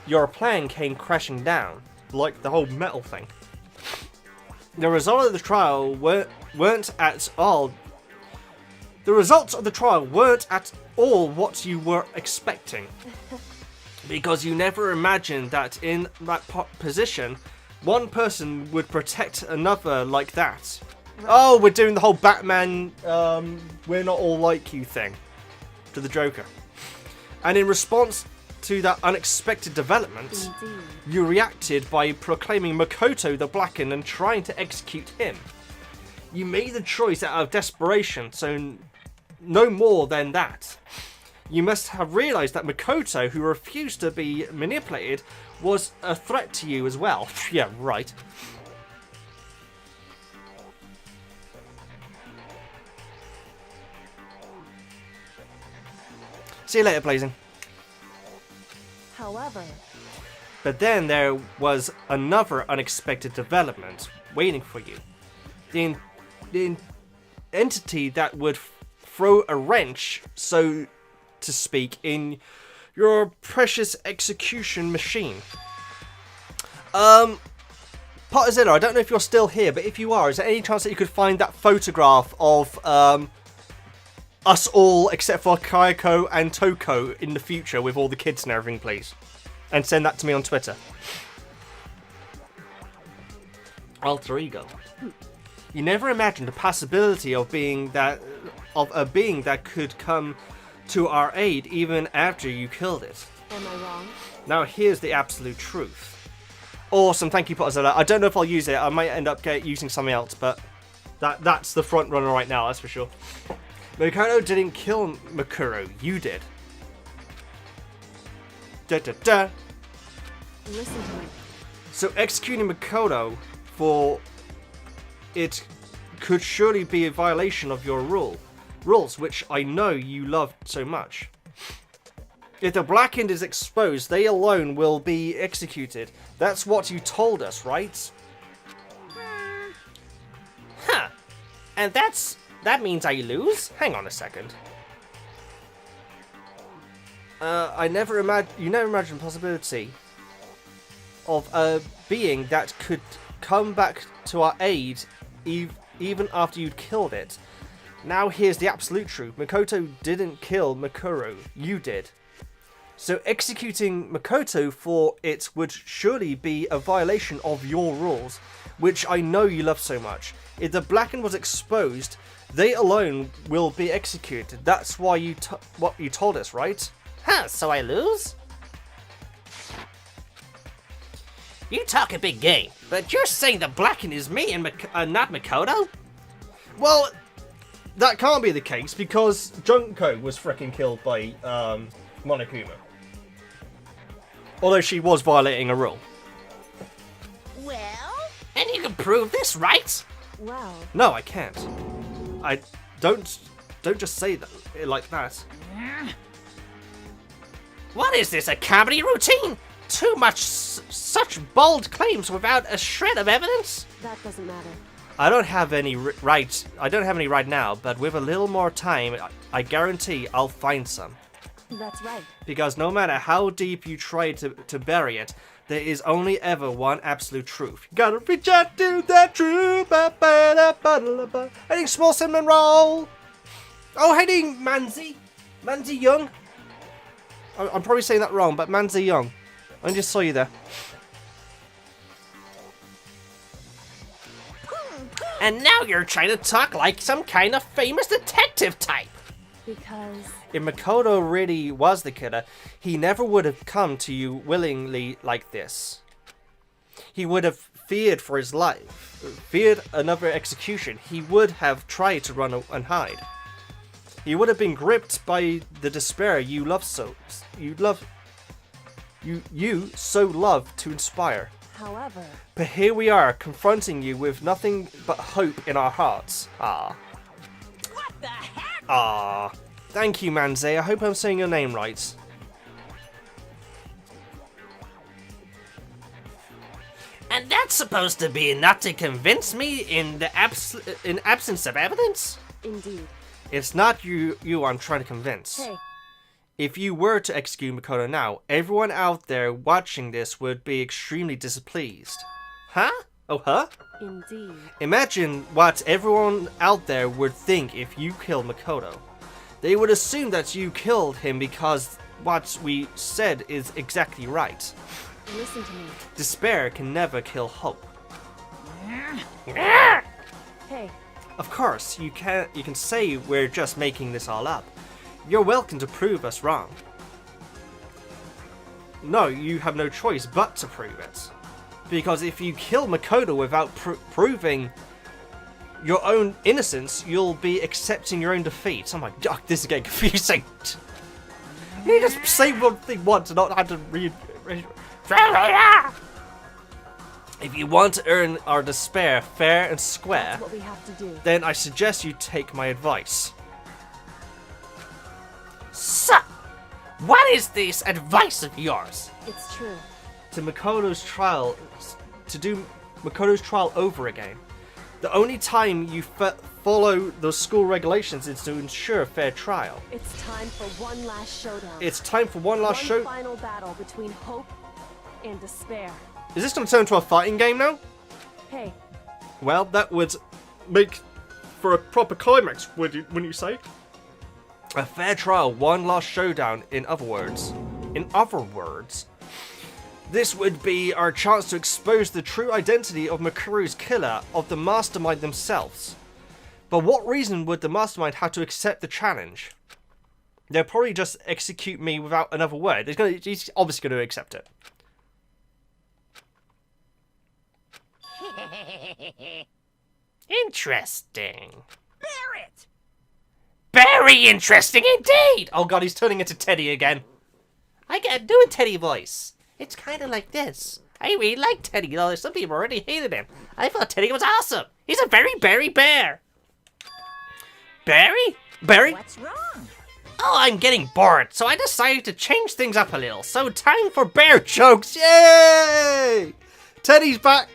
your plan came crashing down, like the whole metal thing. The result of the trial weren't at all. The results of the trial weren't at all what you were expecting, because you never imagined that in that position, one person would protect another like that. Right. Oh, we're doing the whole Batman, we're not all like you thing to the Joker. And in response to that unexpected development, indeed, you reacted by proclaiming Makoto the Blackened and trying to execute him. You made the choice out of desperation, so no more than that. You must have realized that Makoto, who refused to be manipulated, was a threat to you as well. Yeah, right. See you later, Blazing. however, But then there was another unexpected development waiting for you. The entity that would throw a wrench, so to speak, in your precious execution machine. Potterzilla, I don't know if you're still here, but if you are, is there any chance that you could find that photograph of us all except for Kayako and Toko in the future with all the kids and everything, please? And send that to me on Twitter. Alter ego. You never imagined the possibility of a being that could come to our aid even after you killed it. am I wrong? Now here's the absolute truth. Awesome, thank you, Potterzilla. I don't know if I'll use it. I might end up using something else, but that's the front runner right now, that's for sure. Makoto didn't kill Makuro, you did. Da da da. Listen to me. So executing Makoto for it could surely be a violation of your rules, which I know you love so much. If the Blackened is exposed, they alone will be executed. That's what you told us, right? Huh. And that means I lose? Hang on a second. You never imagined the possibility of a being that could come back to our aid even after you'd killed it. Now here's the absolute truth. Makoto didn't kill Makuro, you did. So executing Makoto for it would surely be a violation of your rules, which I know you love so much. If the Blackened was exposed, they alone will be executed. That's why what you told us, right? Huh, so I lose? You talk a big game, but you're saying the Blackened is me and not Makoto? Well, that can't be the case because Junko was freaking killed by Monokuma. Although she was violating a rule. Well? And you can prove this, right? Well, No, I can't. I don't just say that like that. What is this, a comedy routine? Too much such bold claims without a shred of evidence? that doesn't matter. I don't have any right now, but with a little more time, I guarantee I'll find some. That's right. Because no matter how deep you try to bury it, there is only ever one absolute truth. Gotta reach out to that truth. Heading small cinnamon roll. Oh, heading Manzi Young. I'm probably saying that wrong, but Manzi Young. I just saw you there. And now you're trying to talk like some kind of famous detective type. Because If Makoto really was the killer, he never would have come to you willingly like this. He would have feared for his life, feared another execution. He would have tried to run and hide. He would have been gripped by the despair you so love to inspire. however, But here we are, confronting you with nothing but hope in our hearts. Ah. Ah, thank you, Manze. I hope I'm saying your name right. And that's supposed to be enough to convince me in the absence of evidence? Indeed. It's not you I'm trying to convince. Hey. If you were to execute Makoto now, everyone out there watching this would be extremely displeased. Huh? Oh, huh? Indeed. Imagine what everyone out there would think if you killed Makoto. They would assume that you killed him because what we said is exactly right. Listen to me. Despair can never kill hope. Hey. Of course, you can say we're just making this all up. You're welcome to prove us wrong. No, you have no choice but to prove it. Because if you kill Makoto without proving your own innocence, you'll be accepting your own defeat. Oh my god, this is getting confusing. You just say one thing once and not have to read. If you want to earn our despair fair and square, That's what we have to do. then I suggest you take my advice. So, what is this advice of yours? It's true. To do Makoto's trial over again. The only time you follow the school regulations is to ensure a fair trial. It's time for one last showdown. It's time for one last One final battle between hope and despair. Is this going to turn into a fighting game now? Hey. Well, that would make for a proper climax, wouldn't you say? A fair trial, one last showdown, in other words. In other words, this would be our chance to expose the true identity of Makuru's killer, of the mastermind themselves. But what reason would the mastermind have to accept the challenge? They'll probably just execute me without another word. He's obviously going to accept it. Interesting. Barrett! Very interesting indeed! Oh god, he's turning into Teddy again. I can't do a Teddy voice. It's kind of like this. I really like Teddy, though some people already hated him. I thought Teddy was awesome. He's a very berry bear. Berry? Barry? What's wrong? Oh, I'm getting bored, so I decided to change things up a little. So time for bear Jokes! Yay! Teddy's back!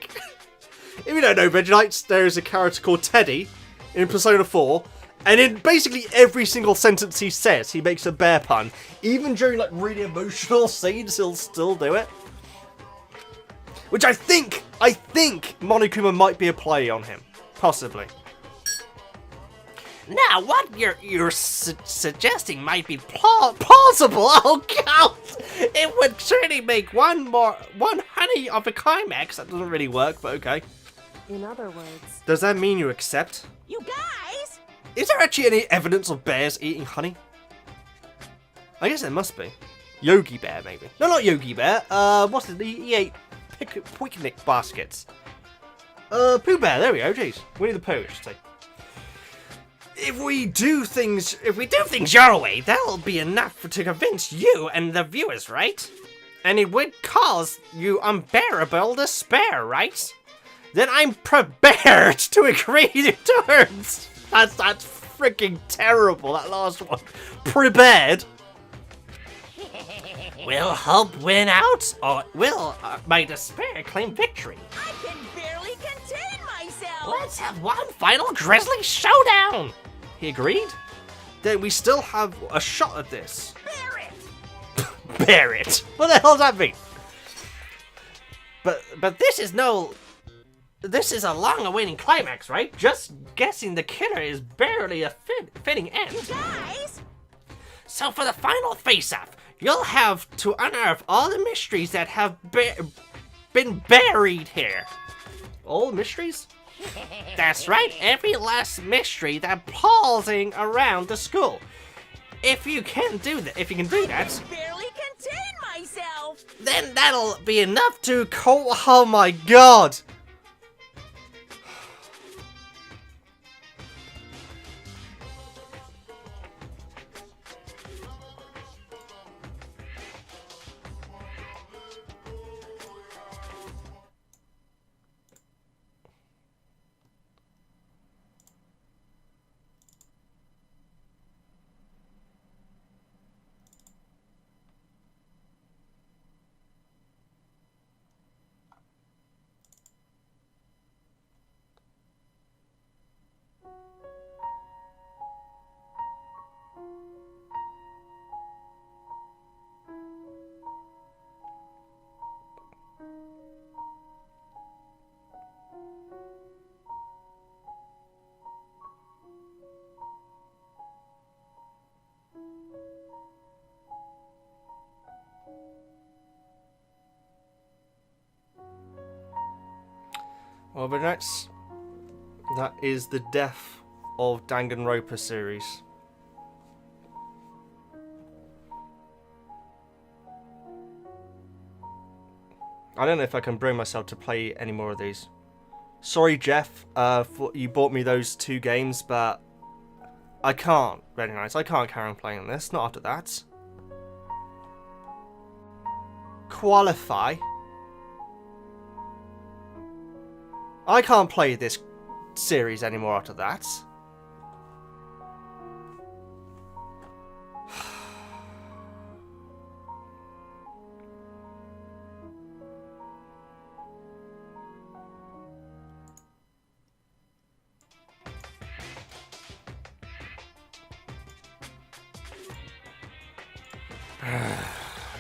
If you don't know Veggie, there's a character called Teddy in Persona 4, and in basically every single sentence he says, he makes a bear pun. Even during like really emotional scenes, he'll still do it. Which I think Monokuma might be a play on him. Possibly. Now, what you're suggesting might be plausible. Oh god! It would certainly make one honey of a climax. That doesn't really work, but okay. In other words, Does that mean you accept? You guys? Is there actually any evidence of bears eating honey? I guess there must be. Yogi Bear, maybe. No, not Yogi Bear. What's it? He ate picnic baskets. Pooh Bear, there we go, jeez. Winnie the Pooh, I should say. If we do things your way, that'll be enough to convince you and the viewers, right? And it would cause you unbearable despair, right? then I'm prepared to agree to terms. That's freaking terrible, that last one. Prepared? Will hope win out, or will my despair claim victory? I can barely contain myself. Let's have one final grisly showdown! He agreed? Then we still have a shot at this. Barrett! Barrett? What the hell does that mean? But this is a long-awaiting climax, right? Just guessing the killer is barely a fitting end. You guys? So for the final face-off, you'll have to unearth all the mysteries that have been buried here. All mysteries? That's right, every last mystery that's pausing around the school. If you can do that, I can barely contain myself. then that'll be enough to Oh my god! Well, but that is the death of Danganronpa series. I don't know if I can bring myself to play any more of these. Sorry, Jeff, for you bought me those 2 games, but I can't. Very nice. I can't carry on playing this. Not after that. Qualify. I can't play this series anymore after that.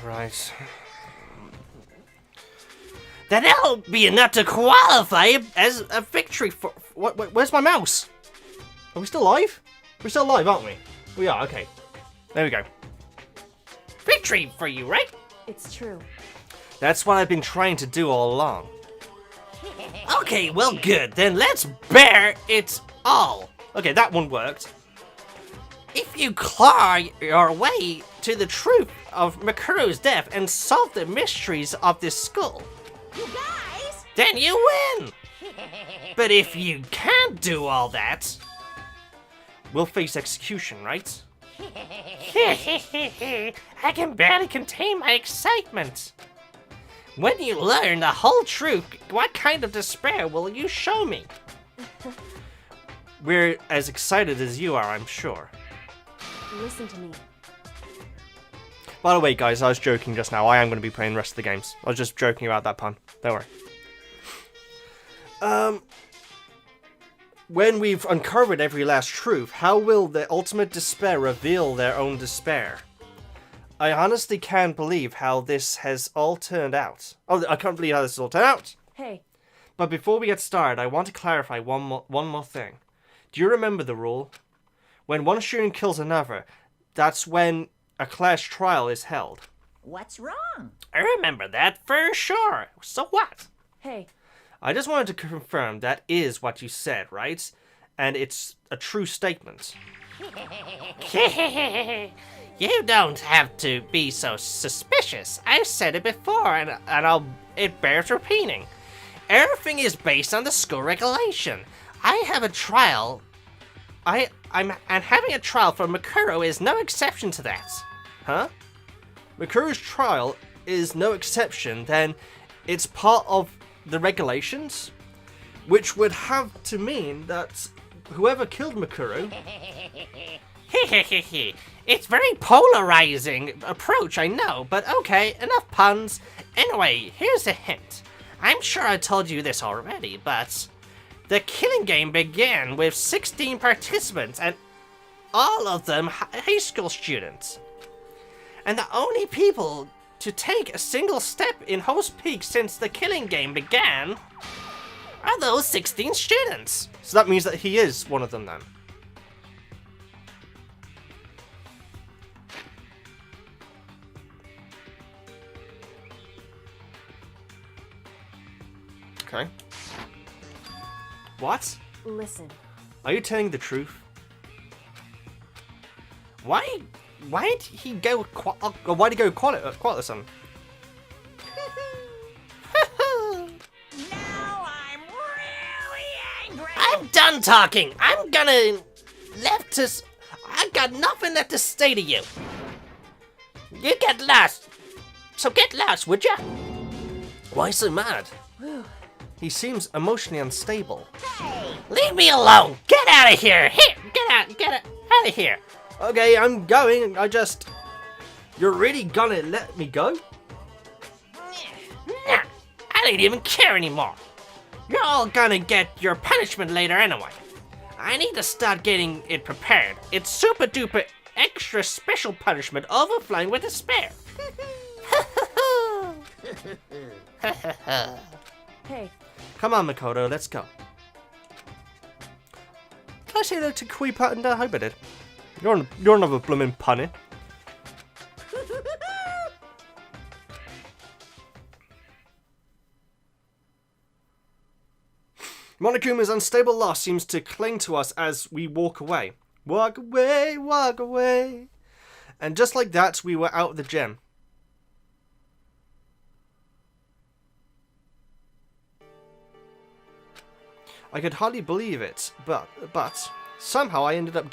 Right. That'll be enough to qualify as a victory for... Where's my mouse? Are we still live? We're still live, aren't we? We are, okay. There we go. Victory for you, right? It's true. That's what I've been trying to do all along. Okay, well, good. Then let's bear it all. Okay, that one worked. If you claw your way to the truth of Makuro's death and solve the mysteries of this school, You guys! then you win. But if you can't do all that, we'll face execution, right? I can barely contain my excitement. When you learn the whole truth, what kind of despair will you show me? We're as excited as you are, I'm sure. Listen to me. By the way, guys, I was joking just now. I am going to be playing the rest of the games. I was just joking about that pun. Don't worry. When we've uncovered every last truth, how will the ultimate despair reveal their own despair? I honestly can't believe how this has all turned out. Oh, I can't believe how this has all turned out! Hey. But before we get started, I want to clarify one more thing. Do you remember the rule? When one student kills another, that's when a class trial is held. What's wrong? I remember that for sure. So what? Hey. I just wanted to confirm that is what you said, right? And it's a true statement. You don't have to be so suspicious. I've said it before, and it bears repeating. Everything is based on the school regulation. I have a trial. And having a trial for Makuro is no exception to that. Huh? Makuro's trial is no exception, then it's part of the regulations? Which would have to mean that whoever killed Makuro... It's very polarizing approach, I know, but okay, enough puns. Anyway, here's a hint. I'm sure I told you this already, but the killing game began with 16 participants, and all of them high school students. And the only people to take a single step in Host Peak since the killing game began are those 16 students. So that means that he is one of them then. Okay. What? Listen. Are you telling the truth? Why did he go why'd he go Qualisan? Now I'm really angry! I'm done talking! I got nothing left to say to you. You get lost. So get lost, would ya? Why so mad? He seems emotionally unstable. Hey! Leave me alone! Get out of here! Here! Get out of here! Okay, I'm going. You're really gonna let me go? Nah, I don't even care anymore. You're all gonna get your punishment later anyway. I need to start getting it prepared. It's super duper extra special punishment overflowing with despair. Hey. Come on, Makoto, let's go. Can I say hello to Kui Pat and I hope I did. You're another bloomin' punny. Monokuma's unstable loss seems to cling to us as we walk away. Walk away, walk away. And just like that, we were out of the gem. I could hardly believe it, but somehow I ended up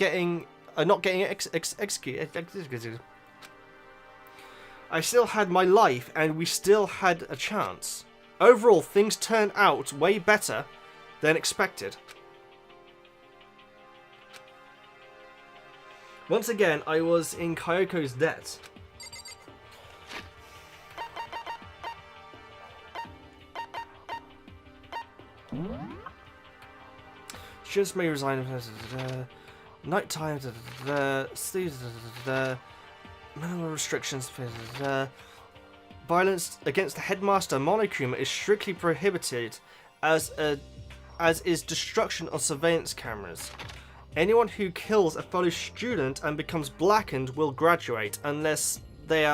not getting executed. I still had my life, and we still had a chance. Overall, things turned out way better than expected. Once again, I was in Kyoko's debt. Students may resign. Nighttime. Sleep. Minimal restrictions. Violence against the headmaster Monokuma is strictly prohibited, as is destruction of surveillance cameras. Anyone who kills a fellow student and becomes blackened will graduate unless they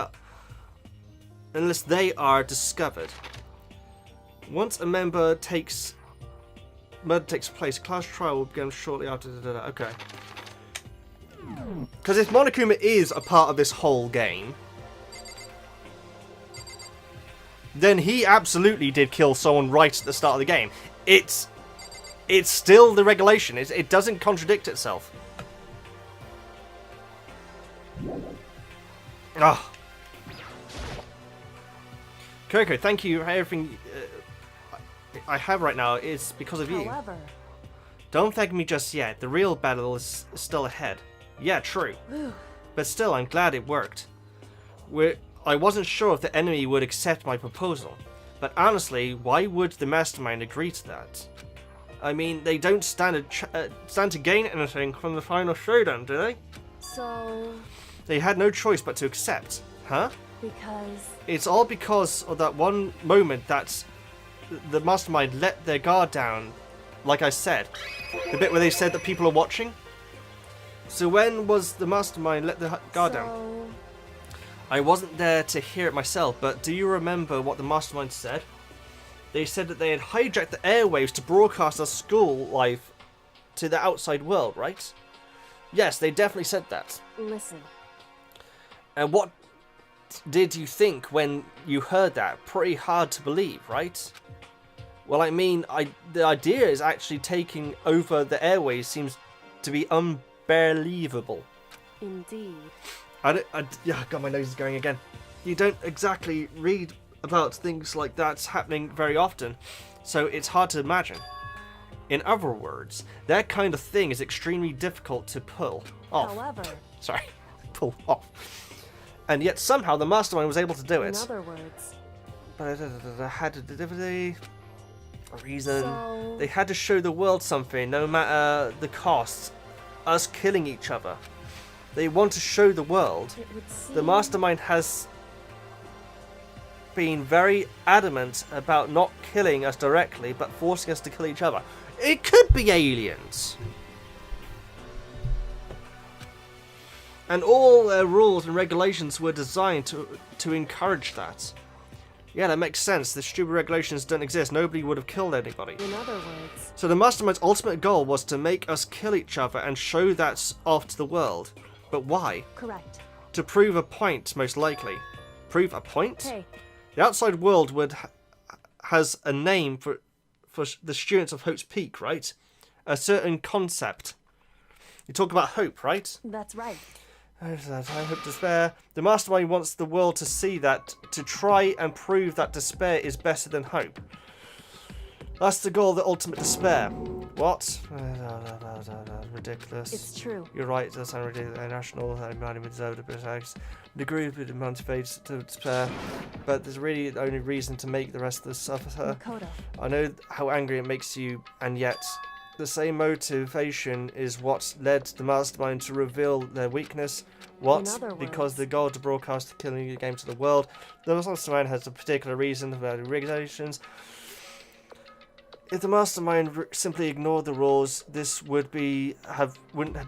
are discovered. Once a murder takes place, class trial will begin shortly after. Okay. Because if Monokuma is a part of this whole game, then he absolutely did kill someone right at the start of the game. It's still the regulation. It doesn't contradict itself. Ah. Coco, thank you for everything I have right now is because of you. However, don't thank me just yet. The real battle is still ahead. Yeah, true. But still, I'm glad it worked. I wasn't sure if the enemy would accept my proposal. But honestly, why would the mastermind agree to that? I mean, they don't stand to gain anything from the final showdown, do they? so They had no choice but to accept. Huh? because It's all because of that one moment that the mastermind let their guard down, like I said. The bit where they said that people are watching. So when was the mastermind let the guard down? I wasn't there to hear it myself, but do you remember what the mastermind said? They said that they had hijacked the airwaves to broadcast our school life to the outside world, right? Yes, they definitely said that. Listen, And what did you think when you heard that? Pretty hard to believe, right? Well, I mean, the idea is actually taking over the airways seems to be unbelievable. indeed. Yeah, God, my nose is going again. You don't exactly read about things like that happening very often, so it's hard to imagine. In other words, that kind of thing is extremely difficult to pull off. However, Sorry, pull off. And yet somehow the mastermind was able to do in it. other words, But they had to deliver a reason. So- They had to show the world something, no matter the cost. Us killing each other. They want to show the world. it would seem The mastermind has been very adamant about not killing us directly, but forcing us to kill each other. It could be aliens. And all their rules and regulations were designed to encourage that. Yeah, that makes sense. The stupid regulations don't exist. Nobody would have killed anybody. in other words, So the mastermind's ultimate goal was to make us kill each other and show that off to the world. But why? correct. To prove a point, most likely. Prove a point? Hey, The outside world has a name for the students of Hope's Peak, right? A certain concept. You talk about hope, right? that's right. There's that. I hope despair. The mastermind wants the world to see that, to try and prove that despair is better than hope. That's the goal of the ultimate despair. What? Ridiculous. It's true. You're right, it does sound ridiculous. National, man deserved a bit of sex. The group motivates to despair, but there's really the only reason to make the rest of us suffer. Makoto, I know how angry it makes you, and yet the same motivation is what led the mastermind to reveal their weakness. What? In other Because words- the goal to broadcast the killing the game to the world. The mastermind has a particular reason about the regulations. If the mastermind simply ignored the rules, this wouldn't have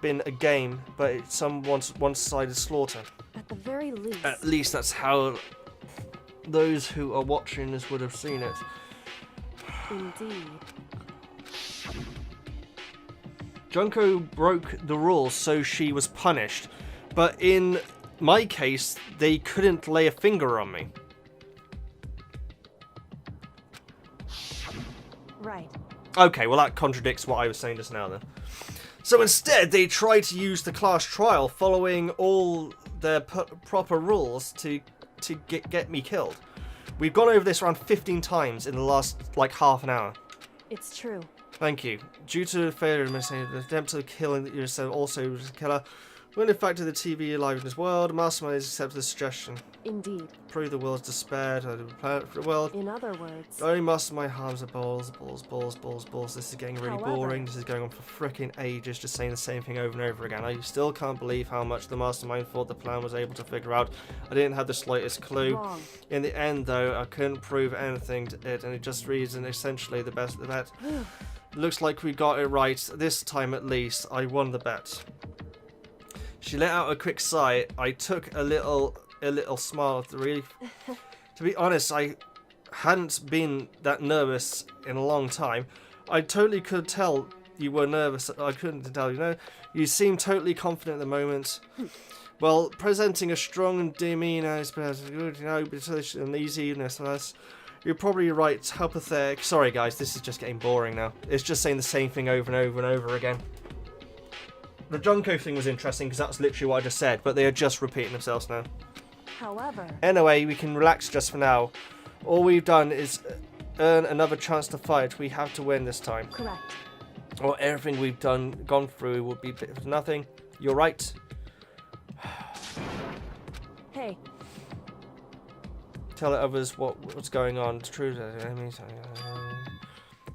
been a game, but it's some one-sided slaughter. at the very least, At least that's how those who are watching this would have seen it. indeed. Junko broke the rules, so she was punished. But in my case, they couldn't lay a finger on me. Right. Okay, well that contradicts what I was saying just now then. So instead, they tried to use the class trial following all their proper rules to get me killed. We've gone over this around 15 times in the last, like, half an hour. It's true. Thank you. Due to the failure of the attempt of killing yourself also was a killer. When in fact the TV alive in this world, Mastermind has accepted the suggestion. Indeed. Prove the world's despair to the planet for the world. In other words. Only Mastermind harms are balls. This is getting really boring. This is going on for frickin' ages, just saying the same thing over and over again. I still can't believe how much the Mastermind thought the plan was able to figure out. I didn't have the slightest clue. Wrong. In the end, though, I couldn't prove anything to it, and it just reasoned essentially the best of the bet. Looks like we got it right. This time at least, I won the bet. She let out a quick sigh. I took a little smile of relief. To be honest, I hadn't been that nervous in a long time. I totally could tell you were nervous. I couldn't tell, you know. You seemed totally confident at the moment. Well, presenting a strong and demeanor is good, you know, but an easiness. You're probably right. How pathetic. Sorry, guys, this is just getting boring now. It's just saying the same thing over and over and over again. The Junko thing was interesting because that's literally what I just said, but they are just repeating themselves now. However. Anyway, we can relax just for now. All we've done is earn another chance to fight. We have to win this time. Correct. Or everything we've gone through would be for nothing. You're right. Hey. Tell others what's going on. It's true.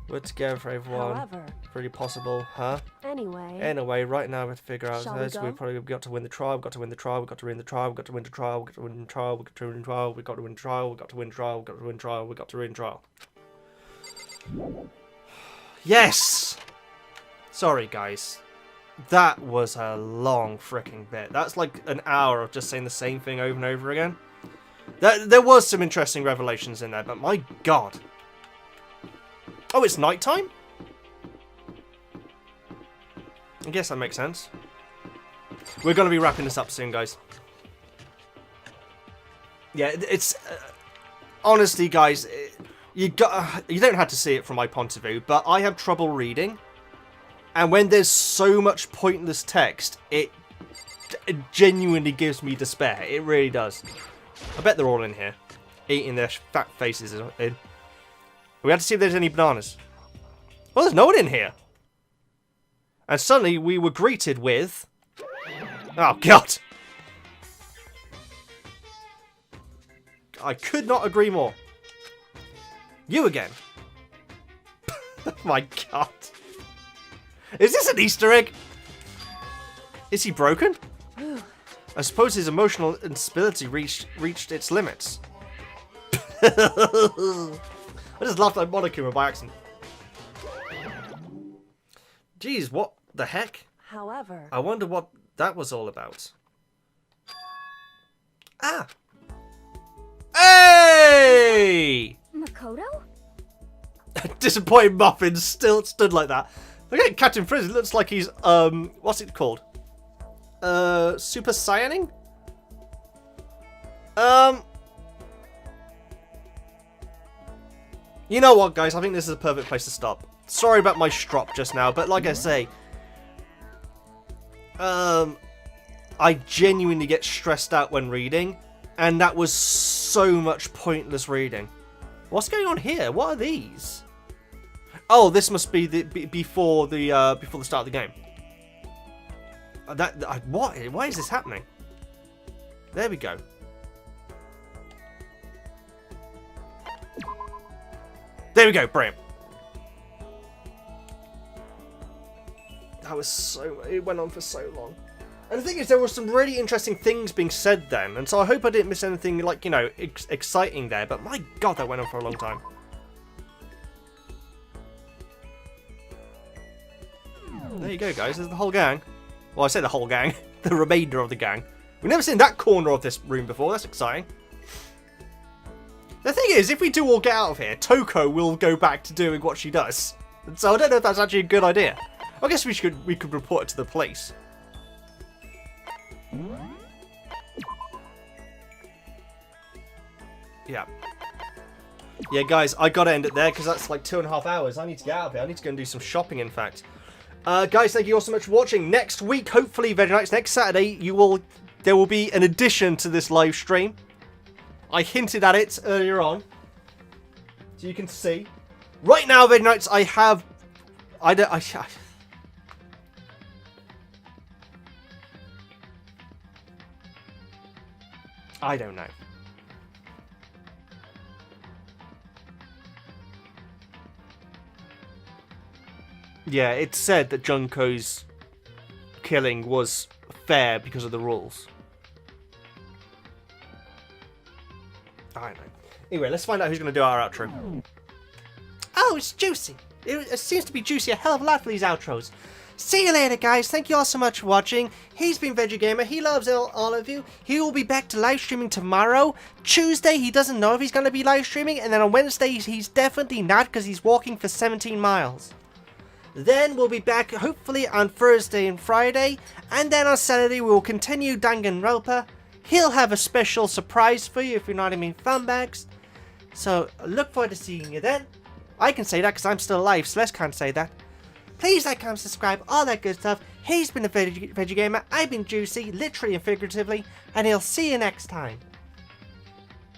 We're together for everyone. However. Pretty possible, huh? Anyway, right now we have to figure out this. We We've got to win the trial. We've got to win the trial. We've got to win the trial. We've got to win the trial. We've got to win the trial. We've got to win the trial. We've got to win the trial. We've got to win the trial. We've got to win the trial. We've got to win the trial. Yes. Sorry, guys. That was a long freaking bit. That's like an hour of just saying the same thing over and over again. There was some interesting revelations in there, but my god. Oh, it's nighttime? I guess that makes sense. We're going to be wrapping this up soon, guys. Yeah, it's... honestly, guys, you don't have to see it from my point of view, but I have trouble reading. And when there's so much pointless text, it genuinely gives me despair. It really does. I bet they're all in here, eating their fat faces in. We had to see if there's any bananas. Well, there's no one in here. And suddenly we were greeted with... oh, God. I could not agree more. You again. Oh, my God. Is this an Easter egg? Is he broken? I suppose his emotional instability reached its limits. I just laughed at Monokuma by accident. Jeez, what the heck? However. I wonder what that was all about. Ah! Hey! Makoto? Disappointed Muffin still stood like that. Look at Captain Frizz, it looks like he's, what's it called? Super Saiyaning? You know what, guys? I think this is a perfect place to stop. Sorry about my strop just now, but like I say, I genuinely get stressed out when reading, and that was so much pointless reading. What's going on here? What are these? Oh, this must be the before the start of the game. What? Why is this happening? There we go. There we go, brilliant. That was so... it went on for so long. And the thing is, there were some really interesting things being said then, and so I hope I didn't miss anything, like, you know, exciting there, but my god, that went on for a long time. There you go, guys, there's the whole gang. Well, I say the whole gang, the remainder of the gang. We've never seen that corner of this room before, that's exciting. The thing is, if we do all get out of here, Toko will go back to doing what she does. And so I don't know if that's actually a good idea. I guess we could report it to the police. Yeah. Yeah, guys, I gotta end it there because that's like 2.5 hours. I need to get out of here. I need to go and do some shopping, in fact. Guys, thank you all so much for watching. Next week, hopefully, Veggie Nights, next Saturday, there will be an addition to this live stream. I hinted at it earlier on, so you can see. Right now, Veggie Nights, I don't know. Yeah, it said that Junko's killing was fair because of the rules. I don't know. Anyway, let's find out who's going to do our outro. Oh, it's Juicy. It seems to be Juicy a hell of a lot for these outros. See you later, guys. Thank you all so much for watching. He's been Veggie Gamer. He loves all of you. He will be back to live streaming tomorrow. Tuesday, he doesn't know if he's going to be live streaming. And then on Wednesday, he's definitely not because he's walking for 17 miles. Then we'll be back hopefully on Thursday and Friday. And then on Saturday, we will continue Danganronpa. He'll have a special surprise for you, if you know what I mean, fun bags. So look forward to seeing you then. I can say that because I'm still alive. Celeste can't say that. Please like, comment, subscribe, all that good stuff. He's been the Veggie Gamer. I've been Juicy, literally and figuratively. And he'll see you next time.